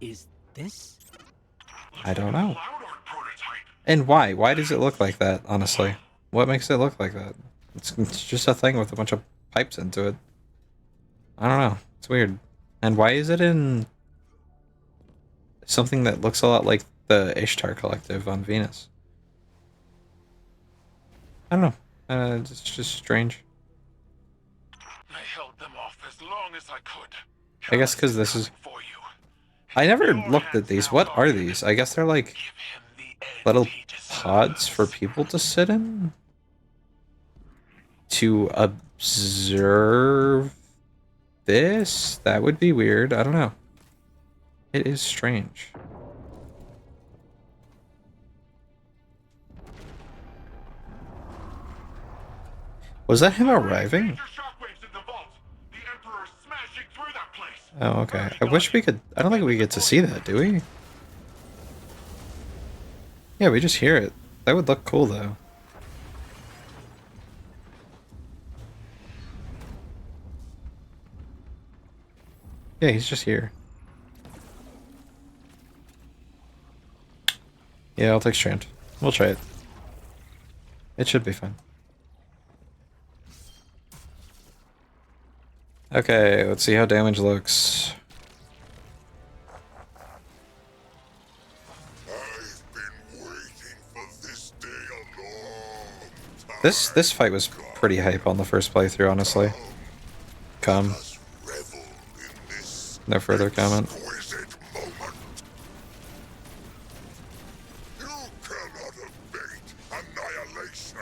Is this? I don't know. Cloud Art prototype. And why? Why does it look like that, honestly? What makes it look like that? It's just a thing with a bunch of pipes into it. I don't know. It's weird. And why is it in something that looks a lot like the Ishtar Collective on Venus? I don't know. It's just strange. I held them off as long as I could. I guess because this is... For you. I never Your looked at hands these. now, What are Guardian. these? I guess they're like Give him the end little he pods for deserves. people to sit in? To observe this? That would be weird. I don't know. It is strange. Was that him arriving? Major shockwaves in the vault. The Emperor's smashing through that place. Oh, okay. I wish we could... I don't think we get to see that, do we? Yeah, we just hear it. That would look cool, though. Yeah, he's just here. Yeah, I'll take Strand. We'll try it. It should be fine. Okay, let's see how damage looks. I've been waiting for this day a long time. This fight was pretty hype on the first playthrough, honestly. Come. Let's revel in this No further comment. exquisite moment. You cannot abate annihilation.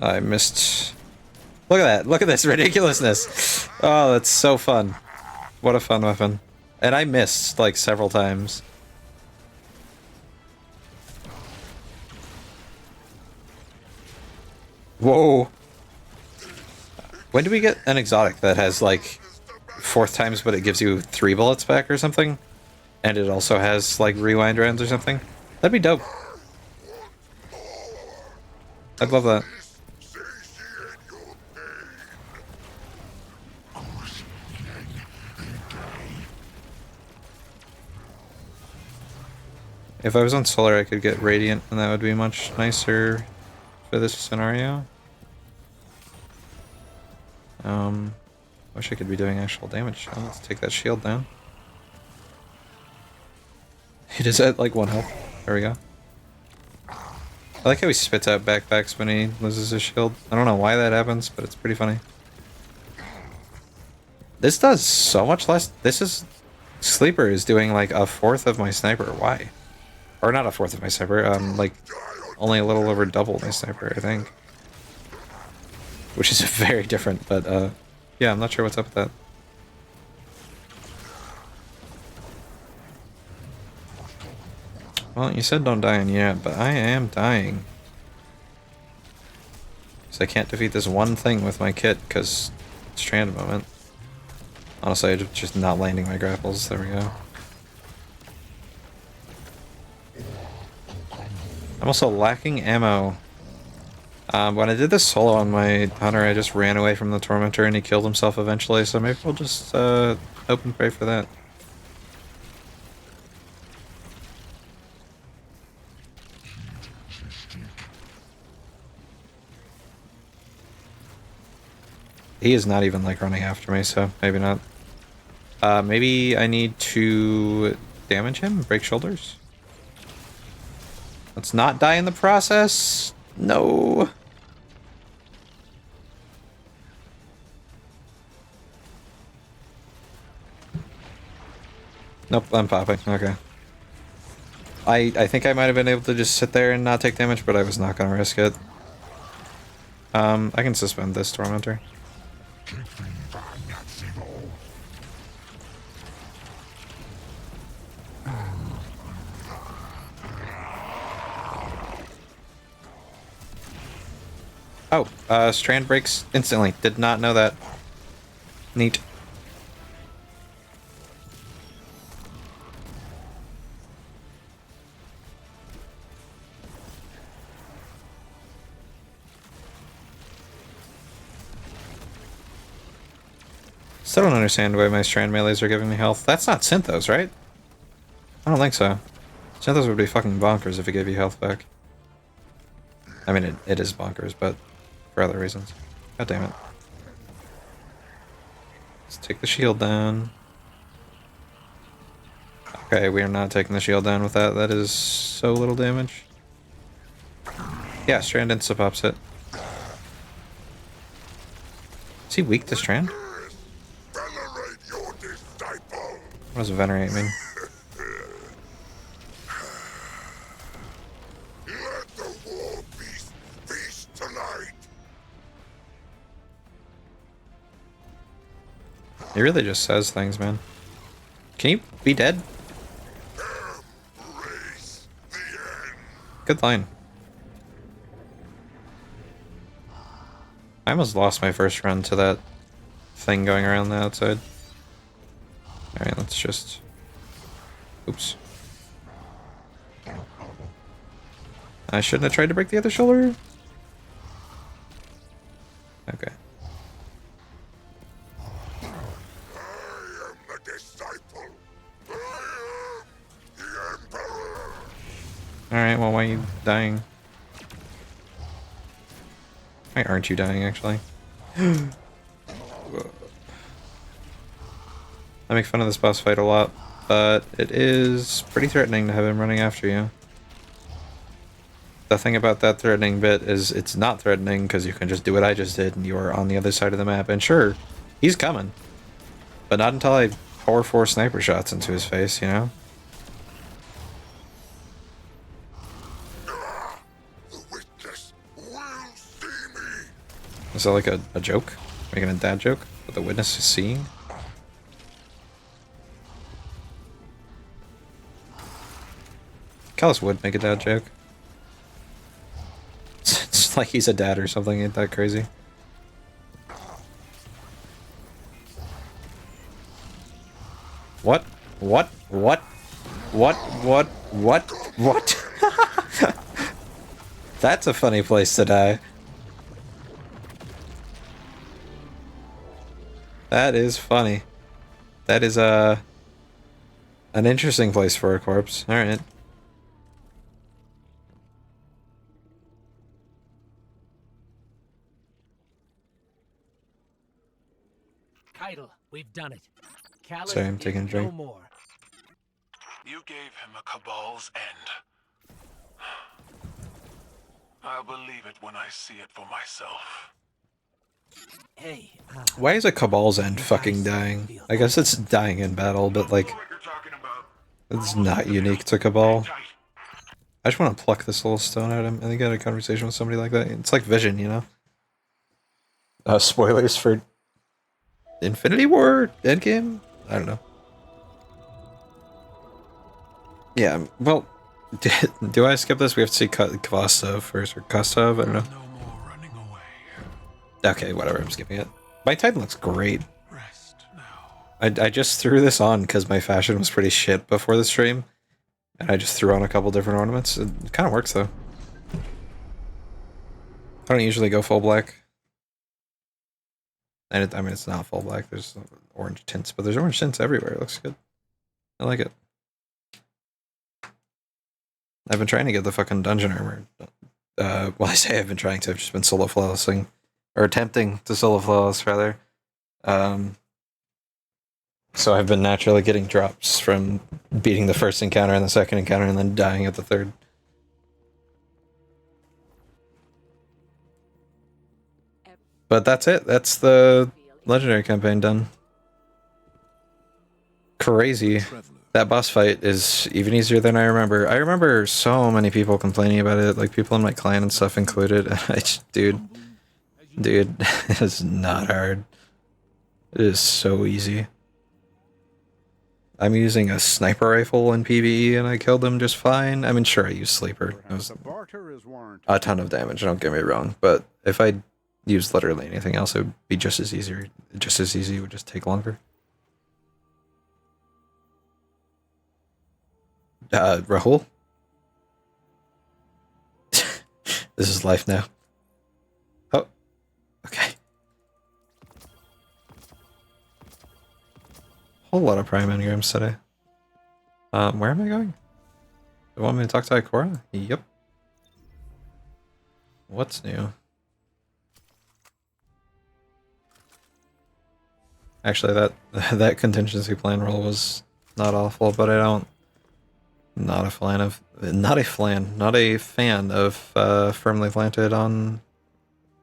I missed... Look at that. Look at this ridiculousness. Oh, that's so fun. What a fun weapon. And I missed, like, several times. Whoa. When do we get an exotic that has, like, 4th times, but it gives you 3 bullets back or something? And it also has, like, rewind rounds or something? That'd be dope. I'd love that. Satiate your pain. If I was on Solar, I could get Radiant, and that would be much nicer for this scenario. Wish I could be doing actual damage. Oh, let's take that shield down. He does at like 1 health. There we go. I like how he spits out backpacks when he loses his shield. I don't know why that happens, but it's pretty funny. This does so much less. This is... Sleeper is doing like 1/4 of my sniper. Why? Or not 1/4 of my sniper. Like only a little over double my sniper, I think. Which is very different, but yeah, I'm not sure what's up with that. Well, you said don't die in yet, but I am dying. Because I can't defeat this one thing with my kit, because strand moment. Honestly, I'm just not landing my grapples. There we go. I'm also lacking ammo. When I did this solo on my hunter, I just ran away from the Tormentor and he killed himself eventually, so maybe we'll just hope and pray for that. He is not even like running after me, so maybe not. Maybe I need to damage him, break shoulders. Let's not die in the process. No. Nope, I'm popping. Okay. I think I might have been able to just sit there and not take damage, but I was not going to risk it. I can suspend this Tormentor. Oh, strand breaks instantly. Did not know that. Neat. Still don't understand why my strand melees are giving me health. That's not Synthos, right? I don't think so. Synthos would be fucking bonkers if it gave you health back. I mean, it is bonkers, but for other reasons. God damn it. Let's take the shield down. Okay, we are not taking the shield down with that. That is so little damage. Yeah, Strand insta-pops it. Is he weak to Strand? Venerate your disciple. What does venerate mean? Let the war beast feast tonight. He really just says things, man. Can you be dead? Embrace the end. Good line. I almost lost my first run to that thing going around the outside. Alright, let's just... Oops. I shouldn't have tried to break the other shoulder. Okay. I am the disciple. I am the emperor. Alright, well, why are you dying? Why aren't you dying, actually? I make fun of this boss fight a lot, but it is pretty threatening to have him running after you. The thing about that threatening bit is it's not threatening because you can just do what I just did and you are on the other side of the map. And sure, he's coming. But not until I pour 4 sniper shots into his face, you know? The witness will see me. Is that like a joke? Making a dad joke? What the witness is seeing? Callus would make a dad joke. It's like he's a dad or something, ain't that crazy? What? What? What? What? What? What? What? That's a funny place to die. That is funny. That is an interesting place for a corpse. Alright. Keitel, we've done it. Callus Sorry, I'm taking a is drink. no more. You gave him a Cabal's end. I'll believe it when I see it for myself. Hey, Why is a Cabal's end fucking dying? I guess it's dying in battle, but like, What you're talking about. it's not unique to Cabal. I just want to pluck this little stone at him and then get a conversation with somebody like that. It's like Vision, you know? Spoilers for Infinity War Endgame? I don't know. Yeah, well, do I skip this? We have to see Kvastov first, or Kostov? I don't know. No more running away. Okay, whatever, I'm skipping it. My Titan looks great. Rest now. I just threw this on because my fashion was pretty shit before the stream. And I just threw on a couple different ornaments. It kind of works, though. I don't usually go full black. And I mean, it's not full black. There's orange tints, but there's orange tints everywhere. It looks good. I like it. I've been trying to get the fucking dungeon armor. Well, I say I've been trying to. I've just been solo flawlessing. Or attempting to solo flawless, rather. So I've been naturally getting drops from beating the first encounter and the second encounter and then dying at the third. But that's it. That's the legendary campaign done. Crazy. That boss fight is even easier than I remember. I remember so many people complaining about it, like people in my clan and stuff included. And I just, dude, it is not hard. It is so easy. I'm using a sniper rifle in PvE and I killed him just fine. I mean, sure, I used sleeper. It was a ton of damage, don't get me wrong. But if I used literally anything else, it would be just as easy. It would just take longer. Rahul? This is life now. Oh, okay. Whole lot of prime engrams today. Where am I going? You want me to talk to Ikora? Yep. What's new? Actually, that contingency plan roll was not awful, but I don't Not a fan of firmly planted on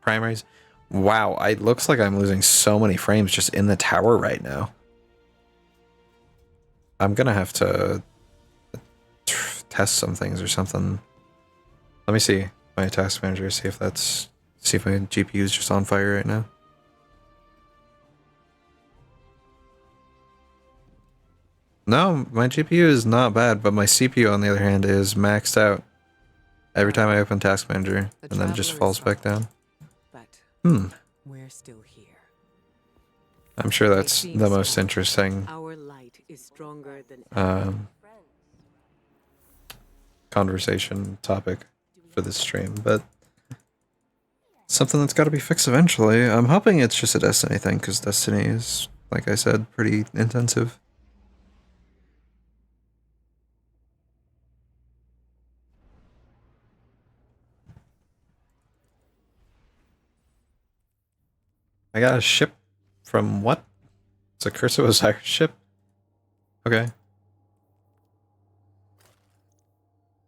primaries. Wow, it looks like I'm losing so many frames just in the tower right now. I'm gonna have to test some things or something. Let me see my task manager, see if my GPU is just on fire right now. No, my GPU is not bad, but my CPU on the other hand is maxed out every time I open task manager, and then it just falls back down. But we're still here. I'm sure that's the most interesting Our light is stronger than conversation topic for this stream, but something that's got to be fixed eventually. I'm hoping it's just a Destiny thing, because Destiny is, like I said, pretty intensive. I got a ship from what? It's a Curse of Osiris ship? Okay.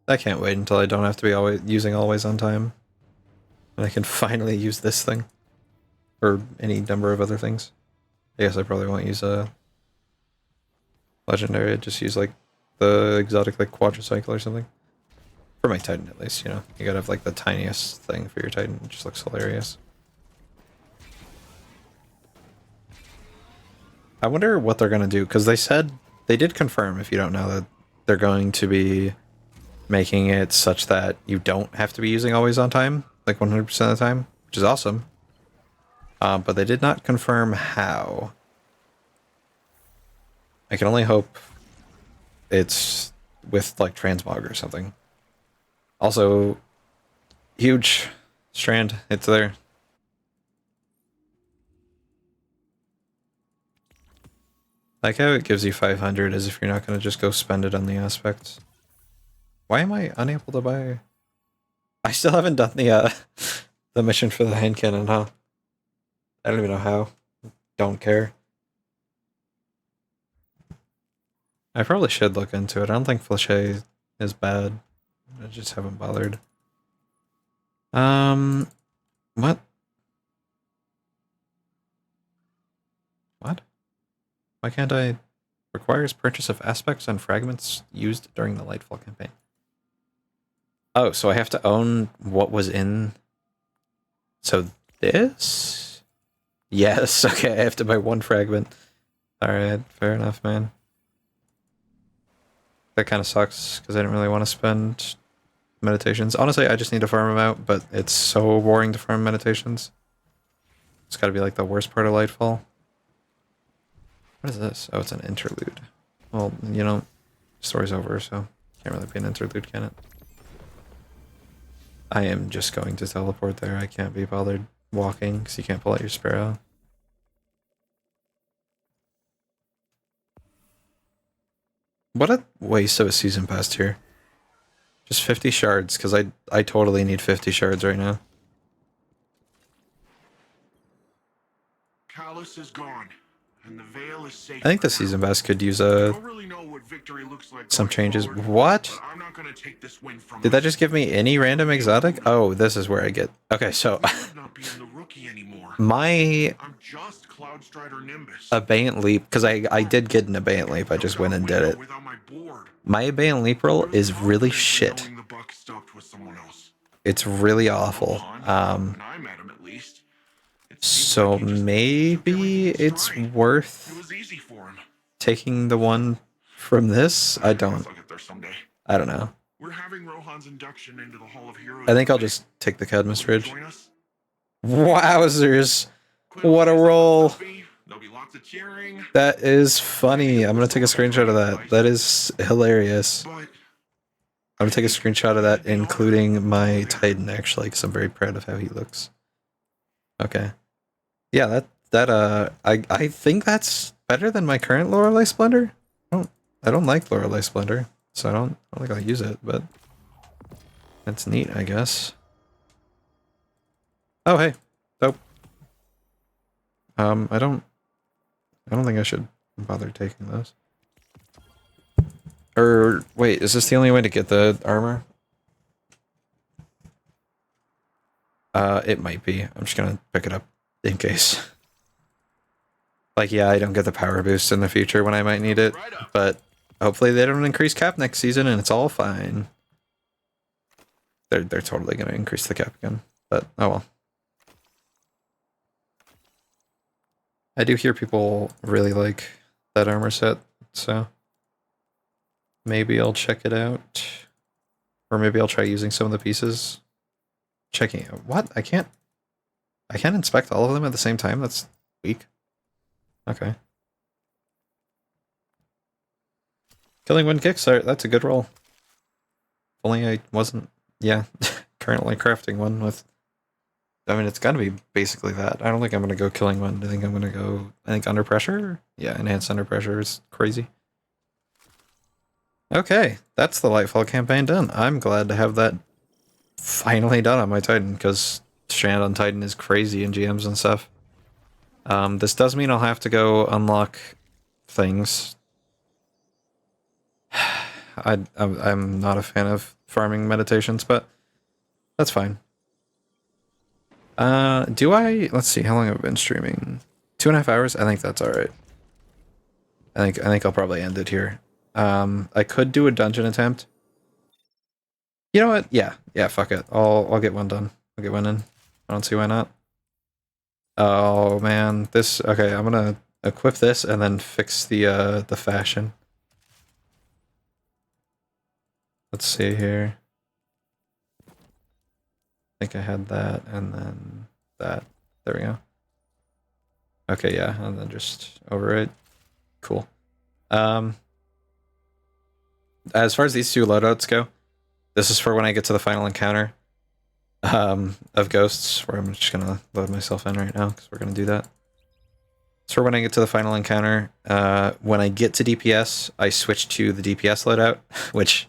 I can't wait until I don't have to be using always on time. And I can finally use this thing. Or any number of other things. I guess I probably won't use a legendary, I'd just use like the exotic like quadricycle or something. For my Titan at least, you know. You gotta have like the tiniest thing for your Titan, it just looks hilarious. I wonder what they're gonna do, because they did confirm, if you don't know, that they're going to be making it such that you don't have to be using always on time, like 100% of the time, which is awesome. But they did not confirm how. I can only hope it's with like transmog or something. Also, huge strand, it's there. Like how it gives you 500 as if you're not going to just go spend it on the aspects. Why am I unable to buy? I still haven't done the the mission for the hand cannon, huh? I don't even know how. Don't care. I probably should look into it. I don't think Flechet is bad. I just haven't bothered. What? What? Why can't I? Requires purchase of aspects and fragments used during the Lightfall campaign. Oh, so I have to own what was in... So this? Yes, okay, I have to buy one fragment. Alright, fair enough, man. That kind of sucks, because I didn't really want to spend meditations. Honestly, I just need to farm them out, but it's so boring to farm meditations. It's gotta be like the worst part of Lightfall. What is this? Oh, it's an interlude. Well, you know, story's over, so can't really be an interlude, can it? I am just going to teleport there. I can't be bothered walking, because you can't pull out your sparrow. What a waste of a season pass here. Just 50 shards, because I totally need 50 shards right now. Callus is gone, and the Veil is safe. I think the season pass could use some changes. What? I'm not gonna take this win from Did that just give me any random exotic? Oh, this is where I get... Okay, so... my... I'm just Cloudstrider Nimbus. Abeyant Leap, because I did get an Abeyant Leap, I just went and did it. My Abeyant Leap roll is really shit. It's really awful. So maybe it's worth taking the one from this? I don't know. I think I'll just take the Cadmus Ridge. Wowzers! What a roll! That is funny. I'm gonna take a screenshot of that. That is hilarious. I'm gonna take a screenshot of that, including my Titan, actually, because I'm very proud of how he looks. Okay. Yeah, I think that's better than my current Lorelei Splendor. I don't like Lorelei Splendor, so I don't think I'll use it, but that's neat, I guess. Oh hey, dope. I don't think I should bother taking those. Or wait, is this the only way to get the armor? It might be. I'm just gonna pick it up in case. Like, yeah, I don't get the power boost in the future when I might need it, but hopefully they don't increase cap next season and it's all fine. They're totally gonna increase the cap again, but oh well. I do hear people really like that armor set, so maybe I'll check it out. Or maybe I'll try using some of the pieces. Checking out. What? I can't inspect all of them at the same time? That's weak. Okay. Killing Wind Kickstart, that's a good roll. If only I wasn't, yeah, currently crafting one with... I mean, it's gotta be basically that. I don't think I'm gonna go Killing Wind. I think I'm gonna go, Under Pressure? Yeah, Enhanced Under Pressure is crazy. Okay, that's the Lightfall campaign done. I'm glad to have that finally done on my Titan, because Strand on Titan is crazy in GMs and stuff. This does mean I'll have to go unlock things. I'm not a fan of farming meditations, but that's fine. Let's see, how long have I been streaming? 2.5 hours? I think that's alright. I think I'll probably end it here. I could do a dungeon attempt. You know what? Yeah, fuck it. I'll get one done. I'll get one in. I don't see why not. Oh man, okay, I'm gonna equip this and then fix the fashion. Let's see here. I think I had that and then that. There we go. Okay, yeah, and then just overwrite. Cool. As far as these two loadouts go, this is for when I get to the final encounter of ghosts, where I'm just gonna load myself in right now because we're gonna do that. It's for when I get to the final encounter. When I get to DPS, I switch to the DPS loadout, which,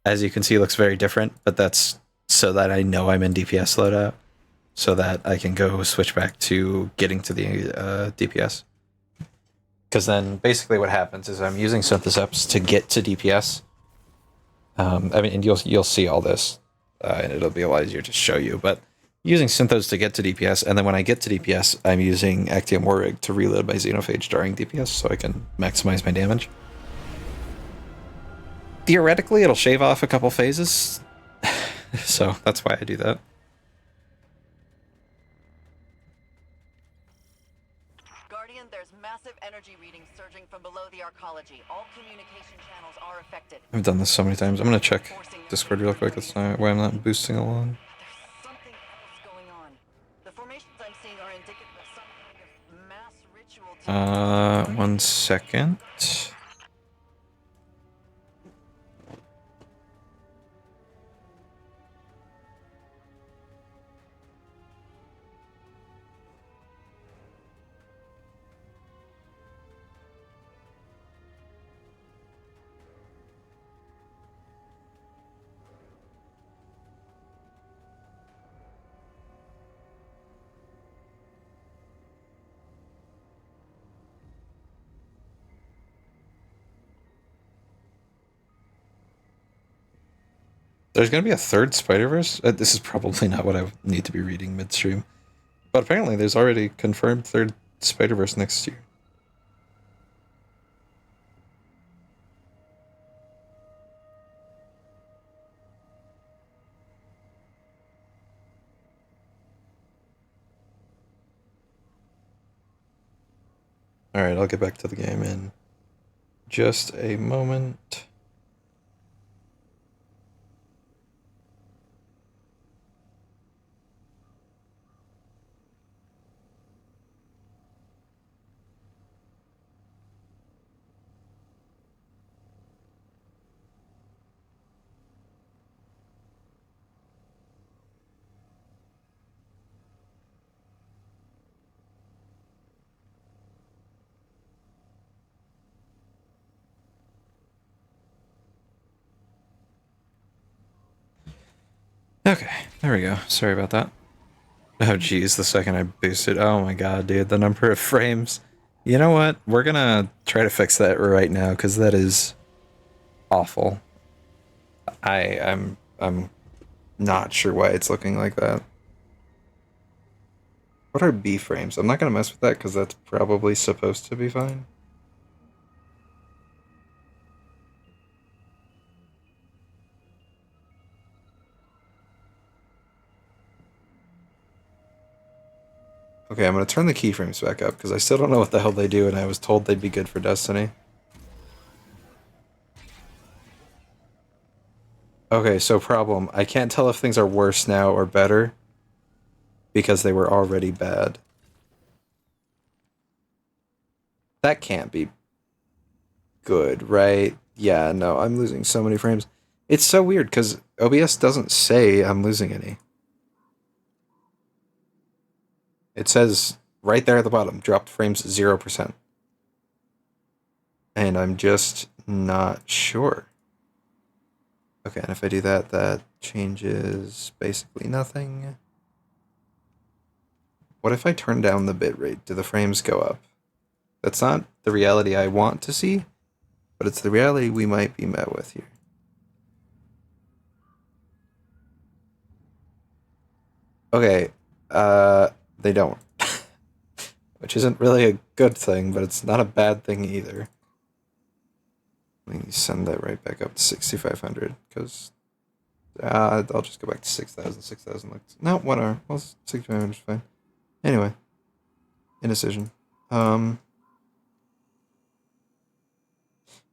as you can see, looks very different, but that's so that I know I'm in DPS loadout, so that I can go switch back to getting to the DPS. Because then basically what happens is I'm using Syntheseps to get to DPS. I mean, and you'll see all this, and it'll be a lot easier to show you, but using Synthos to get to DPS, and then when I get to DPS, I'm using Actium Warrig to reload my Xenophage during DPS so I can maximize my damage. Theoretically, it'll shave off a couple phases, so that's why I do that. Guardian, there's massive energy readings surging from below the arcology. All communication channels are affected. I've done this so many times. I'm gonna check Discord real quick. That's not why I'm not boosting along. There's something else going on. The formations I'm seeing are indicative of some kind of mass ritual. 1 second. There's gonna be a third Spider-Verse? This is probably not what I need to be reading midstream. But apparently there's already confirmed third Spider-Verse next year. Alright, I'll get back to the game in just a moment. Okay, there we go. Sorry about that. Oh geez, the second I boosted, oh my god, dude, the number of frames. You know what? We're gonna try to fix that right now, because that is awful. I'm not sure why it's looking like that. What are B frames? I'm not gonna mess with that because that's probably supposed to be fine. Okay, I'm gonna turn the keyframes back up because I still don't know what the hell they do, and I was told they'd be good for Destiny. Okay, so problem. I can't tell if things are worse now or better because they were already bad. That can't be good, right? Yeah, no, I'm losing so many frames. It's so weird because OBS doesn't say I'm losing any. It says right there at the bottom, dropped frames 0%. And I'm just not sure. Okay, and if I do that, that changes basically nothing. What if I turn down the bitrate? Do the frames go up? That's not the reality I want to see, but it's the reality we might be met with here. Okay, they don't. Which isn't really a good thing, but it's not a bad thing either. Let me send that right back up to 6,500, because I'll just go back to 6,000. 6,000 looks... No, whatever. Well, 6,500 is fine. Anyway. Indecision.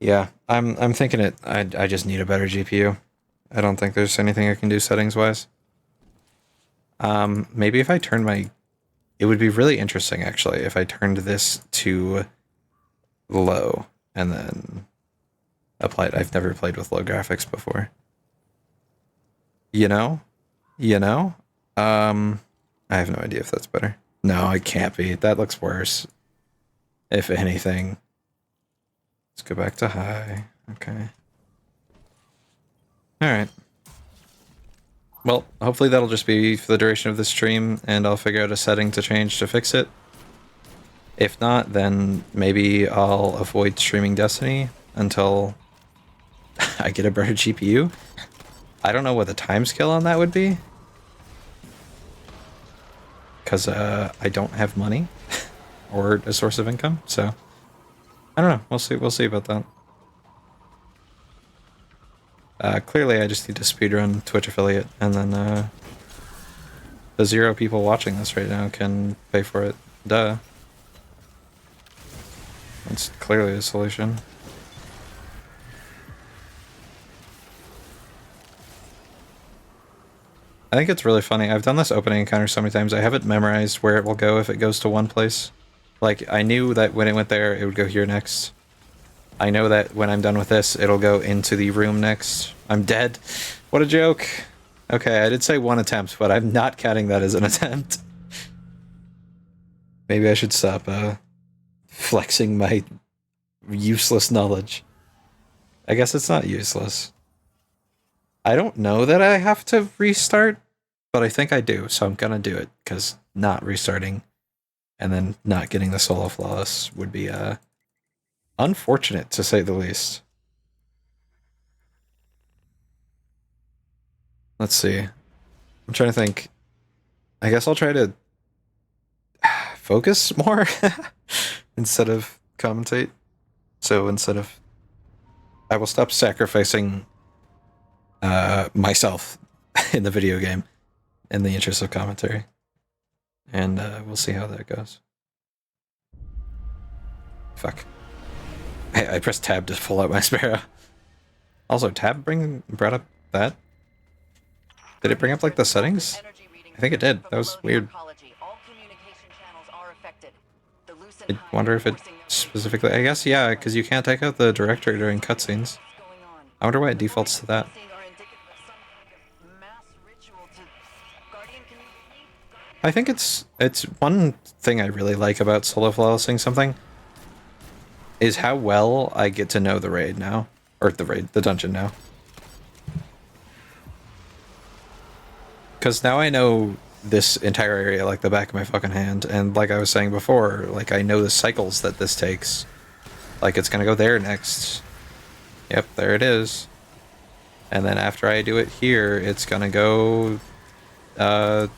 Yeah, I'm thinking it. I just need a better GPU. I don't think there's anything I can do settings-wise. Maybe if I turn my... It would be really interesting, actually, if I turned this to low and then applied... I've never played with low graphics before. You know? I have no idea if that's better. No, it can't be. That looks worse. If anything. Let's go back to high. Okay. Alright. Well, hopefully that'll just be for the duration of the stream, and I'll figure out a setting to change to fix it. If not, then maybe I'll avoid streaming Destiny until I get a better GPU. I don't know what the timescale on that would be. Because I don't have money or a source of income, so I don't know. We'll see about that. Clearly I just need to speedrun Twitch affiliate, and then the 0 people watching this right now can pay for it. Duh. That's clearly the solution. I think it's really funny. I've done this opening encounter so many times, I haven't memorized where it will go if it goes to one place. Like, I knew that when it went there, it would go here next. I know that when I'm done with this, it'll go into the room next. I'm dead. What a joke. Okay, I did say 1 attempt, but I'm not counting that as an attempt. Maybe I should stop flexing my useless knowledge. I guess it's not useless. I don't know that I have to restart, but I think I do, so I'm gonna do it, because not restarting and then not getting the solo flawless would be unfortunate, to say the least. Let's see. I'm trying to think. I guess I'll try to focus more instead of commentate. So instead of... I will stop sacrificing myself in the video game in the interest of commentary. And we'll see how that goes. Fuck. I pressed tab to pull out my Sparrow. Also, tab brought up that? Did it bring up, like, the settings? I think it did. That was weird. I wonder if it specifically... I guess, yeah, because you can't take out the directory during cutscenes. I wonder why it defaults to that. I think it's one thing I really like about solo flawlessing something is how well I get to know the raid now. Or the dungeon now. Because now I know this entire area like the back of my fucking hand, and like I was saying before, like I know the cycles that this takes. Like it's gonna go there next. Yep, there it is. And then after I do it here, it's gonna go there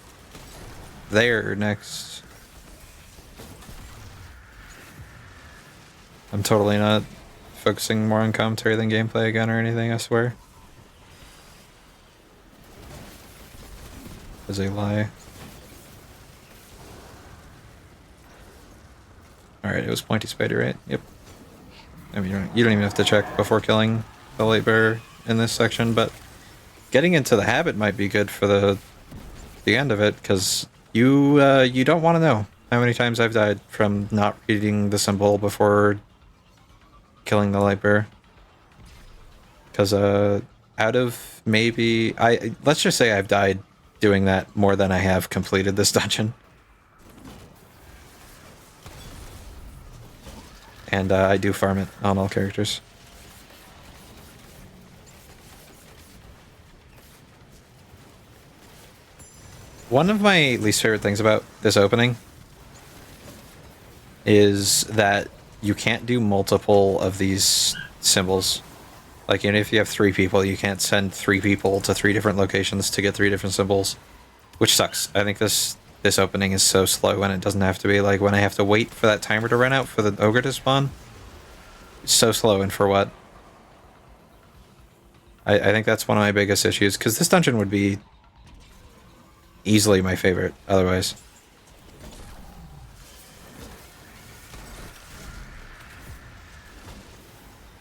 next. I'm totally not focusing more on commentary than gameplay again or anything, I swear. Is a lie. Alright, it was Pointy Spider, right? Yep. I mean, you don't even have to check before killing the light bearer in this section, but getting into the habit might be good for the end of it, because you don't want to know how many times I've died from not reading the symbol before killing the light bearer. Because out of maybe let's just say I've died doing that more than I have completed this dungeon. And I do farm it on all characters. One of my least favorite things about this opening is that you can't do multiple of these symbols. Like, even if you have 3 people, you can't send 3 people to 3 different locations to get 3 different symbols, which sucks. I think this opening is so slow when it doesn't have to be. Like, when I have to wait for that timer to run out for the ogre to spawn, it's so slow, and for what? I think that's one of my biggest issues, because this dungeon would be easily my favorite otherwise.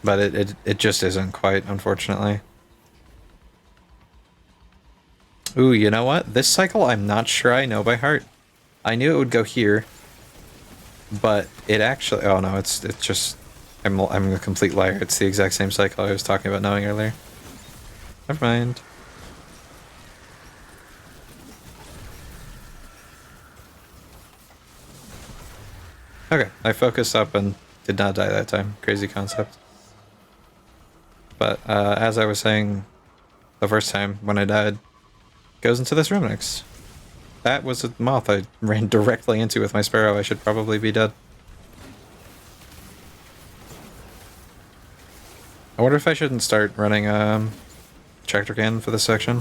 But it just isn't quite, unfortunately. Ooh, you know what? This cycle I'm not sure I know by heart. I knew it would go here, but it actually... Oh no, it's just... I'm a complete liar. It's the exact same cycle I was talking about knowing earlier. Never mind. Okay, I focused up and did not die that time. Crazy concept. But as I was saying the first time when I died, goes into this room next. That was a moth I ran directly into with my sparrow. I should probably be dead. I wonder if I shouldn't start running tractor cannon for this section.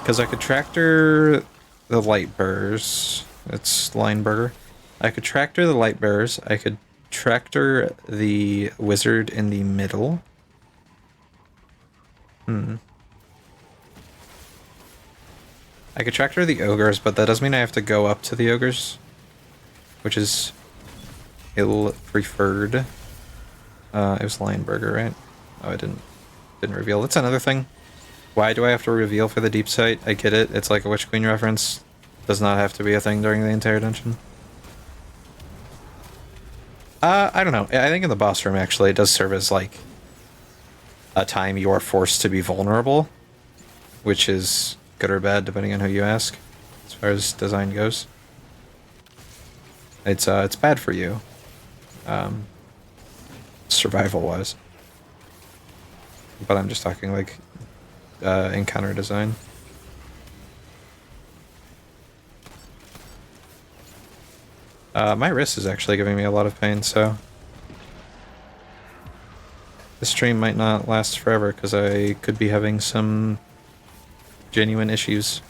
Because I could tractor the light bearers. It's Lineberger. I could tractor the light bearers. I could tractor the wizard in the middle. I could tractor the ogres, but that does mean I have to go up to the ogres, which is ill-preferred. It was Lineberger, right? Oh, I didn't reveal. That's another thing. Why do I have to reveal for the deep sight? I get it. It's like a Witch Queen reference. Does not have to be a thing during the entire dungeon. I don't know. I think in the boss room, actually, it does serve as, like, a time you are forced to be vulnerable, which is good or bad, depending on who you ask, as far as design goes. It's bad for you, survival-wise. But I'm just talking, like, encounter design. My wrist is actually giving me a lot of pain, so this stream might not last forever because I could be having some genuine issues.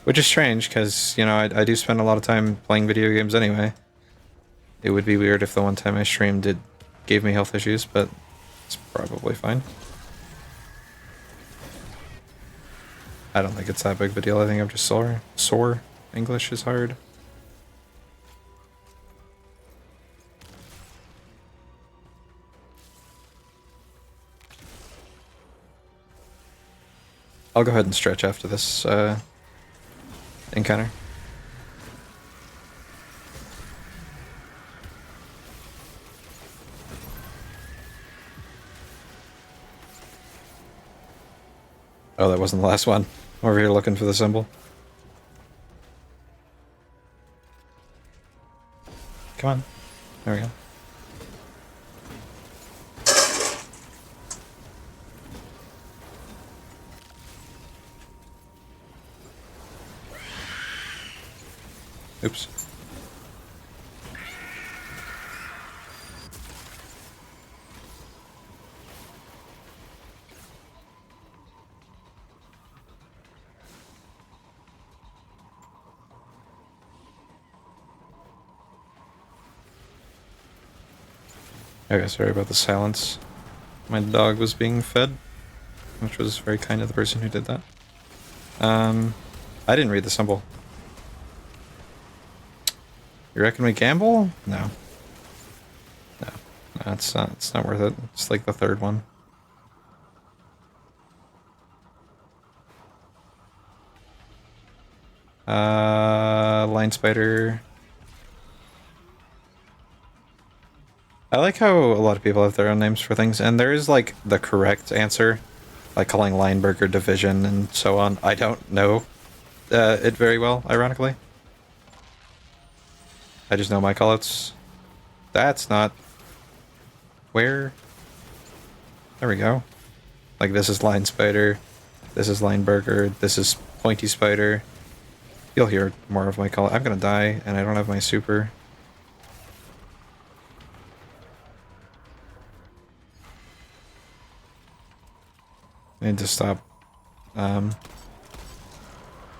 Which is strange because, you know, I do spend a lot of time playing video games anyway. It would be weird if the one time I streamed gave me health issues, but it's probably fine. I don't think it's that big of a deal. I think I'm just sore. Sore. English is hard. I'll go ahead and stretch after this encounter. Oh, that wasn't the last one. Over here looking for the symbol. Come on. There we go. Oops. Okay, sorry about the silence. My dog was being fed, which was very kind of the person who did that. I didn't read the symbol. You reckon we gamble? No. No. No, it's not worth it. It's like the third one. Line spider. I like how a lot of people have their own names for things, and there is like the correct answer, like calling Lineberger division and so on. I don't know it very well, ironically. I just know my callouts. That's not where. There we go. Like this is line spider, this is Lineberger, this is pointy spider. You'll hear more of my call. I'm gonna die, and I don't have my super. I need to stop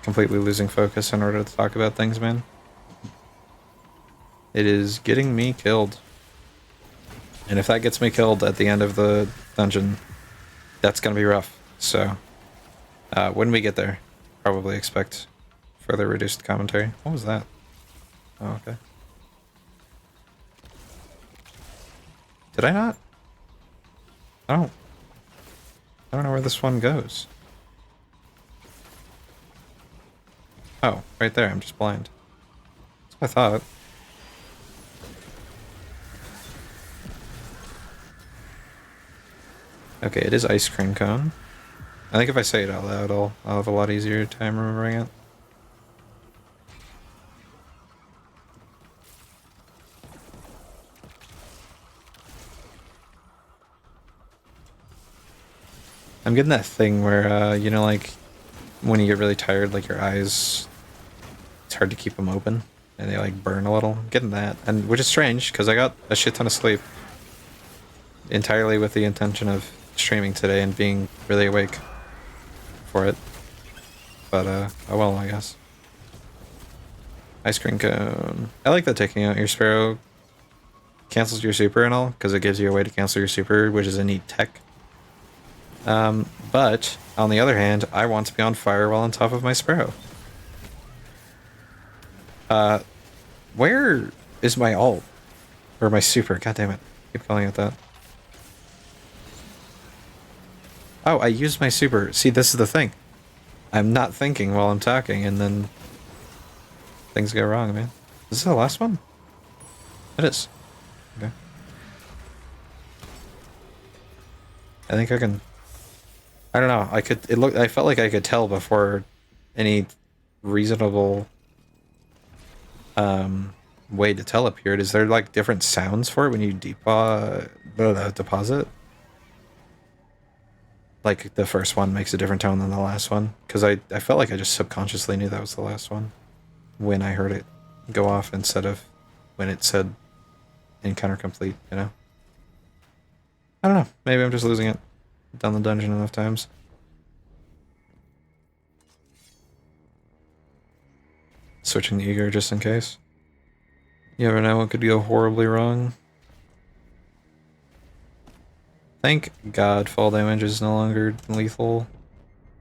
completely losing focus in order to talk about things, man. It is getting me killed. And if that gets me killed at the end of the dungeon, that's gonna be rough. So, when we get there, probably expect further reduced commentary. What was that? Oh, okay. Did I not? I don't know where this one goes. Oh, right there. I'm just blind. That's what I thought. Okay, it is ice cream cone. I think if I say it out loud, I'll have a lot easier time remembering it. I'm getting that thing where, you know, like, when you get really tired, like, your eyes, it's hard to keep them open, and they, like, burn a little. I'm getting that, and which is strange, because I got a shit ton of sleep. Entirely with the intention of streaming today and being really awake for it. But, oh well, I guess. Ice cream cone. I like that taking out your sparrow cancels your super and all, because it gives you a way to cancel your super, which is a neat tech. But, on the other hand, I want to be on fire while on top of my sparrow. Where is my ult? Or my super? God damn it. Keep calling it that. Oh, I used my super. See, this is the thing. I'm not thinking while I'm talking, and then things go wrong, man. Is this the last one? It is. Okay. I think I can... I don't know. I felt like I could tell before any reasonable way to tell appeared. Is there like different sounds for it when you deposit? Like the first one makes a different tone than the last one? Because I felt like I just subconsciously knew that was the last one when I heard it go off instead of when it said encounter complete, you know? I don't know. Maybe I'm just losing it. Done the dungeon enough times. Switching the eager just in case. You never know what could go horribly wrong. Thank God fall damage is no longer lethal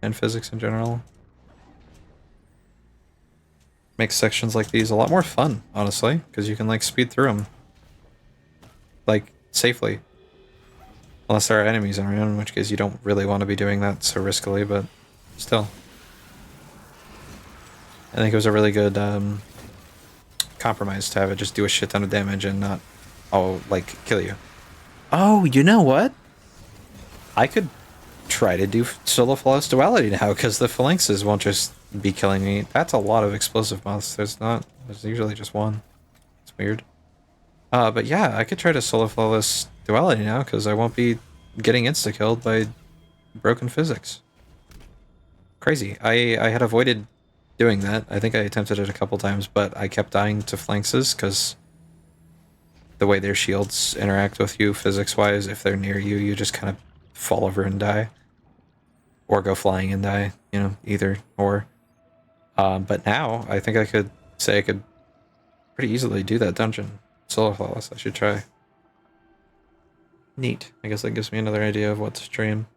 in physics in general. Makes sections like these a lot more fun, honestly, because you can like speed through them. Like, safely. Unless there are enemies around, in which case you don't really want to be doing that so riskily, but still. I think it was a really good compromise to have it just do a shit ton of damage and not all like kill you. Oh, you know what? I could try to do solo flawless duality now because the phalanxes won't just be killing me. That's a lot of explosive moths. There's usually just one. It's weird. But yeah, I could try to solo flawless duality now because I won't be getting insta-killed by broken physics. Crazy. I had avoided doing that. I think I attempted it a couple times, but I kept dying to phalanxes because the way their shields interact with you physics-wise, if they're near you, you just kind of fall over and die. Or go flying and die, you know, either or. But now, I think I could say I could pretty easily do that dungeon. Solo flawless, I should try. Neat. I guess that gives me another idea of what to stream.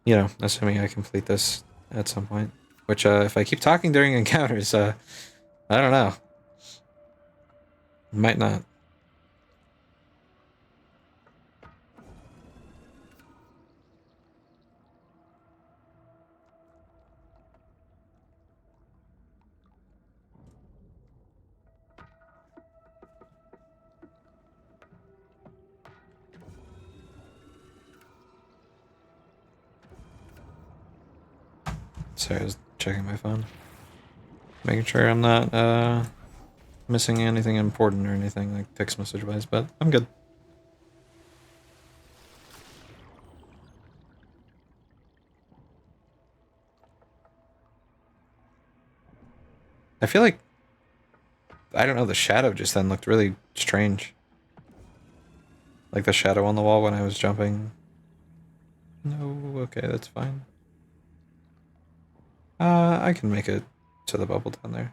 You know, assuming I complete this at some point. Which, if I keep talking during encounters, I don't know. Might not. Sorry, I was checking my phone. Making sure I'm not, missing anything important or anything, like text message-wise, but I'm good. I feel like, I don't know, the shadow just then looked really strange. Like the shadow on the wall when I was jumping. No, okay, that's fine. I can make it to the bubble down there.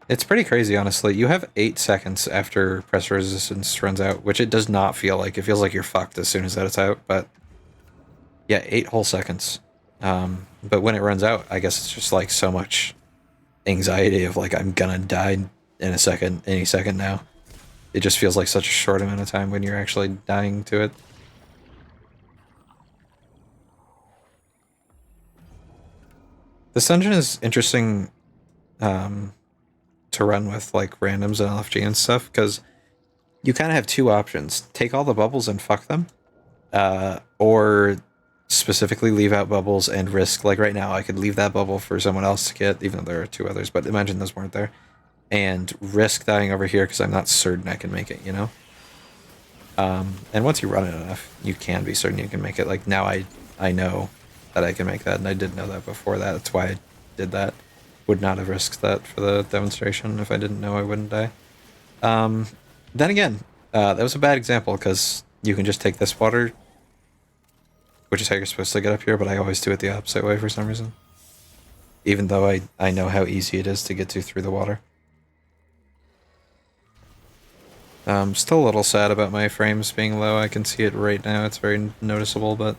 It's pretty crazy, honestly. You have 8 seconds after pressure resistance runs out, which it does not feel like. It feels like you're fucked as soon as that's out, but yeah, 8 whole seconds. But when it runs out, I guess it's just like so much anxiety of like, I'm gonna die in a second, any second now. It just feels like such a short amount of time when you're actually dying to it. This dungeon is interesting to run with like randoms and LFG and stuff, because you kind of have two options. Take all the bubbles and fuck them, or specifically leave out bubbles and risk, like right now I could leave that bubble for someone else to get, even though there are 2 others, but imagine those weren't there, and risk dying over here because I'm not certain I can make it, you know? And once you run it enough, you can be certain you can make it. Like now I know that I can make that, and I did know that before that. That's why I did that. Would not have risked that for the demonstration if I didn't know I wouldn't die. Then again, that was a bad example because you can just take this water, which is how you're supposed to get up here, but I always do it the opposite way for some reason. Even though I know how easy it is to get to through the water. Still a little sad about my frames being low. I can see it right now. It's very noticeable, but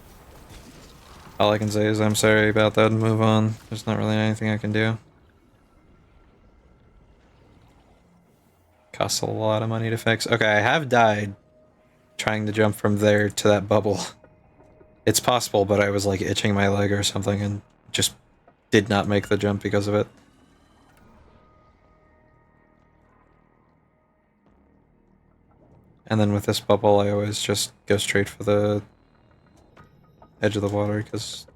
all I can say is I'm sorry about that and move on. There's not really anything I can do. Costs a lot of money to fix. Okay, I have died trying to jump from there to that bubble. It's possible, but I was like itching my leg or something and just did not make the jump because of it. And then with this bubble, I always just go straight for the edge of the water because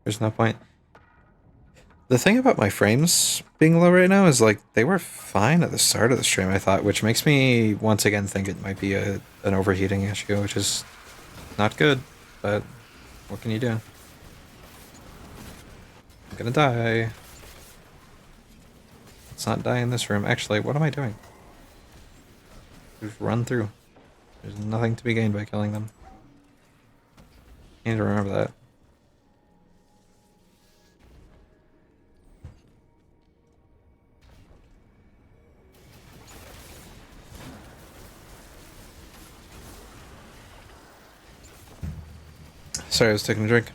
there's no point. The thing about my frames being low right now is like they were fine at the start of the stream, I thought, which makes me once again think it might be an overheating issue, which is not good, but what can you do? I'm gonna die. Let's not die in this room. Actually, what am I doing? Just run through. There's nothing to be gained by killing them. I need to remember that. Sorry, I was taking a drink.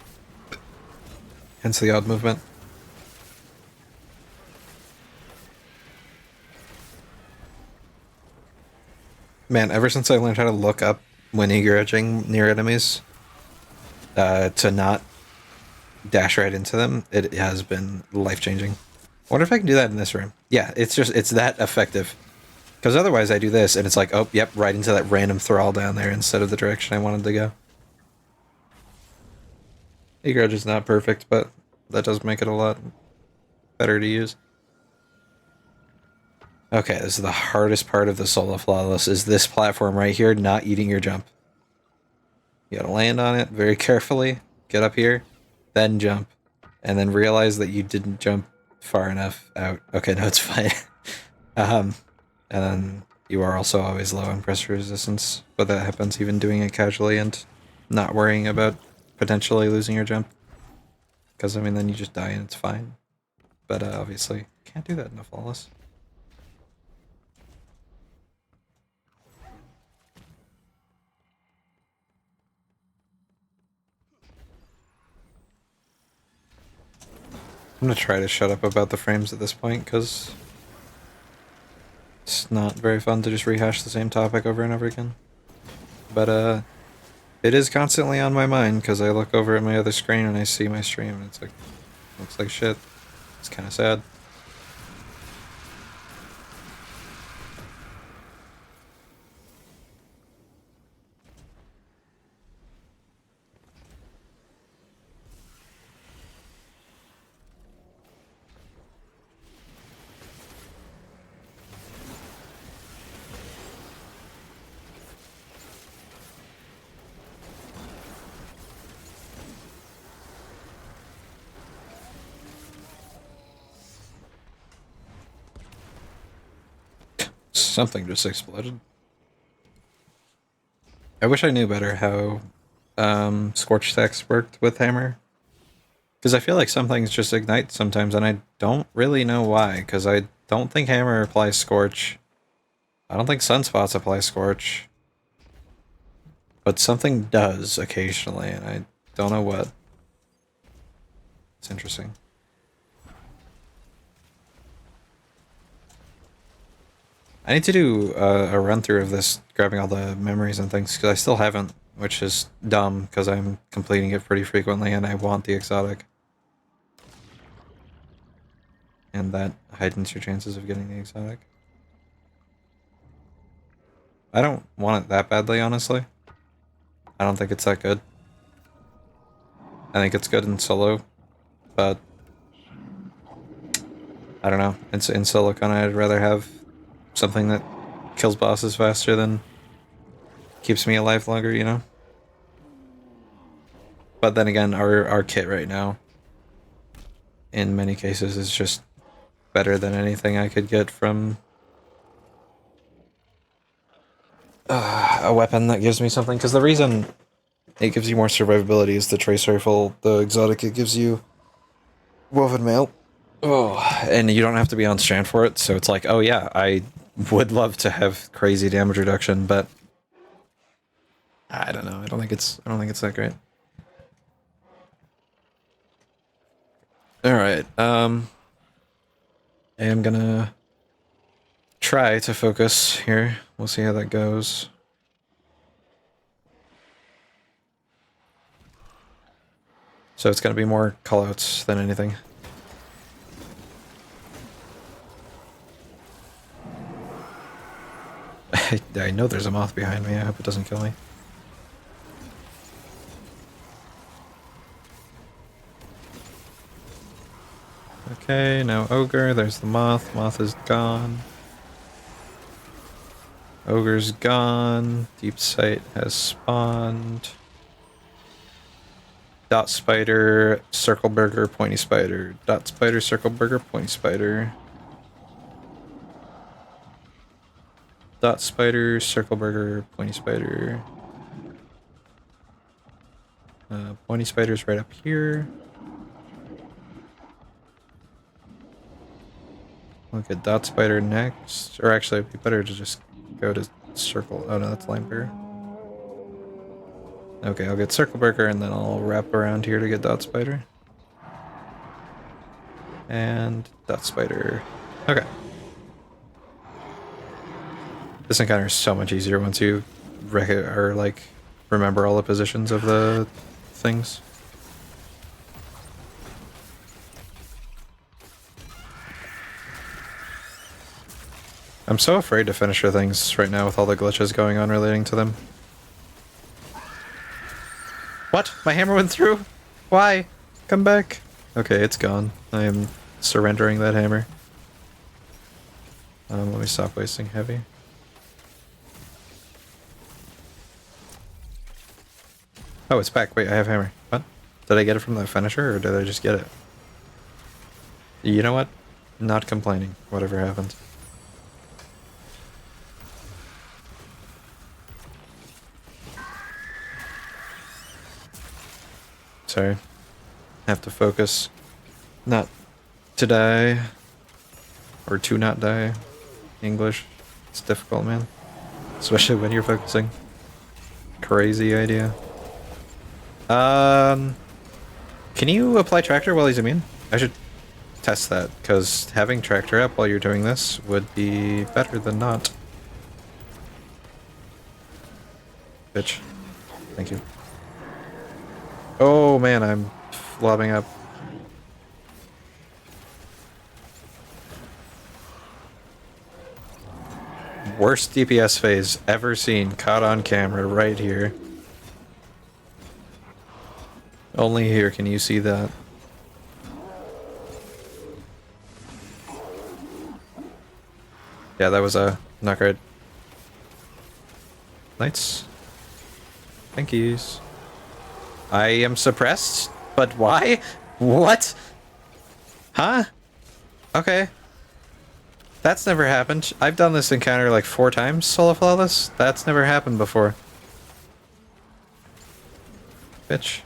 Hence the odd movement. Man, ever since I learned how to look up when egrudging near enemies, to not dash right into them, it has been life-changing. I wonder if I can do that in this room. Yeah, it's that effective. Because otherwise I do this, and it's like, oh, yep, right into that random thrall down there instead of the direction I wanted to go. Egrudge is not perfect, but that does make it a lot better to use. Okay, this is the hardest part of the solo flawless, is this platform right here, not eating your jump. You gotta land on it very carefully, get up here, then jump, and then realize that you didn't jump far enough out. Okay, no, it's fine. And then you are also always low on pressure resistance, but that happens even doing it casually and not worrying about potentially losing your jump. Because, I mean, then you just die and it's fine. But obviously, can't do that in a flawless. I'm gonna try to shut up about the frames at this point, because it's not very fun to just rehash the same topic over and over again. But, it is constantly on my mind, because I look over at my other screen and I see my stream, and it's like, looks like shit. It's kind of sad. Something just exploded. I wish I knew better how scorch text worked with hammer. Because I feel like some things just ignite sometimes, and I don't really know why, because I don't think hammer applies scorch. I don't think sunspots apply scorch. But something does occasionally, and I don't know what. It's interesting. I need to do a run-through of this, grabbing all the memories and things, because I still haven't, which is dumb, because I'm completing it pretty frequently, and I want the exotic. And that heightens your chances of getting the exotic. I don't want it that badly, honestly. I don't think it's that good. I think it's good in solo, but I don't know. In solo kind of, I'd rather have something that kills bosses faster than keeps me alive longer, you know? But then again, our kit right now, in many cases, is just better than anything I could get from a weapon that gives me something. Because the reason it gives you more survivability is the trace rifle. The exotic, it gives you woven mail. Oh, and you don't have to be on strand for it, so it's like, oh yeah, I would love to have crazy damage reduction, but I don't know. I don't think it's that great. All right. I am gonna try to focus here. We'll see how that goes. So it's gonna be more callouts than anything. I know there's a moth behind me. I hope it doesn't kill me. Okay, now ogre. There's the moth. Moth is gone. Ogre's gone. Deep sight has spawned. Dot spider, circle burger, pointy spider. Dot spider, circle burger, pointy spider. Dot spider, circle burger, pointy spider. Pointy spider's right up here. Look at dot spider next. Or actually, it'd be better to just go to circle. Oh no, that's line burger. Okay, I'll get circle burger and then I'll wrap around here to get dot spider. And dot spider. Okay. This encounter is so much easier once you remember all the positions of the things. I'm so afraid to finish her things right now with all the glitches going on relating to them. What? My hammer went through? Why? Come back. Okay, it's gone. I am surrendering that hammer. Let me stop wasting heavy. Oh, it's back. Wait, I have hammer. What? Did I get it from the finisher, or did I just get it? You know what? Not complaining. Whatever happened. Sorry. Have to focus. Not to die. Or to not die. English. It's difficult, man. Especially when you're focusing. Crazy idea. Can you apply tractor while he's immune? I should test that, because having tractor up while you're doing this would be better than not. Bitch. Thank you. Oh man, I'm lobbing up. Worst DPS phase ever seen, caught on camera right here. Only here can you see that. Yeah, that was not great. Nice. Thank yous. I am suppressed? But why? What? Huh? Okay. That's never happened. I've done this encounter like 4 times, solo flawless. That's never happened before. Bitch.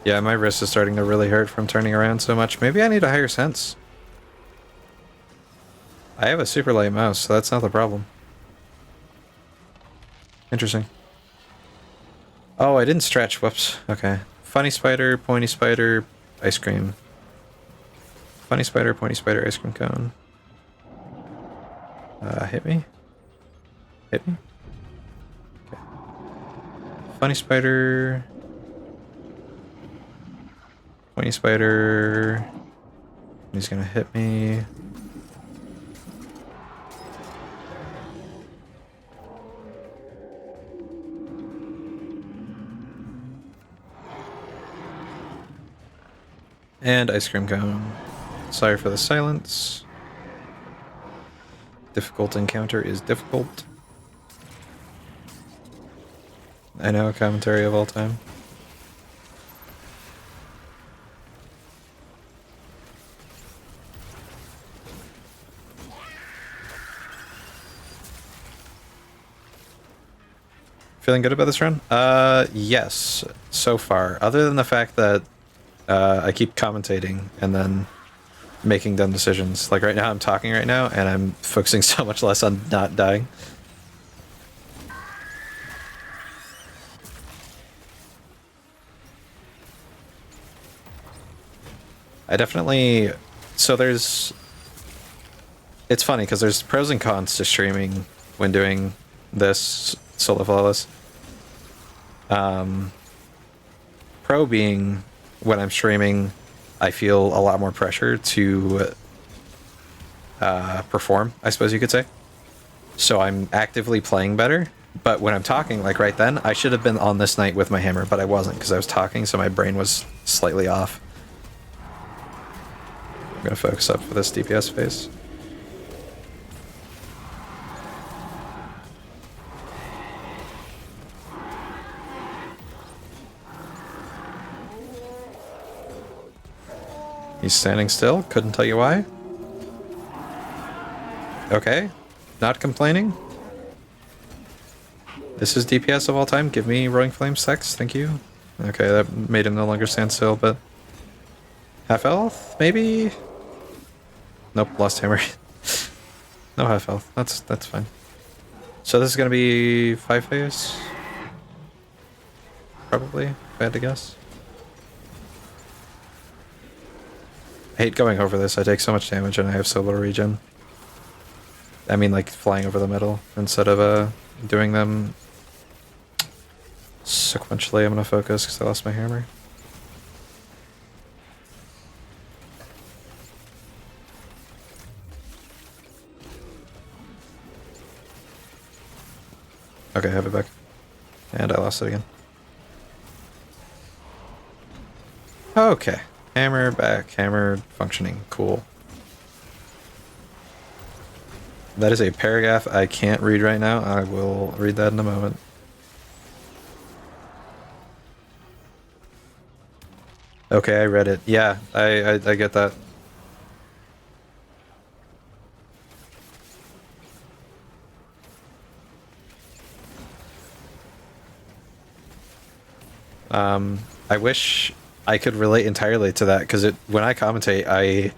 Yeah, my wrist is starting to really hurt from turning around so much. Maybe I need a higher sense. I have a super light mouse, so that's not the problem. Interesting. Oh, I didn't stretch. Whoops. Okay. Funny spider, pointy spider, ice cream. Funny spider, pointy spider, ice cream cone. Hit me? Hit me? Okay. Funny spider. Pointy spider. He's gonna hit me. And ice cream cone. Sorry for the silence. Difficult encounter is difficult. I know, a commentary of all time. Feeling good about this run? Yes, so far. Other than the fact that I keep commentating and then making dumb decisions. Like right now, I'm talking right now, and I'm focusing so much less on not dying. I definitely... So there's... It's funny, because there's pros and cons to streaming when doing this solo flawless. Pro being, when I'm streaming, I feel a lot more pressure to perform, I suppose you could say. So I'm actively playing better, but when I'm talking, like right then, I should have been on this night with my hammer, but I wasn't, because I was talking, so my brain was slightly off. I'm gonna focus up for this DPS phase. He's standing still, couldn't tell you why. Okay, not complaining. This is DPS of all time, give me Roaring Flame Sex, thank you. Okay, that made him no longer stand still, but... Half health, maybe? Nope, lost hammer. No half health, that's fine. So this is gonna be 5 phase? Probably, if I had to guess. I hate going over this, I take so much damage and I have so little regen. I mean like flying over the middle instead of doing them sequentially. I'm gonna focus because I lost my hammer. Okay, I have it back. And I lost it again. Okay. Hammer back, hammer functioning. Cool. That is a paragraph I can't read right now. I will read that in a moment. Okay, I read it. Yeah, I get that. I wish I could relate entirely to that, because when I commentate,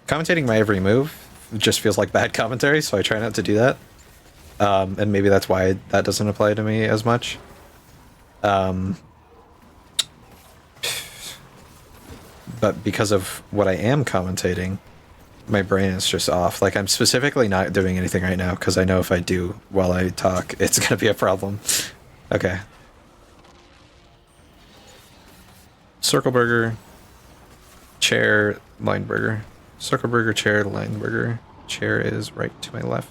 commentating my every move just feels like bad commentary, so I try not to do that. And maybe that's why that doesn't apply to me as much. but because of what I am commentating, my brain is just off. Like, I'm specifically not doing anything right now because I know if I do while I talk, it's gonna be a problem. Okay. Circle burger, chair, line burger. Circle burger, chair, line burger. Chair is right to my left.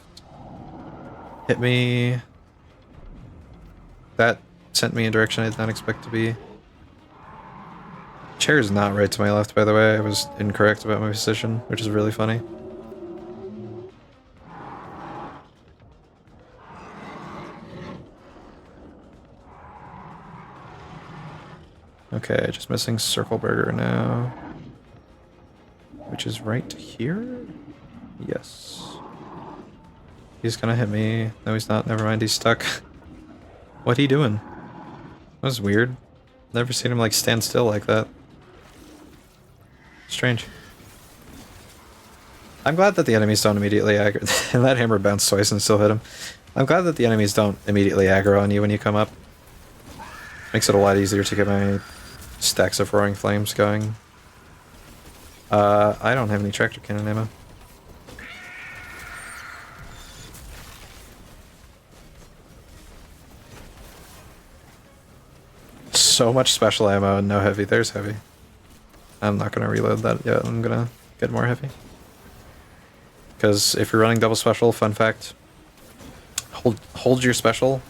Hit me. That sent me in a direction I did not expect to be. Chair is not right to my left, by the way. I was incorrect about my position, which is really funny. Okay, just missing circle burger now. Which is right here? Yes. He's gonna hit me. No, he's not. Never mind, he's stuck. What he doing? That was weird. Never seen him like stand still like that. Strange. I'm glad that the enemies don't immediately aggro. And that hammer bounced twice and still hit him. I'm glad that the enemies don't immediately aggro on you when you come up. Makes it a lot easier to get my stacks of roaring flames going. I don't have any tractor cannon ammo. So much special ammo and no heavy. There's heavy. I'm not gonna reload that yet. I'm gonna get more heavy. Because if you're running double special, fun fact, hold your special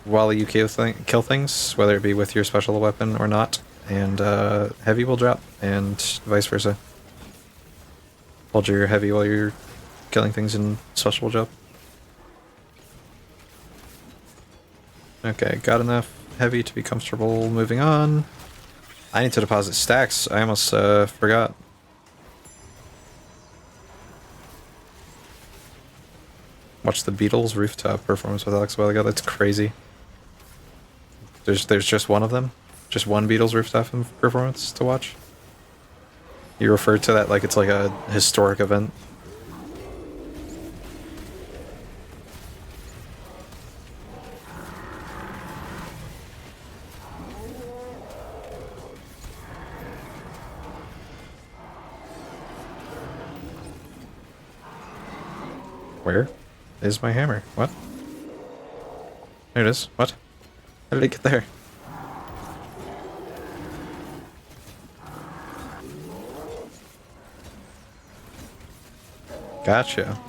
while you kill things, whether it be with your special weapon or not, and heavy will drop, and vice versa. Hold your heavy while you're killing things and special will drop. Okay, got enough heavy to be comfortable moving on. I need to deposit stacks. I almost forgot. Watch the Beatles rooftop performance with Alex a while ago. That's crazy. There's just one of them? Just one Beatles rooftop performance to watch? You refer to that like it's like a historic event. Where is my hammer? What? There it is. What? How did it get there? Gotcha.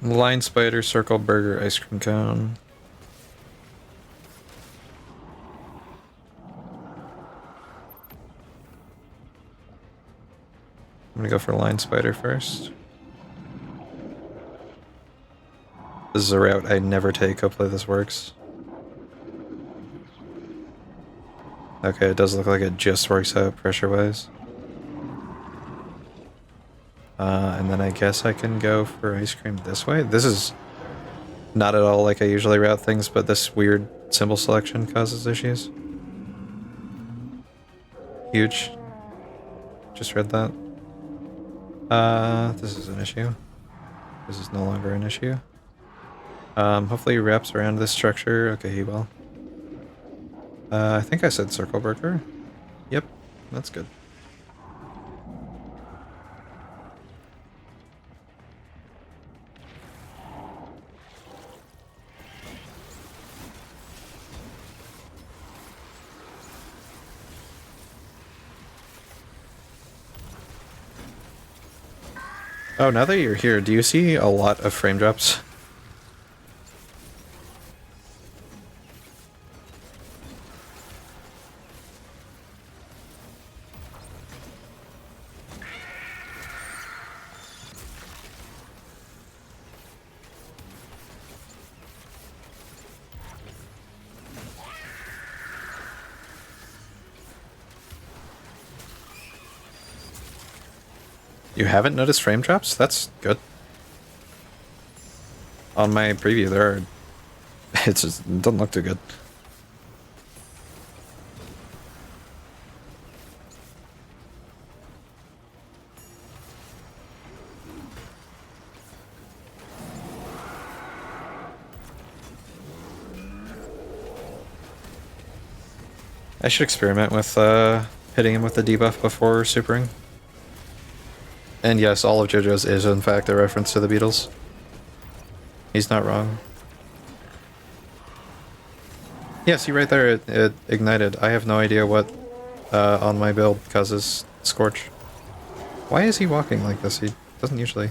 Line spider, circle burger, ice cream cone. I'm gonna go for line spider first. This is a route I never take. Hopefully this works. Okay, it does look like it just works out pressure-wise. And then I guess I can go for ice cream this way. This is not at all like I usually route things, but this weird symbol selection causes issues. Huge. Just read that. This is an issue. This is no longer an issue. Hopefully he wraps around this structure. Okay, he will. I think I said circle burger. Yep, that's good. Oh, now that you're here, do you see a lot of frame drops? You haven't noticed frame drops? That's good. On my preview, there are... it doesn't look too good. I should experiment with hitting him with the debuff before supering. And yes, all of JoJo's is in fact a reference to the Beatles. He's not wrong. Yeah, see right there, it ignited. I have no idea what on my build causes Scorch. Why is he walking like this? He doesn't usually.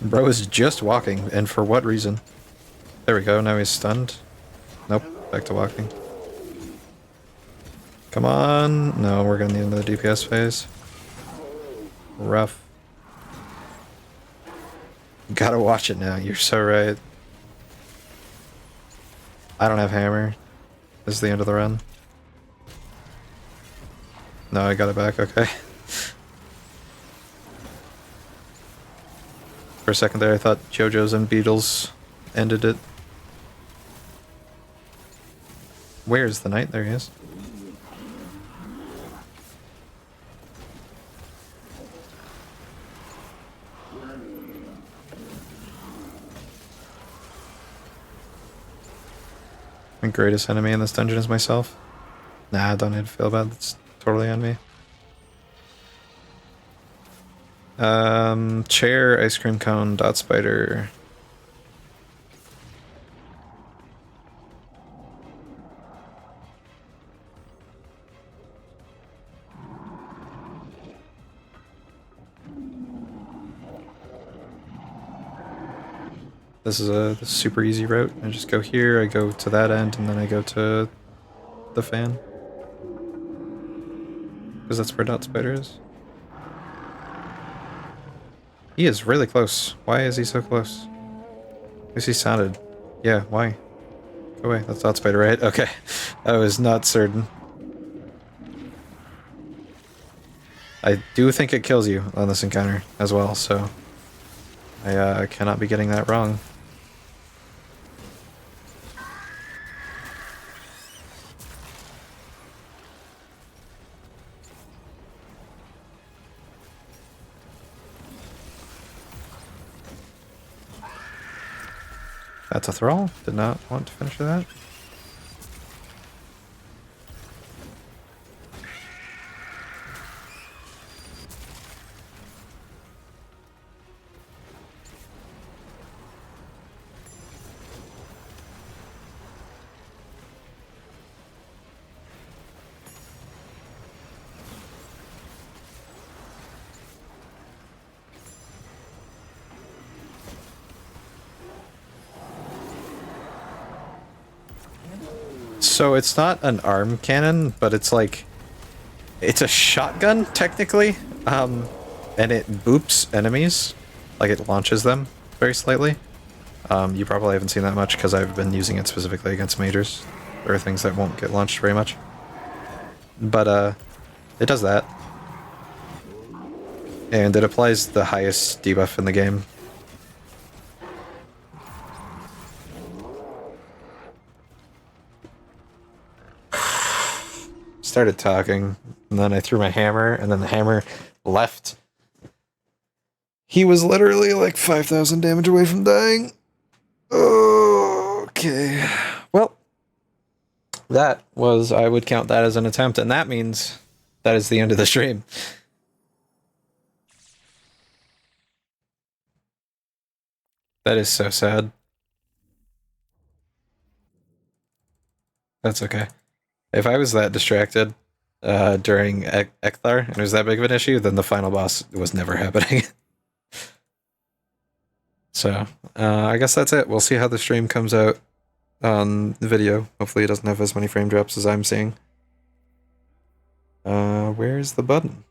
Bro is just walking, and for what reason? There we go, now he's stunned. Nope, back to walking. Come on! No, we're gonna need another DPS phase. Rough. Gotta watch it now, you're so right. I don't have hammer. This is the end of the run. No, I got it back, okay. For a second there I thought JoJo's and Beatles ended it. Where's the knight? There he is. My greatest enemy in this dungeon is myself. Nah, I don't need to feel bad. That's totally on me. Chair, ice cream cone, dot spider. This is a super easy route. I just go here, I go to that end, and then I go to the fan. Because that's where dot spider is. He is really close. Why is he so close? At least he sounded. Yeah, why? Go away. That's dot spider, right? Okay. I was not certain. I do think it kills you on this encounter as well, so I cannot be getting that wrong. That's a thrall. Did not want to finish that. So it's not an arm cannon, but it's like... it's a shotgun, technically. And it boops enemies. Like, it launches them very slightly. You probably haven't seen that much because I've been using it specifically against majors. Or things that won't get launched very much. But, it does that. And it applies the highest debuff in the game. Started talking, and then I threw my hammer, and then the hammer left. He was literally like 5,000 damage away from dying. Okay. Well, that was, I would count that as an attempt, and that means that is the end of the stream. That is so sad. That's okay. If I was that distracted during Ekthar, and it was that big of an issue, then the final boss was never happening. So, I guess that's it. We'll see how the stream comes out on the video. Hopefully it doesn't have as many frame drops as I'm seeing. Where's the button?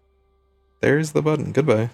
There's the button. Goodbye.